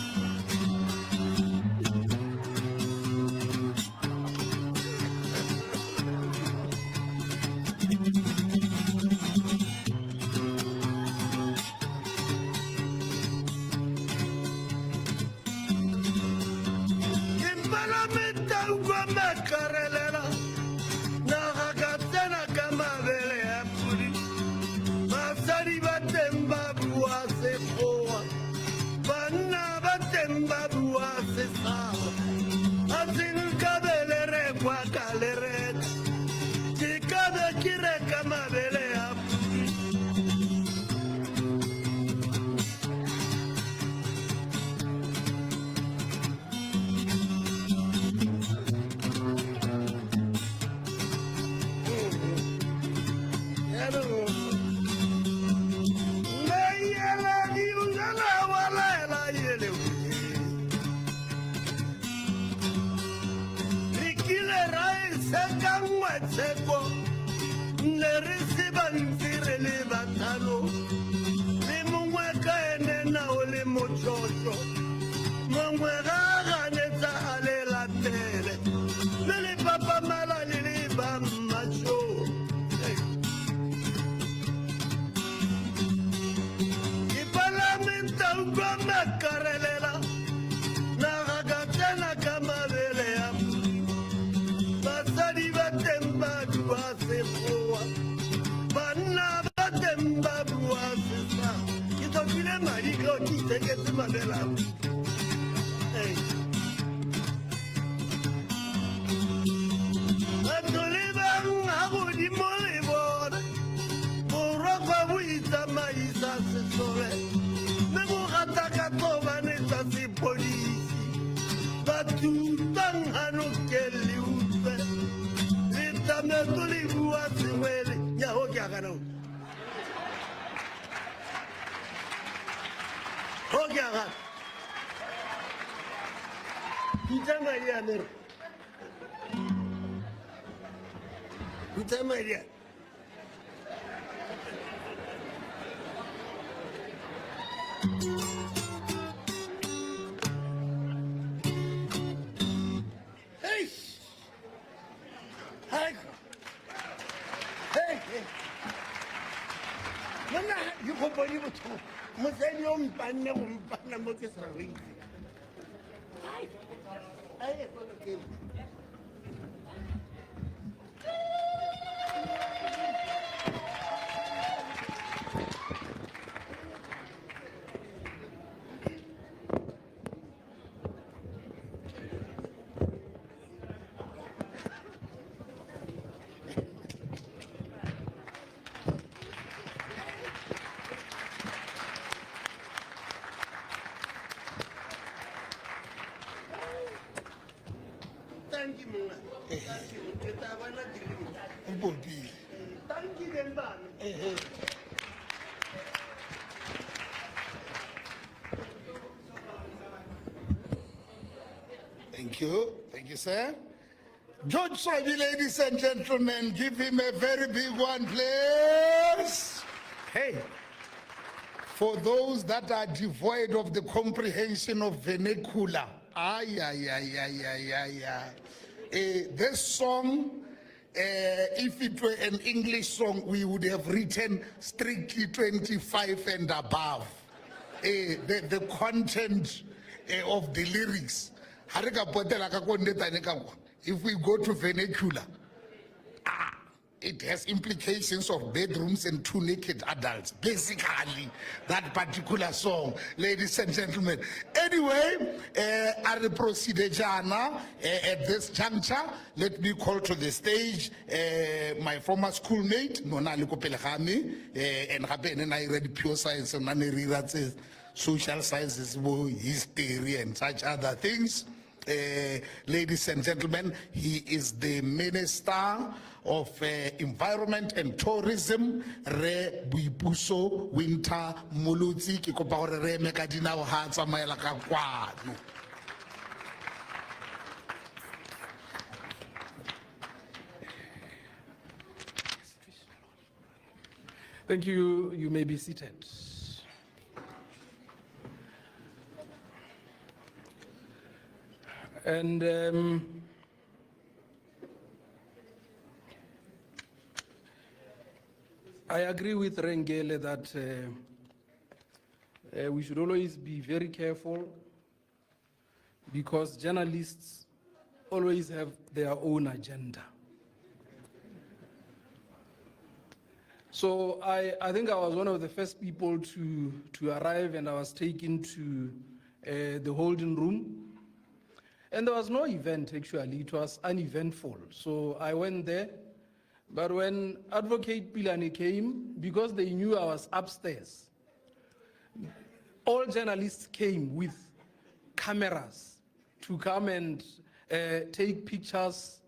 Banna batemba le tlo le bua sengwele nya ho ke a gana ho ke a gana Peter Maria Mer Peter Maria Hey! Hey! Hey! Mona, you go body with you. Musenium Panam Panamotis. Thank you, Mona. Thank you, Dembana.
Thank you, sir. George Swabi, ladies and gentlemen, give him a very big one, please. Hey, for those that are devoid of the comprehension of vernacular, this song, if it were an English song, we would have written strictly 25 and above. The content of the lyrics. If we go to vernacular, it has implications of bedrooms and 2 naked adults. Basically, that particular song, ladies and gentlemen. Anyway, at the procedure at this juncture, let me call to the stage my former schoolmate, Nona Likopelegami, and I read pure science and social sciences, history, and such other things. Ladies and gentlemen, he is the Minister of Environment and Tourism, Re Buipuso Winter Muluzi, ki kopa hore re mekadina o ha tsamaela ka kwano.
Thank you. You may be seated. And I agree with Rengele that we should always be very careful because journalists always have their own agenda. So I think I was one of the first people to arrive, and I was taken to the holding room. And there was no event, actually. It was uneventful. So I went there. But when Advocate Pilani came, because they knew I was upstairs, all journalists came with cameras to come and take pictures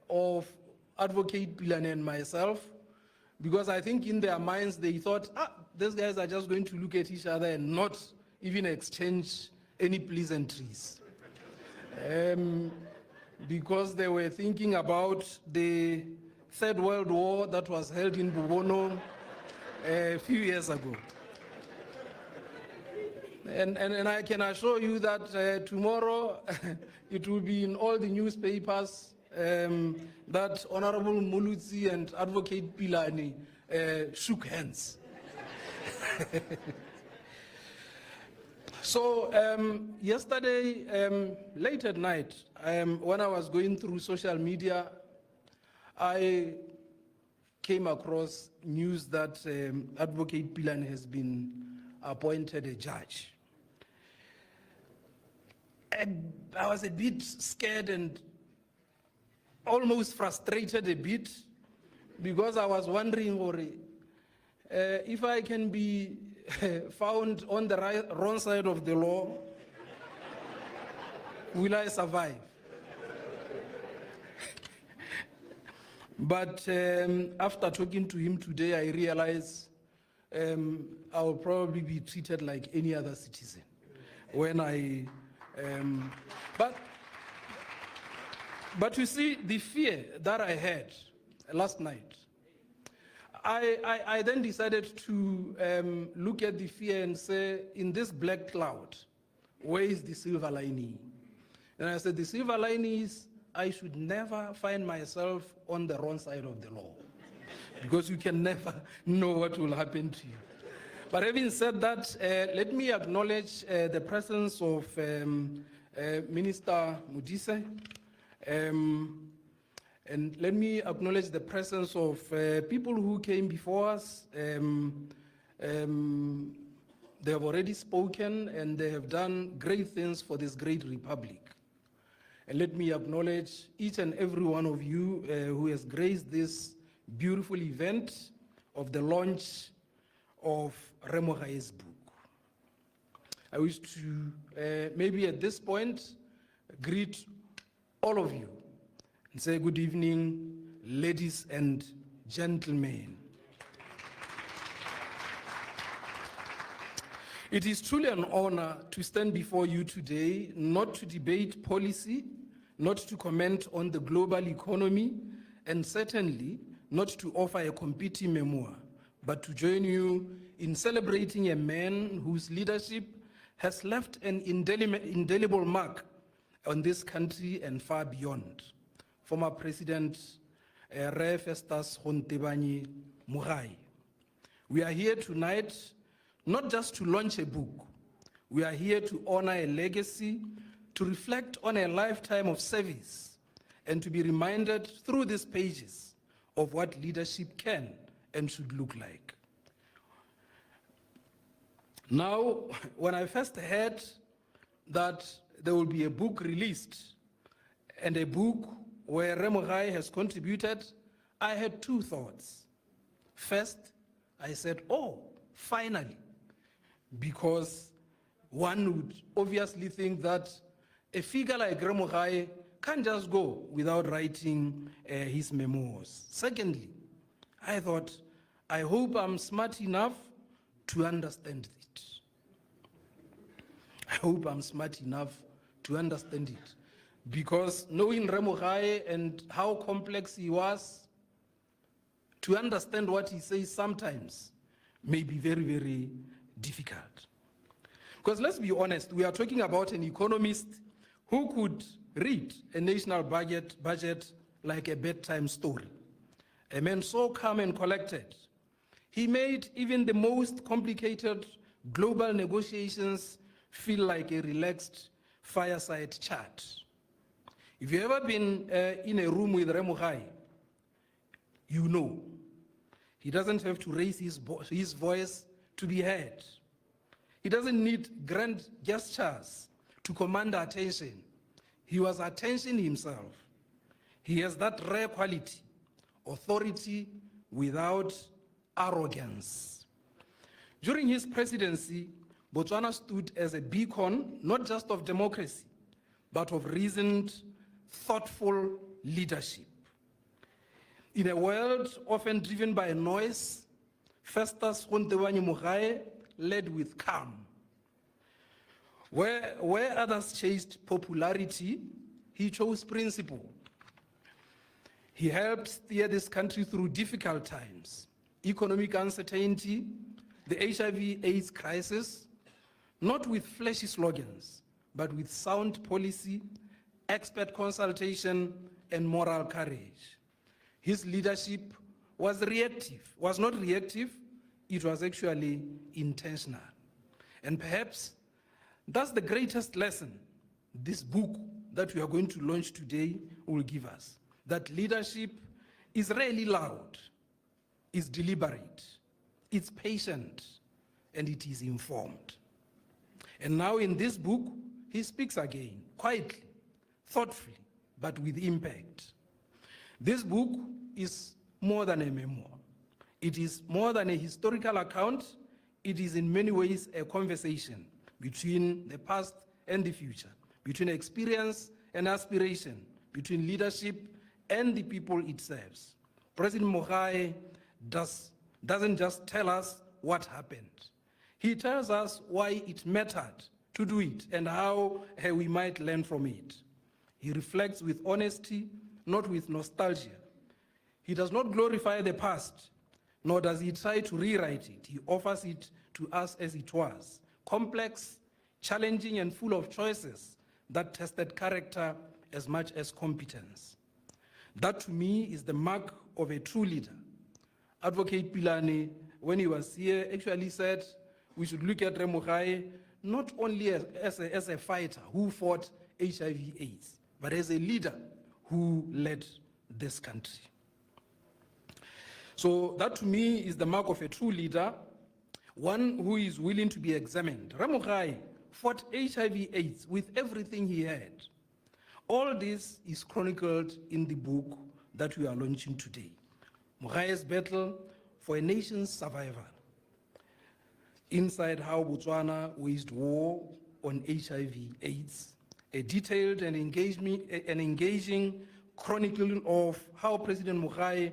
of Advocate Pilani and myself, because I think in their minds they thought, these guys are just going to look at each other and not even exchange any pleasantries. Because they were thinking about the Third World War that was held in Bubono a few years ago. And I can assure you that tomorrow it will be in all the newspapers that Honorable Muluzi and Advocate Pilani shook hands. So yesterday, late at night, when I was going through social media, I came across news that Advocate Pilani has been appointed a judge. And I was a bit scared and almost frustrated a bit because I was wondering if I can be found on the wrong side of the law, will I survive? But after talking to him today, I realize I will probably be treated like any other citizen. When but you see, the fear that I had last night, I then decided to look at the fear and say, in this black cloud, where is the silver lining? And I said, the silver lining is I should never find myself on the wrong side of the law, because you can never know what will happen to you. But having said that, let me acknowledge the presence of Minister Modise, and let me acknowledge the presence of people who came before us. They have already spoken and they have done great things for this great republic. And let me acknowledge each and every one of you who has graced this beautiful event of the launch of Mogae's book. I wish to maybe at this point greet all of you and say good evening, ladies and gentlemen. It is truly an honor to stand before you today, not to debate policy, not to comment on the global economy, and certainly not to offer a competing memoir, but to join you in celebrating a man whose leadership has left an indelible mark on this country and far beyond. Former President Re Festus Mogae. We are here tonight not just to launch a book. We are here to honor a legacy, to reflect on a lifetime of service, and to be reminded through these pages of what leadership can and should look like. Now, when I first heard that there will be a book released and a book where Mogae has contributed, I had two thoughts. First, I said, oh, finally, because one would obviously think that a figure like Mogae can't just go without writing his memoirs. Secondly, I thought, I hope I'm smart enough to understand it. I hope I'm smart enough to understand it. Because knowing Mogae and how complex he was, to understand what he says sometimes may be very, very difficult. Because let's be honest, we are talking about an economist who could read a national budget like a bedtime story. A man so calm and collected. He made even the most complicated global negotiations feel like a relaxed fireside chat. If you've ever been in a room with Mogae, you know he doesn't have to raise his voice to be heard. He doesn't need grand gestures to command attention. He was attention himself. He has that rare quality, authority without arrogance. During his presidency, Botswana stood as a beacon, not just of democracy, but of reasoned, thoughtful leadership. In a world often driven by noise, Festus Mogae led with calm. Where others chased popularity, he chose principle. He helped steer this country through difficult times, economic uncertainty, the HIV/AIDS crisis, not with flashy slogans, but with sound policy, expert consultation, and moral courage. His leadership was not reactive, it was actually intentional. And perhaps that's the greatest lesson this book that we are going to launch today will give us. That leadership is rarely loud, it's deliberate, it's patient, and it is informed. And now in this book, he speaks again, quietly, thoughtfully, but with impact. This book is more than a memoir. It is more than a historical account. It is in many ways a conversation between the past and the future, between experience and aspiration, between leadership and the people it serves. President Mogae doesn't just tell us what happened. He tells us why it mattered to do it and how we might learn from it. He reflects with honesty, not with nostalgia. He does not glorify the past, nor does he try to rewrite it. He offers it to us as it was, complex, challenging, and full of choices that tested character as much as competence. That, to me, is the mark of a true leader. Advocate Pilane, when he was here, actually said we should look at Mogae not only as a fighter who fought HIV/AIDS, but as a leader who led this country. So that, to me, is the mark of a true leader, one who is willing to be examined. Mogae fought HIV/AIDS with everything he had. All this is chronicled in the book that we are launching today, Mogae's Battle for a Nation's Survival. Inside How Botswana Waged War on HIV/AIDS, a detailed and engaging chronicle of how President Mogae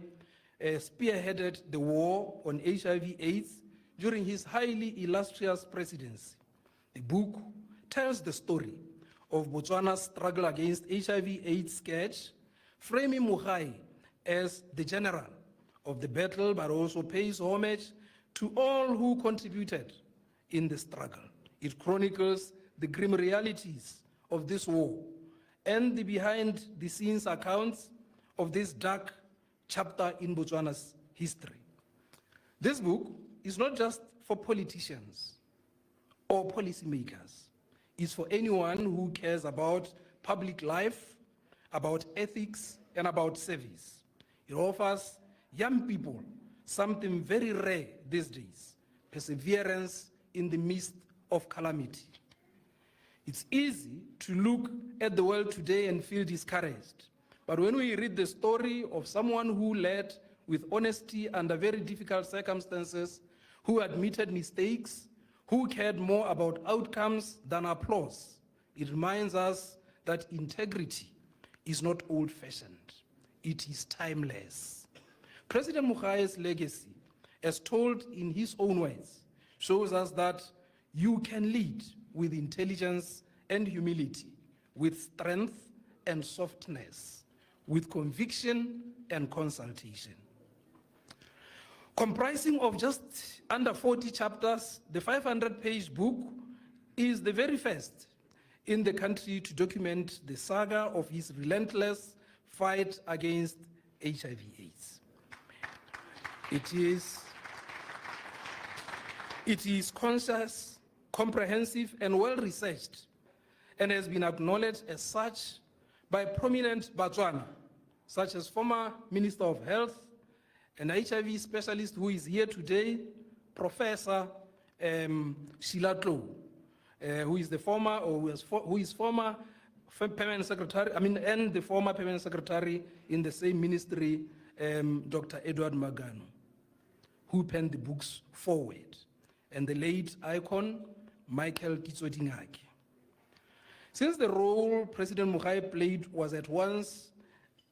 spearheaded the war on HIV/AIDS during his highly illustrious presidency. The book tells the story of Botswana's struggle against HIV/AIDS scourge, framing Mogae as the general of the battle, but also pays homage to all who contributed in the struggle. It chronicles the grim realities of this war and the behind-the-scenes accounts of this dark chapter in Botswana's history. This book is not just for politicians or policymakers. It's for anyone who cares about public life, about ethics, and about service. It offers young people something very rare these days: perseverance in the midst of calamity. It's easy to look at the world today and feel discouraged. But when we read the story of someone who led with honesty under very difficult circumstances, who admitted mistakes, who cared more about outcomes than applause, it reminds us that integrity is not old-fashioned, it is timeless. President Mogae's legacy, as told in his own words, shows us that you can lead with intelligence and humility, with strength and softness, with conviction and consultation. Comprising of just under 40 chapters, the 500-page book is the very first in the country to document the saga of his relentless fight against HIV/AIDS. It is conscious, comprehensive, and well-researched, and has been acknowledged as such by prominent Botswana, such as former Minister of Health, an HIV specialist who is here today, Professor Sheila Tlo, who is the former, or who is former permanent secretary, and the former permanent secretary in the same ministry, Dr. Edward Magano, who penned the books forward, and the late icon, Michael Kitsodingaki. Since the role President Mogae played was at once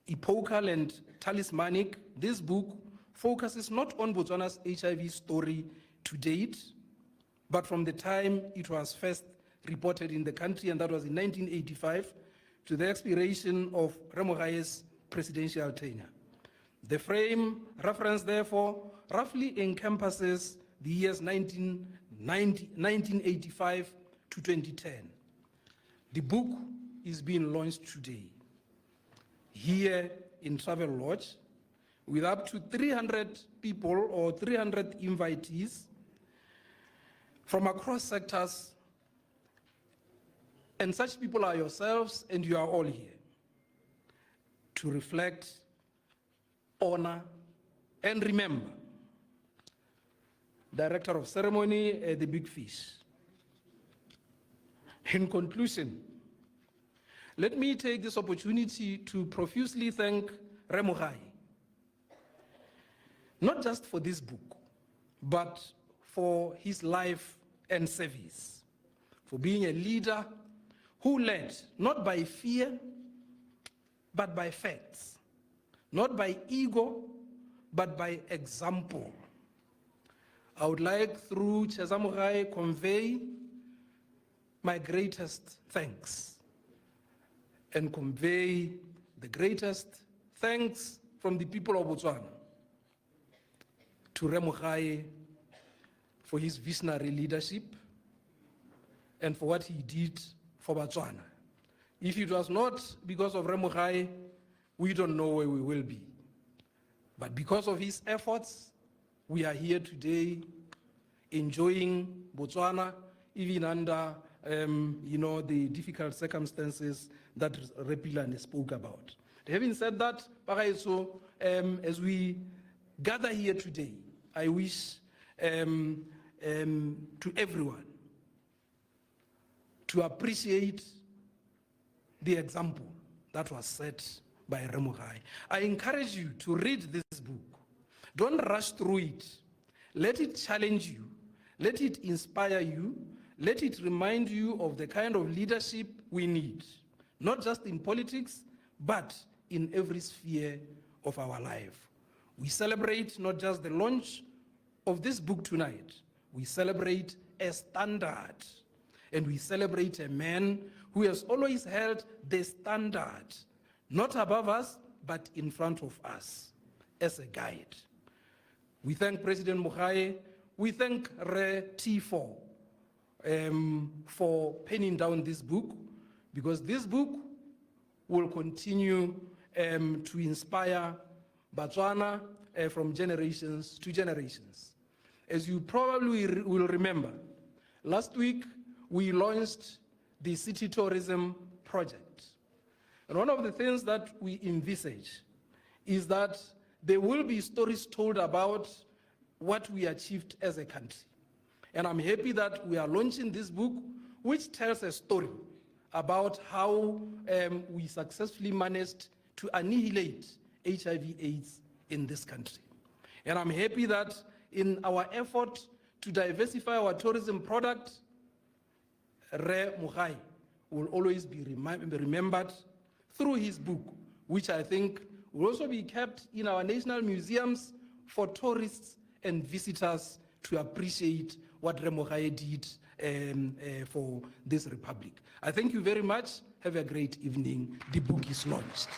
epochal and talismanic, this book focuses not on Botswana's HIV story to date, but from the time it was first reported in the country, and that was in 1985, to the expiration of Mogae's presidential tenure. The frame reference, therefore, roughly encompasses the years 1985 to 2010. The book is being launched today here in Travel Lodge with up to 300 people or 300 invitees from across sectors, and such people are yourselves, and you are all here to reflect, honor, and remember. Director of Ceremony, the Big Fish. In conclusion, let me take this opportunity to profusely thank Mogae, not just for this book, but for his life and service, for being a leader who led not by fear, but by facts, not by ego, but by example. I would like, through Cheza Mogae, convey my greatest thanks and convey the greatest thanks from the people of Botswana to Mogae for his visionary leadership and for what he did for Botswana. If it was not because of Mogae, we don't know where we will be. But because of his efforts, we are here today enjoying Botswana, even under the difficult circumstances that Repilane spoke about. Having said that, as we gather here today, I wish to everyone to appreciate the example that was set by Mogae. I encourage you to read this book. Don't rush through it. Let it challenge you. Let it inspire you. Let it remind you of the kind of leadership we need, not just in politics, but in every sphere of our life. We celebrate not just the launch of this book tonight, we celebrate a standard, and we celebrate a man who has always held the standard, not above us, but in front of us, as a guide. We thank President Mogae. We thank Re T4 for penning down this book, because this book will continue to inspire Botswana from generations to generations. As you probably will remember, last week we launched the City Tourism Project. And one of the things that we envisage is that there will be stories told about what we achieved as a country. And I'm happy that we are launching this book, which tells a story about how we successfully managed to annihilate HIV/AIDS in this country. And I'm happy that in our effort to diversify our tourism product, Re Mogae will always be remembered through his book, which I think will also be kept in our national museums for tourists and visitors to appreciate what Re Mogae did for this republic. I thank you very much. Have a great evening. The book is launched.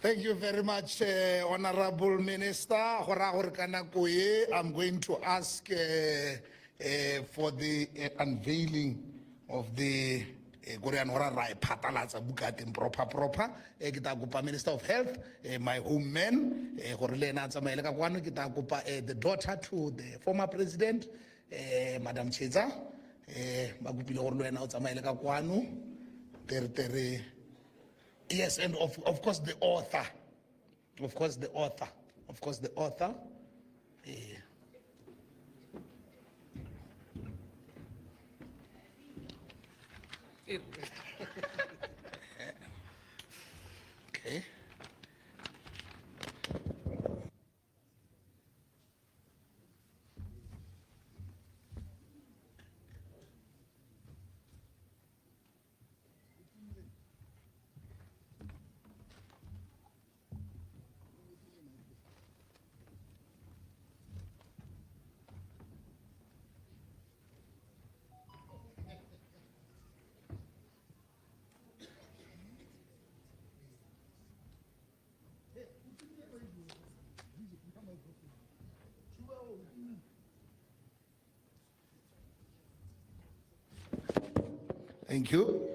Thank you very much, Honorable Minister. I'm going to ask for the unveiling of the proper. Minister of Health, my home man, the daughter to the former president, Madam Cheza, yes, and of course the author. Of course the author. Of course the author. Okay. Thank you.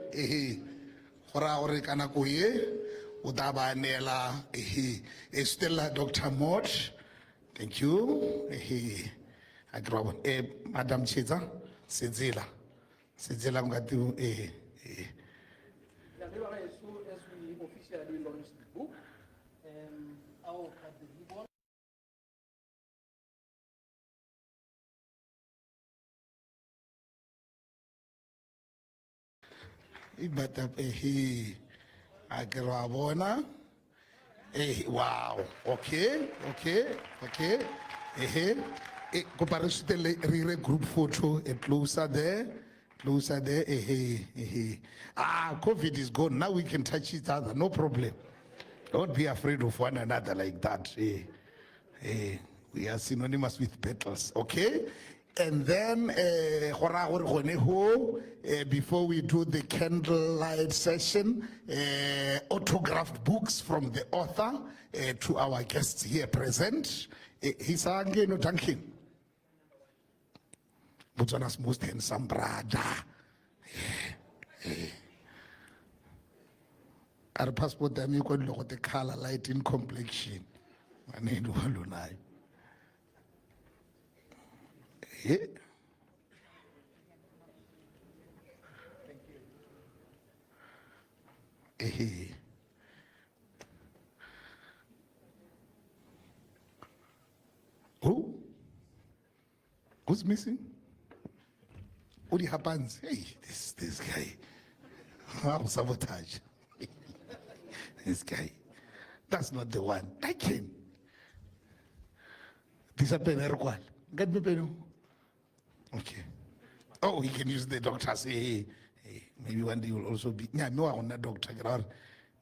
Stella Dr. Mott. Thank you. Madam Cheza, Sedzela. Sedzela ngatu
As we officially launch the book, I'll cut the ribbon.
Wow. Okay. Group photo, closer there. Closer there. COVID is gone. Now we can touch each other. No problem. Don't be afraid of one another like that. We are synonymous with battles. Okay? And then, before we do the candlelight session, autographed books from the author to our guests here present. He's again, thank him. Botswana's most handsome brother. Our passport, you can look at the color, light in complexion. Who? Who's missing? What happens? Hey, this guy. How sabotage. This guy. That's not the one. I can. Disappear. Get me pen. Okay. Oh, he can use the doctor. Say, maybe one day you'll also be. Yeah, no, I'm not doctor.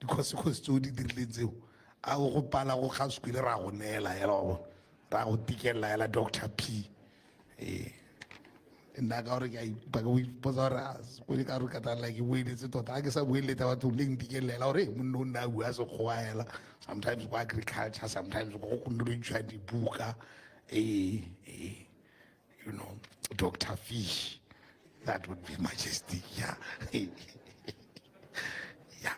Because it was too little. I will pala go house with Ragonella. Ragotikela, Dr. P. And I got a guy, but we put our ass. We got like wait, it's a I guess I will let our to link together. No, now we as a while. Sometimes agriculture, sometimes the buka. You know, Dr. Fish. That would be majestic, yeah. Yeah.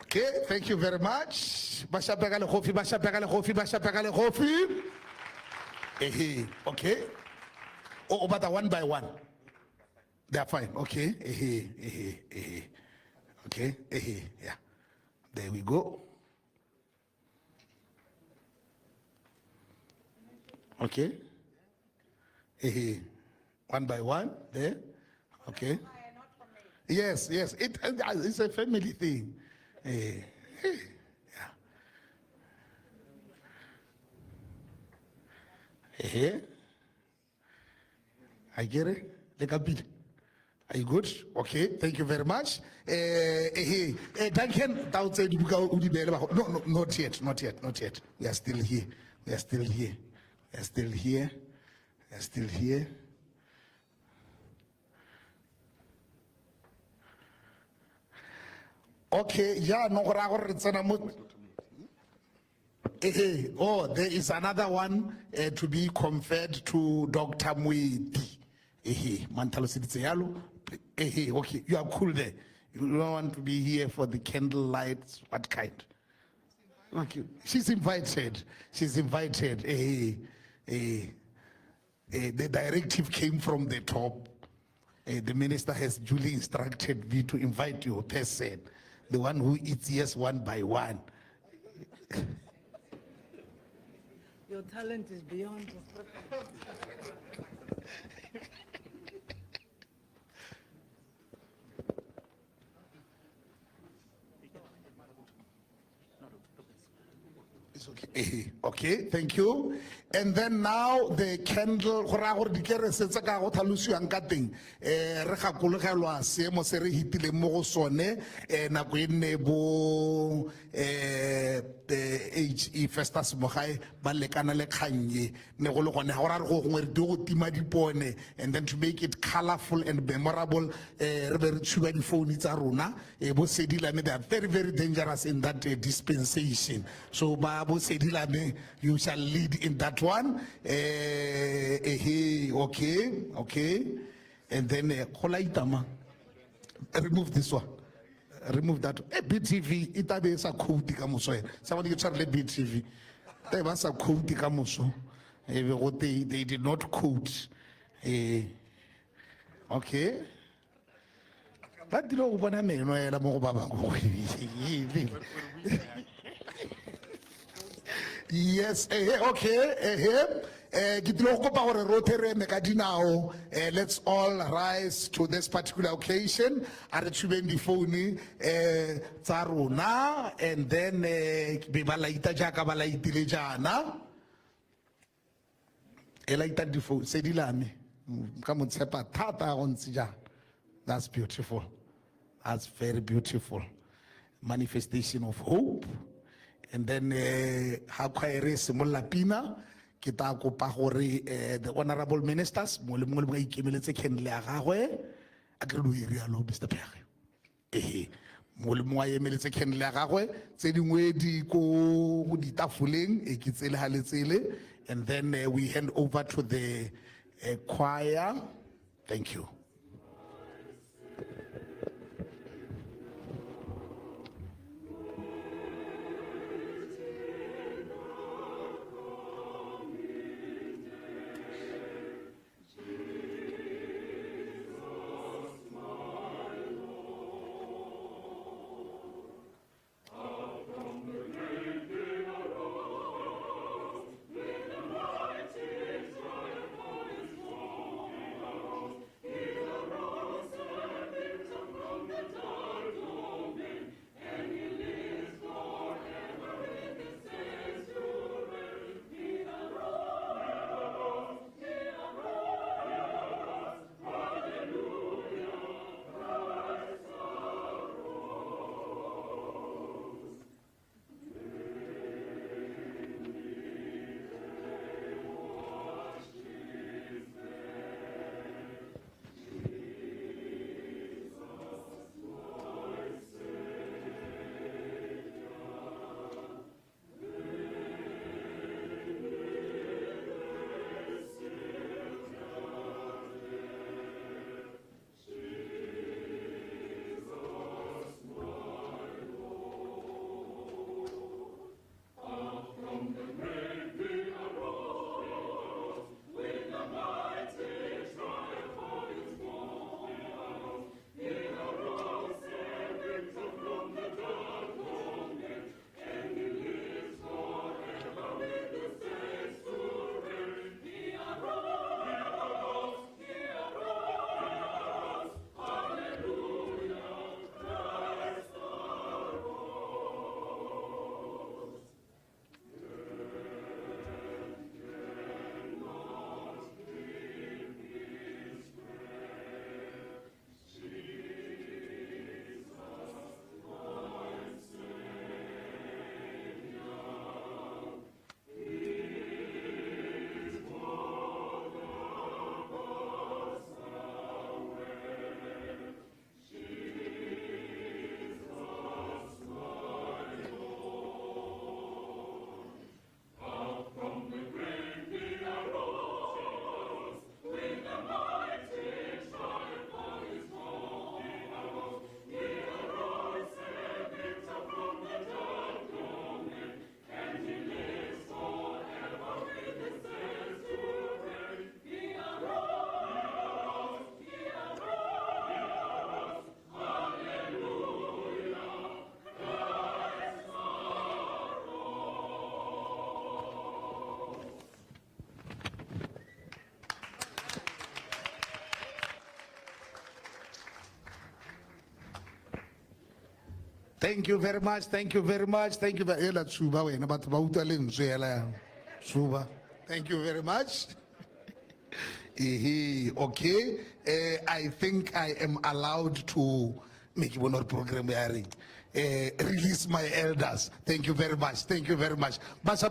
Okay, thank you very much. Basha pegale kofi. Okay. Oh, but one by one. They are fine. Okay. Okay. Yeah. There we go. Okay. One by one. There. Okay. Yes. It's a family thing. Yeah. I get it. Like a bit. Are you good? Okay, thank you very much. Duncan, outside no, not yet. We are still here. Okay, yeah, no, oh, there is another one to be conferred to Dr. Mwedi. Okay, you are cool there. You don't want to be here for the candlelight. What kind? Okay, she's invited. The directive came from the top. The minister has duly instructed me to invite your person, the one who eats yes one by one.
Your talent is beyond.
It's okay. Okay, thank you. And then now the candle, HE Festus Mogae balekana le khanye ne go le gone ha ora re go ngwe re go tima dipone, and then to make it colorful and memorable re be re tshuba di phone tsa rona bo sedilane. They are very, very dangerous in that dispensation. So ba bo sedilane, you shall lead in that one. Okay. And then Kolaitama, remove this one. Remove that. BTV, itabe sa kouti kamuso. Somebody get Charlie BTV. They was a kouti kamuso. They did not quote. Okay. But you know what I mean? Yes. Okay. Let's all rise to this particular occasion. And then ka mo tshepa thata go ntse jang. That's beautiful. That's very beautiful. Manifestation of hope. And then ha khwaere simolla pina ke ta kopa gore the honorable ministers mo le mo le ikemeletse candle ya gagwe a ke lo irialo Mr. Phege. Mo le mo a emeletse candle ya gagwe tse dingwe di ko go ditafoleng e ke tsele ha le tsele, and then we hand over to the choir. Thank you. Thank you very much. Thank you very much. Thank you very much. Thank you very much. Okay. I think I am allowed to make one more program release my elders. Thank you very much. Thank you very much. It's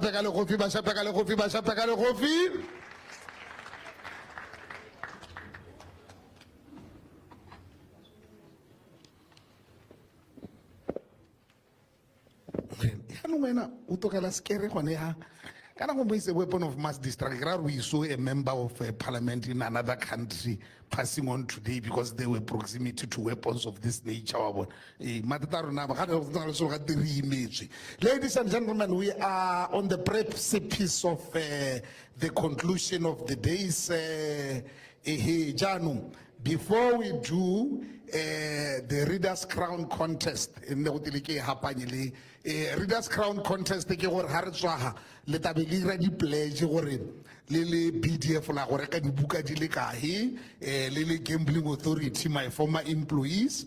a weapon of mass destruction. We saw a member of parliament in another country passing on today because they were proximity to weapons of this nature. Ladies and gentlemen, we are on the precipice of the conclusion of the day's Janum. Before we do the Reader's Crown contest in the Readers Crown Contest ke gore ha re tswaga le tabe le ira di-pledge gore le BDF la go reka dibuka di le kae le Gambling Authority, my former employers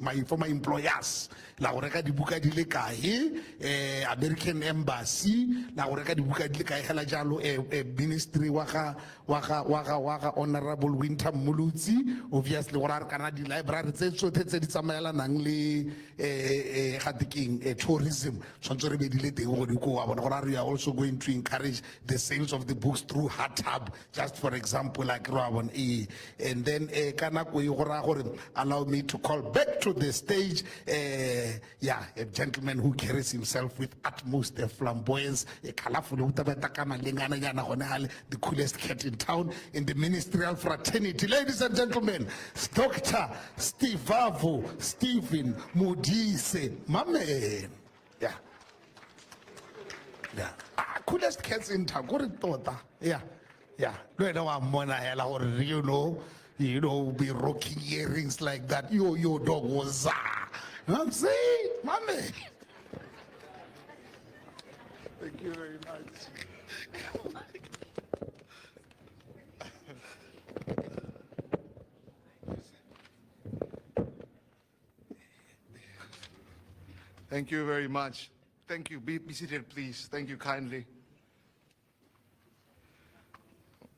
la go reka dibuka di le kae American Embassy la go reka dibuka di le kae hela jalo ministry wa ga Honorable Winter Mulutsi, obviously gore re kana di library tse tsotlhe tse di tsamaelanang le tourism tshwanetse re be di le teng go di ko wa bona gore we are also going to encourage the sales of the books through hard tab, just for example, like Rawan E. And then allow me to call back to the stage a gentleman who carries himself with utmost flamboyance, the coolest cat in town in the ministerial fraternity. Ladies and gentlemen, Dr. Stephen Modise, my man. Yeah. Coolest cats in town. Go to Tota. Yeah. No, you know, be rocking earrings like that. Your dog was you know what I'm saying? My man. Thank you very much.
Thank you very much. Thank you. Be seated, please. Thank you kindly.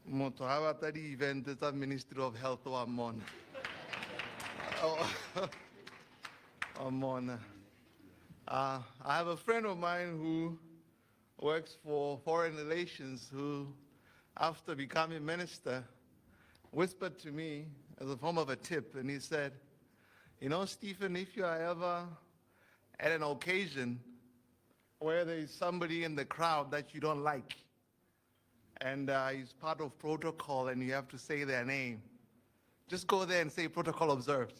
Moto habata di event at Ministry of Health wa Mona. Mona. I have a friend of mine who works for foreign relations who, after becoming minister, whispered to me as a form of a tip, and he said, you know, Stephen, if you are ever at an occasion where there is somebody in the crowd that you don't like, and he's part of protocol and you have to say their name, just go there and say protocol observed.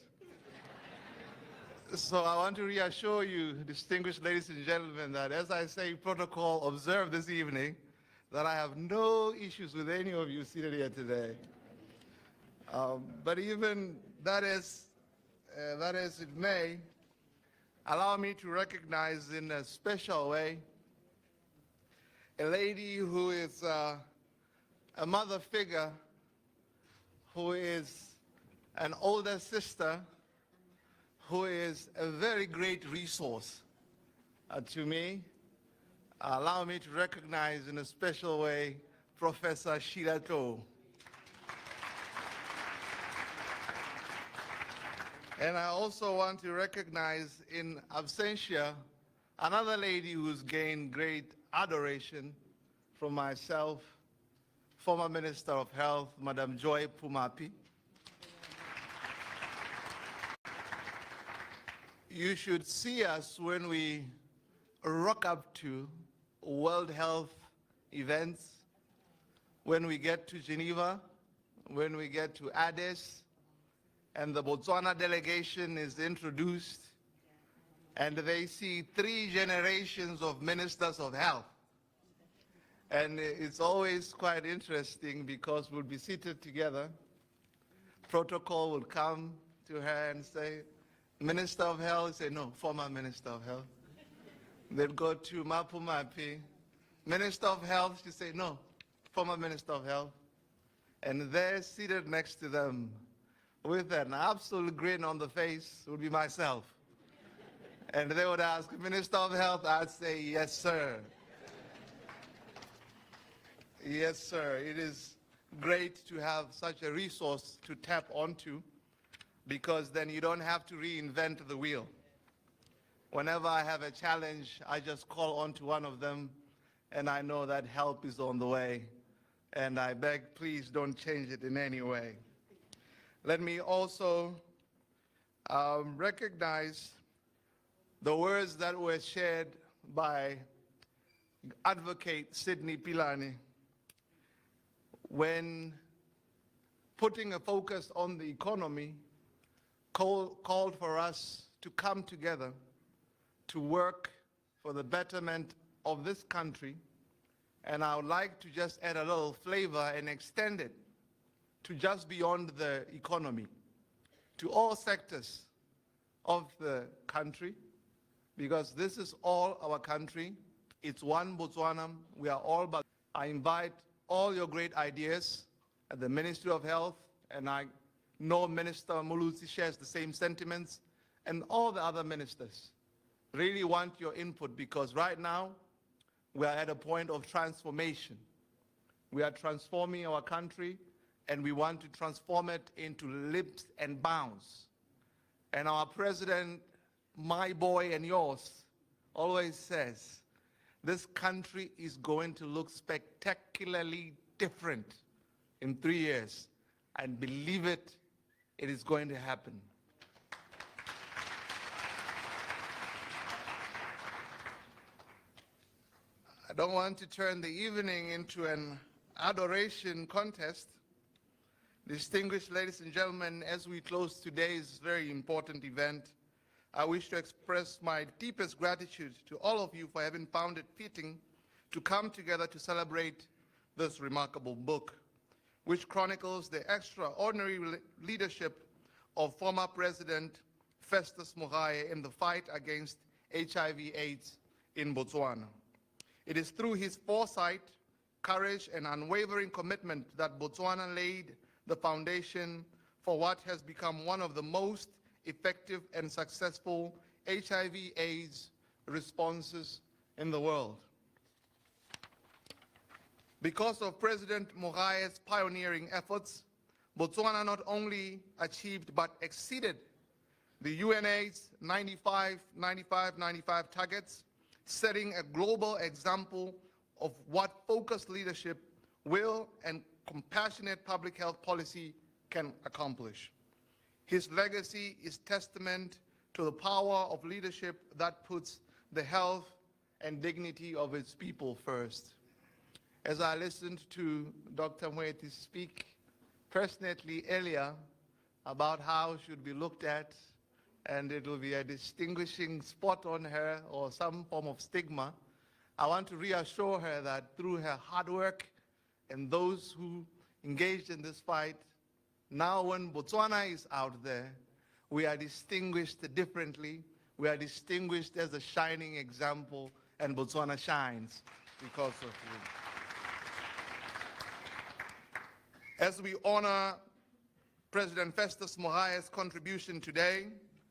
So I want to reassure you, distinguished ladies and gentlemen, that as I say protocol observed this evening, that I have no issues with any of you seated here today. But even that as it may, allow me to recognize in a special way a lady who is a mother figure, who is an older sister, who is a very great resource to me. Allow me to recognize in a special way Professor Shirato. And I also want to recognize in absentia another lady who's gained great adoration from myself, former Minister of Health, Madam Joy Pumapi. You should see us when we rock up to World Health events, when we get to Geneva, when we get to Addis, and the Botswana delegation is introduced, and they see 3 generations of ministers of health. And it's always quite interesting because we'll be seated together. Protocol will come to her and say, Minister of Health, say, no, former Minister of Health. They'll go to Mapu Mapi. Minister of Health, she say, no, former Minister of Health. And there, seated next to them, with an absolute grin on the face, would be myself. And they would ask, Minister of Health, I'd say, yes, sir. Yes, sir. It is great to have such a resource to tap onto, because then you don't have to reinvent the wheel. Whenever I have a challenge, I just call on to one of them, and I know that help is on the way. And I beg, please don't change it in any way. Let me also recognize the words that were shared by Advocate Sydney Pilani when putting a focus on the economy, called for us to come together to work for the betterment of this country. And I would like to just add a little flavor and extend it to just beyond the economy, to all sectors of the country, because this is all our country. It's one Botswana. We are all, but I invite all your great ideas at the Ministry of Health, and I know Minister Modise shares the same sentiments, and all the other ministers really want your input, because right now we are at a point of transformation. We are transforming our country, and we want to transform it into leaps and bounds. And our president, my boy and yours, always says, this country is going to look spectacularly different in 3 years. And believe it, it is going to happen. I don't want to turn the evening into an adoration contest. Distinguished ladies and gentlemen, as we close today's very important event, I wish to express my deepest gratitude to all of you for having found it fitting to come together to celebrate this remarkable book, which chronicles the extraordinary leadership of former President Festus Mogae in the fight against HIV/AIDS in Botswana. It is through his foresight, courage, and unwavering commitment that Botswana laid the foundation for what has become one of the most effective and successful HIV/AIDS responses in the world. Because of President Mogae's pioneering efforts, Botswana not only achieved but exceeded the UNAIDS 95-95-95 targets, setting a global example of what focused leadership, will, and compassionate public health policy can accomplish. His legacy is testament to the power of leadership that puts the health and dignity of its people first. As I listened to Dr. Mogae speak passionately earlier about how she should be looked at, and it will be a distinguishing spot on her or some form of stigma, I want to reassure her that through her hard work and those who engaged in this fight, now when Botswana is out there, we are distinguished differently. We are distinguished as a shining example, and Botswana shines because of you. As we honor President Festus Mogae's contribution today,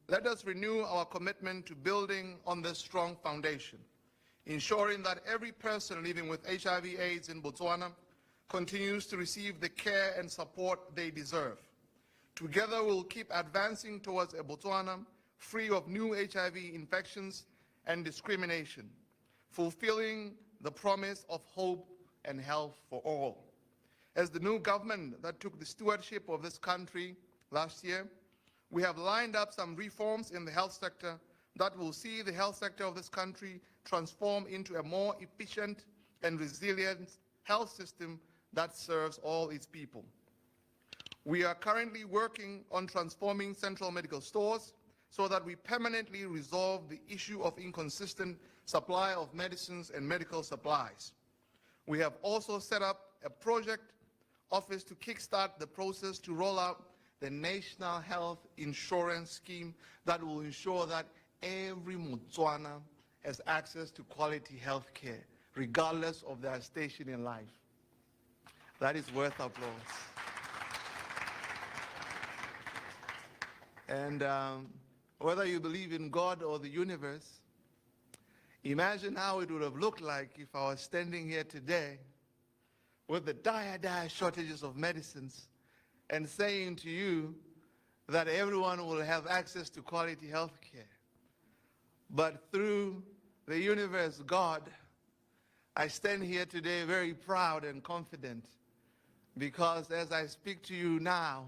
let us renew our commitment to building on this strong foundation, ensuring that every person living with HIV/AIDS in Botswana continues to receive the care and support they deserve. Together, we'll keep advancing towards a Botswana free of new HIV infections and discrimination, fulfilling the promise of hope and health for all. As the new government that took the stewardship of this country last year, we have lined up some reforms in the health sector that will see the health sector of this country transform into a more efficient and resilient health system that serves all its people. We are currently working on transforming central medical stores so that we permanently resolve the issue of inconsistent supply of medicines and medical supplies. We have also set up a project office to kickstart the process to roll out the National Health Insurance Scheme that will ensure that every Motswana has access to quality health care, regardless of their station in life. That is worth applause. And whether you believe in God or the universe, imagine how it would have looked like if I was standing here today with the dire shortages of medicines and saying to you that everyone will have access to quality health care. But through the universe, God, I stand here today very proud and confident, because as I speak to you now,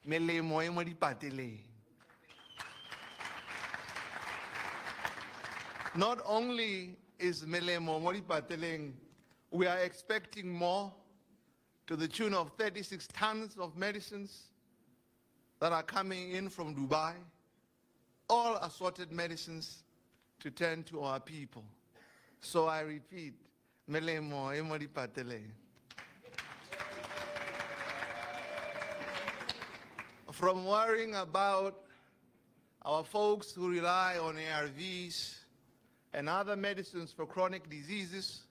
melemo e mo dipateleng. Not only is melemo mo dipateleng, we are expecting more, to the tune of 36 tons of medicines that are coming in from Dubai, all assorted medicines to tend to our people. So I repeat, melemo e mo dipateleng. From worrying about our folks who rely on ARVs and other medicines for chronic diseases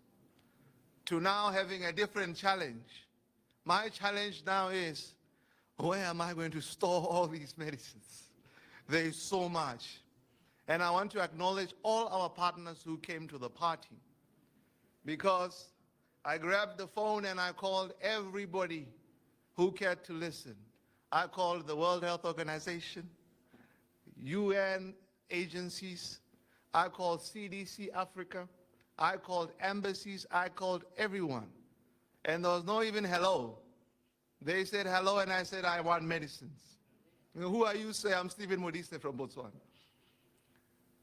to now having a different challenge. My challenge now is, where am I going to store all these medicines? There is so much. And I want to acknowledge all our partners who came to the party, because I grabbed the phone and I called everybody who cared to listen. I called the World Health Organization, UN agencies, I called CDC Africa, I called embassies, I called everyone. And there was no even hello. They said hello and I said, I want medicines. Who are you? Say, I'm Stephen Modise from Botswana.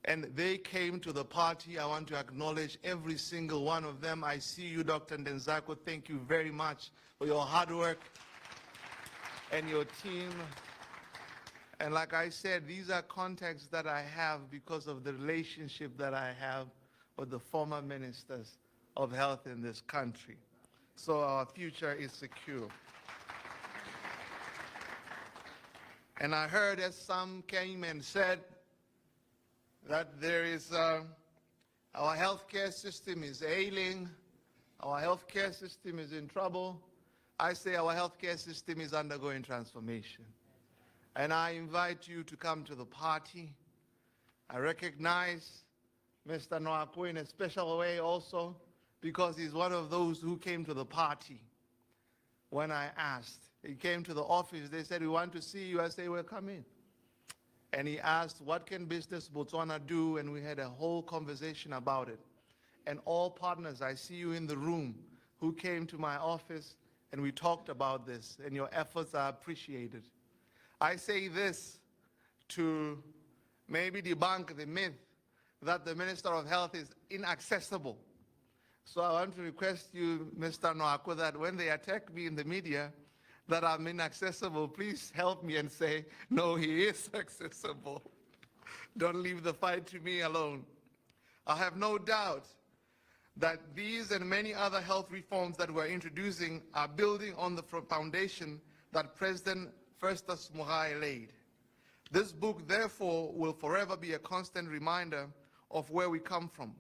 And they came to the party. I want to acknowledge every single one of them. I see you, Dr. Ndenzako. Thank you very much for your hard work and your team. And like I said, these are contacts that I have because of the relationship that I have with the former ministers of health in this country. So our future is secure. And I heard, as some came and said, that there is, our healthcare system is ailing, our healthcare system is in trouble. I say our healthcare system is undergoing transformation. And I invite you to come to the party. I recognize Mr. Noakwe in a special way also, because he's one of those who came to the party when I asked. He came to the office, they said, we want to see you. I say, well, come in. And he asked, what can Business Botswana do? And we had a whole conversation about it. And all partners, I see you in the room, who came to my office, and we talked about this, and your efforts are appreciated. I say this to maybe debunk the myth that the Minister of Health is inaccessible. So I want to request you, Mr. Noakwe, that when they attack me in the media, that I'm inaccessible, please help me and say, no, he is accessible. Don't leave the fight to me alone. I have no doubt that these and many other health reforms that we're introducing are building on the foundation that President Festus Mogae laid. This book, therefore, will forever be a constant reminder of where we come from.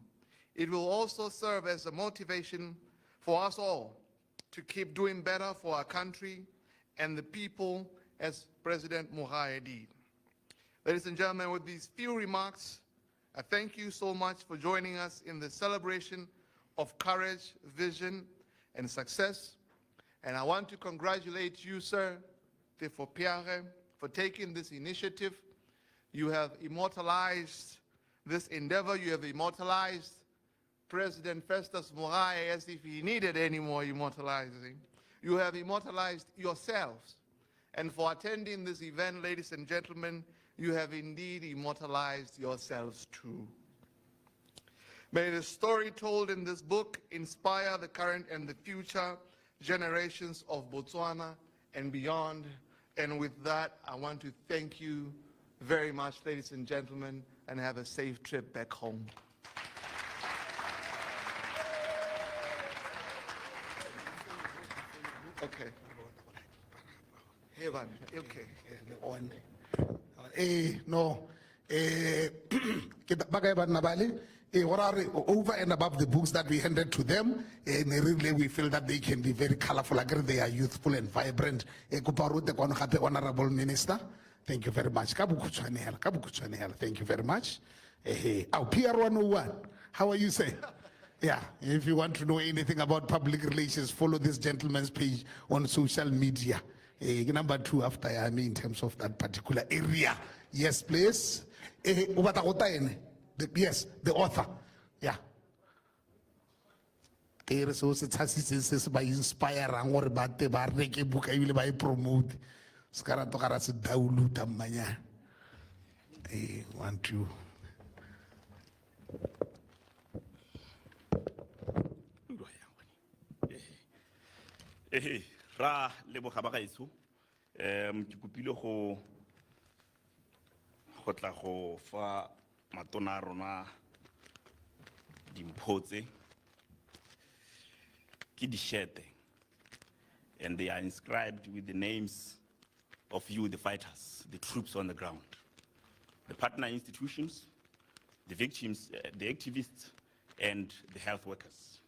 It will also serve as a motivation for us all to keep doing better for our country and the people, as President Mogae did. Ladies and gentlemen, with these few remarks, I thank you so much for joining us in the celebration of courage, vision, and success. And I want to congratulate you, sir, for Pierre, for taking this initiative. You have immortalized this endeavor. You have immortalized President Festus Mogae as if he needed any more immortalizing. You have immortalized yourselves. And for attending this event, ladies and gentlemen, you have indeed immortalized yourselves too. May the story told in this book inspire the current and the future generations of Botswana and beyond. And with that, I want to thank you very much, ladies and gentlemen, and have a safe trip back home. Okay. Hey, man. Okay.
No. What are over and above the books that we handed to them, really we feel that they can be very colorful. They are youthful and vibrant. Honorable Minister, thank you very much. Thank you very much. Our PR 101, how are you saying? Yeah, if you want to know anything about public relations, follow this gentleman's page on social media. Number 2 after in terms of that particular area. Yes, please. Yes, the author. Yeah. So it's by inspiring or about the barreke book I will buy promote. Scaratocaras Dauluta Maya. 1, 2.
Ra lebo ga ba gaetso ke kopile go tla go fa matona rona dimpotse ke di-shete, and they are inscribed with the names of you, the fighters, the troops on the ground, the partner institutions, the victims, the activists, and the health workers.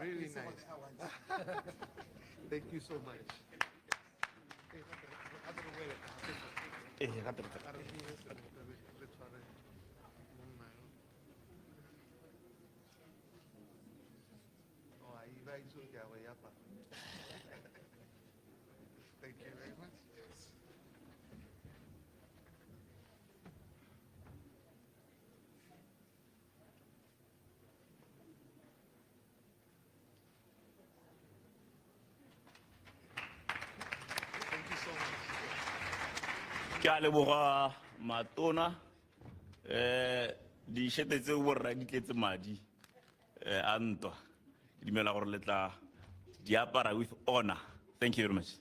Really nice. Thank you so much. Thank you very much. Thank you so much.
Ke a leboga matona di shete tse borra di tletse madi a ntwa ke dumela gore le tla di apara with honor. Thank you very much.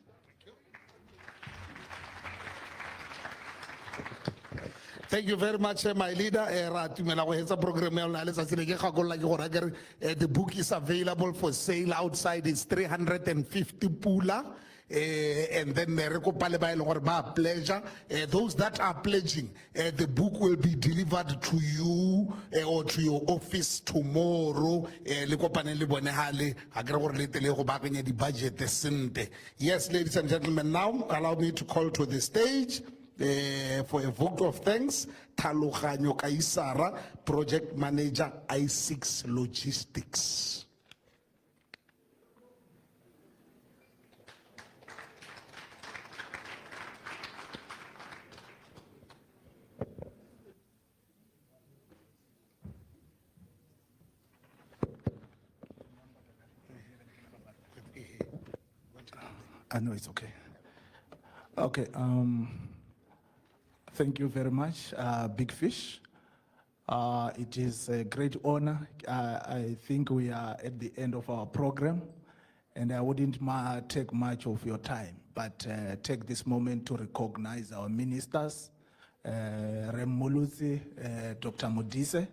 Thank you very much, my leader. Ra tumela go hetsa program ya lona le tsatsile ke gakolla ke gore akere the book is available for sale outside. It's 350 pula. And then re kopa le ba ile gore ba pleasure those that are pledging, the book will be delivered to you or to your office tomorrow. Le kopane le bone hale ha kere gore le tele go bakanya di budget sente. Yes, ladies and gentlemen, now allow me to call to the stage for a vote of thanks, Taloganyo Kaisara, Project Manager, I6 Logistics.
I know it's okay. Okay, thank you very much, Big Fish. It is a great honor. I think we are at the end of our program, and I wouldn't take much of your time, but take this moment to recognize our ministers, Rem Muluzi, Dr. Modise,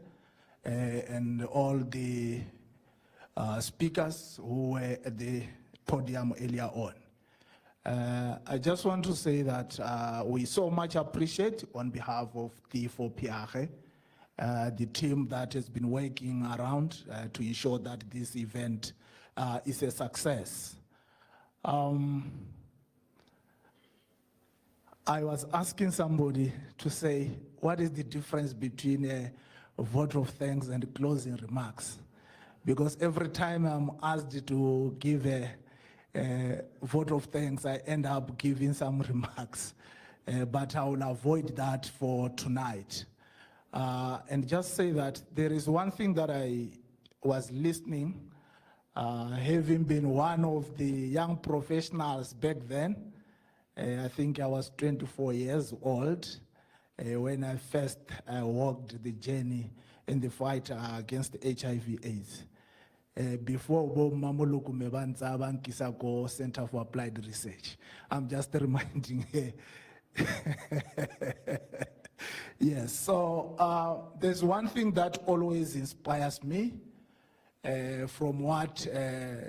and all the speakers who were at the podium earlier on. I just want to say that we so much appreciate on behalf of the 4PR, the team that has been working around to ensure that this event is a success. I was asking somebody to say, what is the difference between a vote of thanks and closing remarks? Because every time I'm asked to give a vote of thanks, I end up giving some remarks, but I will avoid that for tonight. And just say that there is one thing that I was listening, having been one of the young professionals back then. I think I was 24 years old when I first walked the journey in the fight against HIV/AIDS. Before Mamuluku Mebanza Bankisako Center for Applied Research. I'm just reminding her. Yes, so there's one thing that always inspires me from what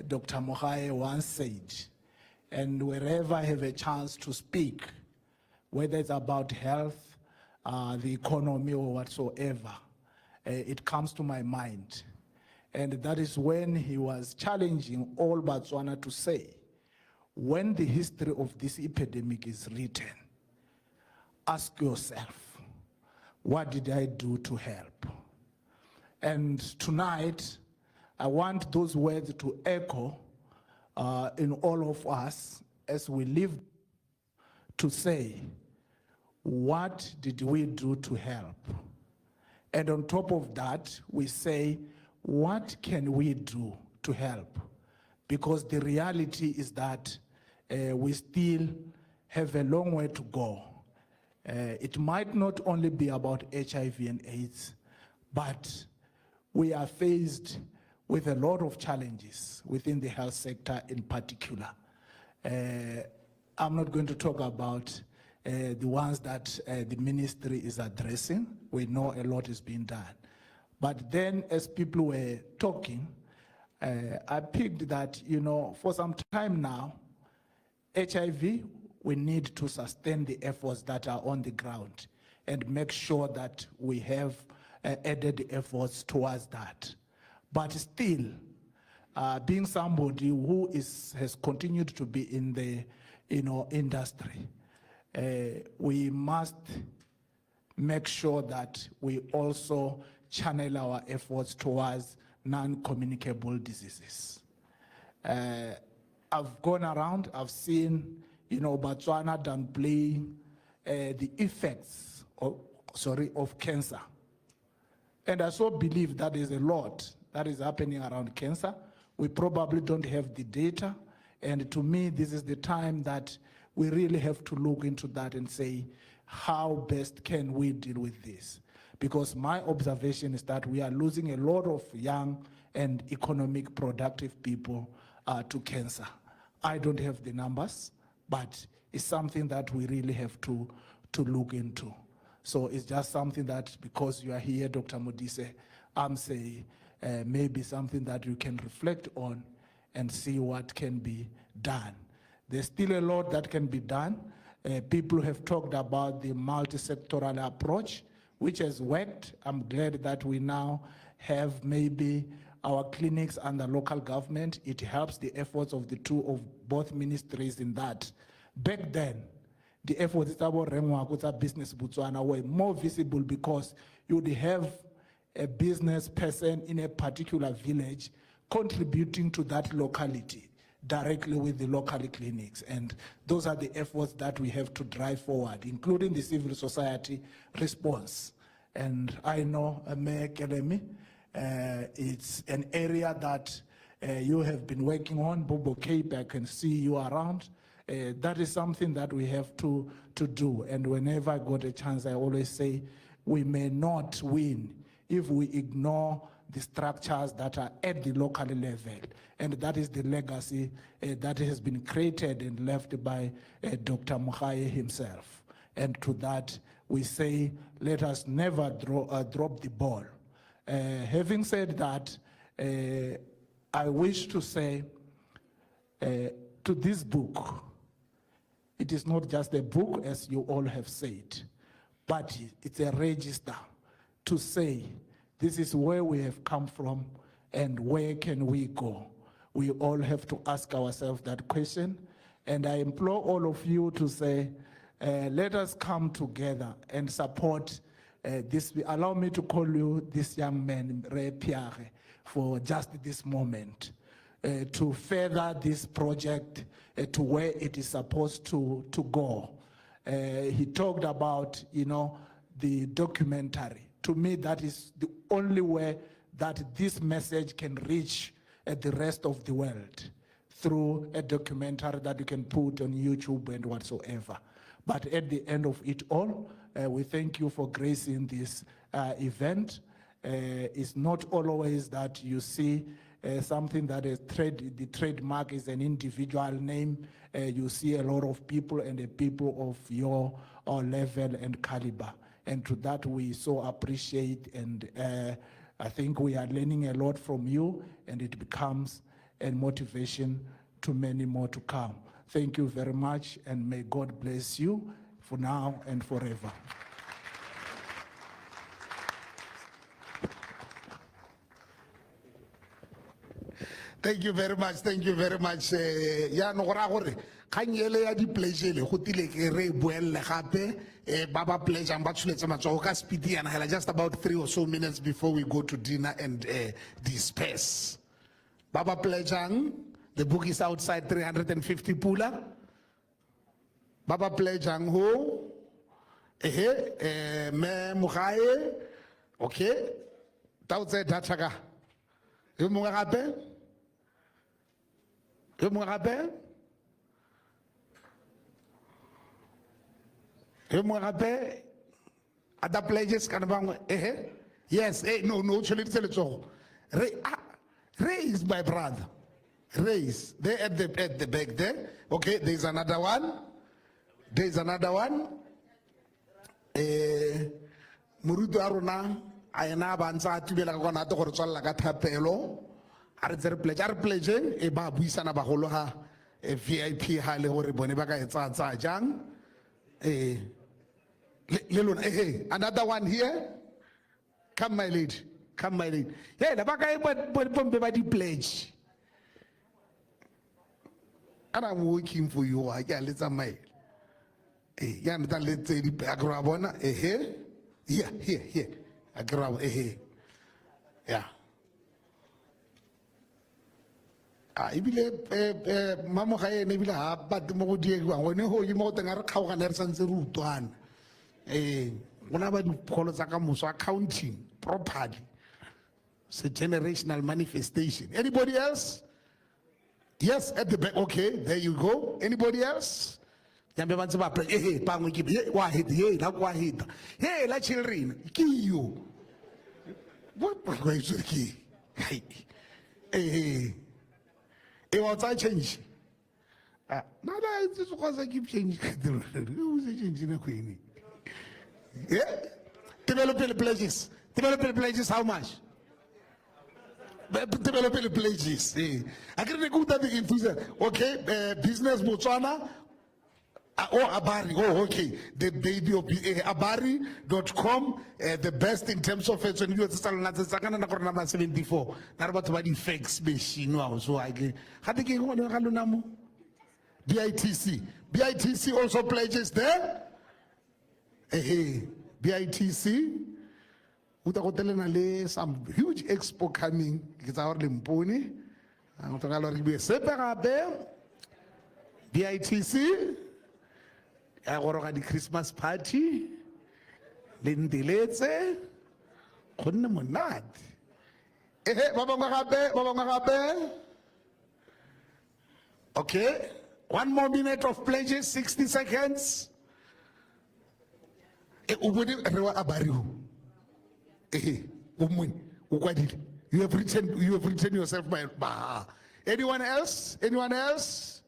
Dr. Mogae once said. And wherever I have a chance to speak, whether it's about health, the economy or whatsoever, it comes to my mind. And that is when he was challenging all Botswana to say, when the history of this epidemic is written, ask yourself, what did I do to help? And tonight, I want those words to echo in all of us as we live to say, what did we do to help? And on top of that, we say, what can we do to help? Because the reality is that we still have a long way to go. It might not only be about HIV and AIDS, but we are faced with a lot of challenges within the health sector in particular. I'm not going to talk about the ones that the ministry is addressing. We know a lot is being done. But then as people were talking, I picked that, you know, for some time now, HIV, we need to sustain the efforts that are on the ground and make sure that we have added efforts towards that. But still, being somebody who has continued to be in the, you know, industry, we must make sure that we also channel our efforts towards non-communicable diseases. I've gone around, I've seen, you know, Botswana downplaying the effects of cancer. And I so believe that there's a lot that is happening around cancer. We probably don't have the data. And to me, this is the time that we really have to look into that and say, how best can we deal with this? Because my observation is that we are losing a lot of young and economic productive people to cancer. I don't have the numbers, but it's something that we really have to look into. So it's just something that, because you are here, Dr. Modise, I'm saying maybe something that you can reflect on and see what can be done. There's still a lot that can be done. People have talked about the multi-sectoral approach, which has worked. I'm glad that we now have maybe our clinics under local government. It helps the efforts of both ministries in that. Back then, the efforts of Business Botswana were more visible because you would have a business person in a particular village contributing to that locality directly with the local clinics. And those are the efforts that we have to drive forward, including the civil society response. And I know, Mayor Kelemi, it's an area that you have been working on. Bobo Cape, I can see you around. That is something that we have to do. And whenever I got a chance, I always say, we may not win if we ignore the structures that are at the local level. And that is the legacy that has been created and left by Dr. Mogae himself. And to that, we say, let us never drop the ball. Having said that, I wish to say to this book, it is not just a book, as you all have said, but it's a register to say, this is where we have come from and where can we go. We all have to ask ourselves that question. And I implore all of you to say, let us come together and support this. Allow me to call you this young man, Re Pierre, for just this moment, to further this project to where it is supposed to go. He talked about, you know, the documentary. To me, that is the only way that this message can reach the rest of the world, through a documentary that you can put on YouTube and whatsoever. But at the end of it all, we thank you for gracing this event. It's not always that you see something that is the trademark is an individual name. You see a lot of people and the people of your level and caliber. And to that we so appreciate, and I think we are learning a lot from you, and it becomes a motivation to many more to come. Thank you very much, and may God bless you for now and forever.
Thank you very much. Thank you very much. Ya no gora gore kanyele ya di pleasure le go tile ke re boelle gape baba pleasure ba tshuletse matsogo ka speed yana hela just about 3 or so minutes before we go to dinner and disperse. Baba pleasure, the book is outside 350 pula. Baba pleasure ho me Mogae, okay, tautse dataka yo mo gape. You me rappelle? You me rappelle? At the pledges, can I yes, no, actually, tell it so. Ray is my brother. Ray is there at the back there. Okay, there's another one. There's another one. Murudu Aruna, a ena ba ntse a tubela ka kwana ate gore tswalela ka thapelo a re tse re pledgeng e ba buisana bagolo ga VIP ha le gore bone ba ka e tsaya jang le lona another one here. Come my lady, come my lady. Hey, la ba ka e bombe ba di pledge. And I'm working for you. I can't let some mail. Yeah, I'm let's say the agrabona. Here. Agrab. Yeah. Ibile mamo ga ene ibile ha but mo di go ngone ho yi mo teng a re kgaoga ne re santse re utwana gona ba dipholo tsa ka moso accounting properly. It's a generational manifestation. Anybody else? Yes, at the back. Okay, there you go. Anybody else? Jambe ba ntse ba pray pangwe ke wa hit la kwa hit la children ke you what go is ki it was I change now that it's because I keep changing who's changing the queen developing the pledges how much developing the pledges I can go that the okay business Botswana. Abari, okay. The baby of abari.com, the best in terms of it. So you number 74. Not about the fakes machine. So I get. How do you go to BITC? BITC also pledges there. BITC. Utakotelena some huge expo coming. It's our Limponi. I'm talking about BITC. I go the Christmas party. Lindeletse. Khonne monate. Okay. 1 more minute of pledges, 60 seconds. You have written yourself by anyone else? Anyone else?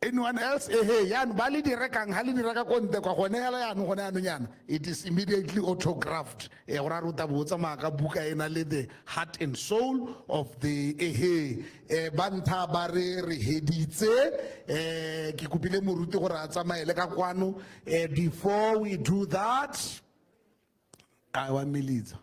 Anyone else? Yan bali di rekang hali di reka konte kwa konela yan konano yan. It is immediately autographed. Ora ruta botsa maka buka ena le the heart and soul of the banta bare re heditse ke kupile moruti gore a tsamaele ka kwano. Before we do that, I want Miliza.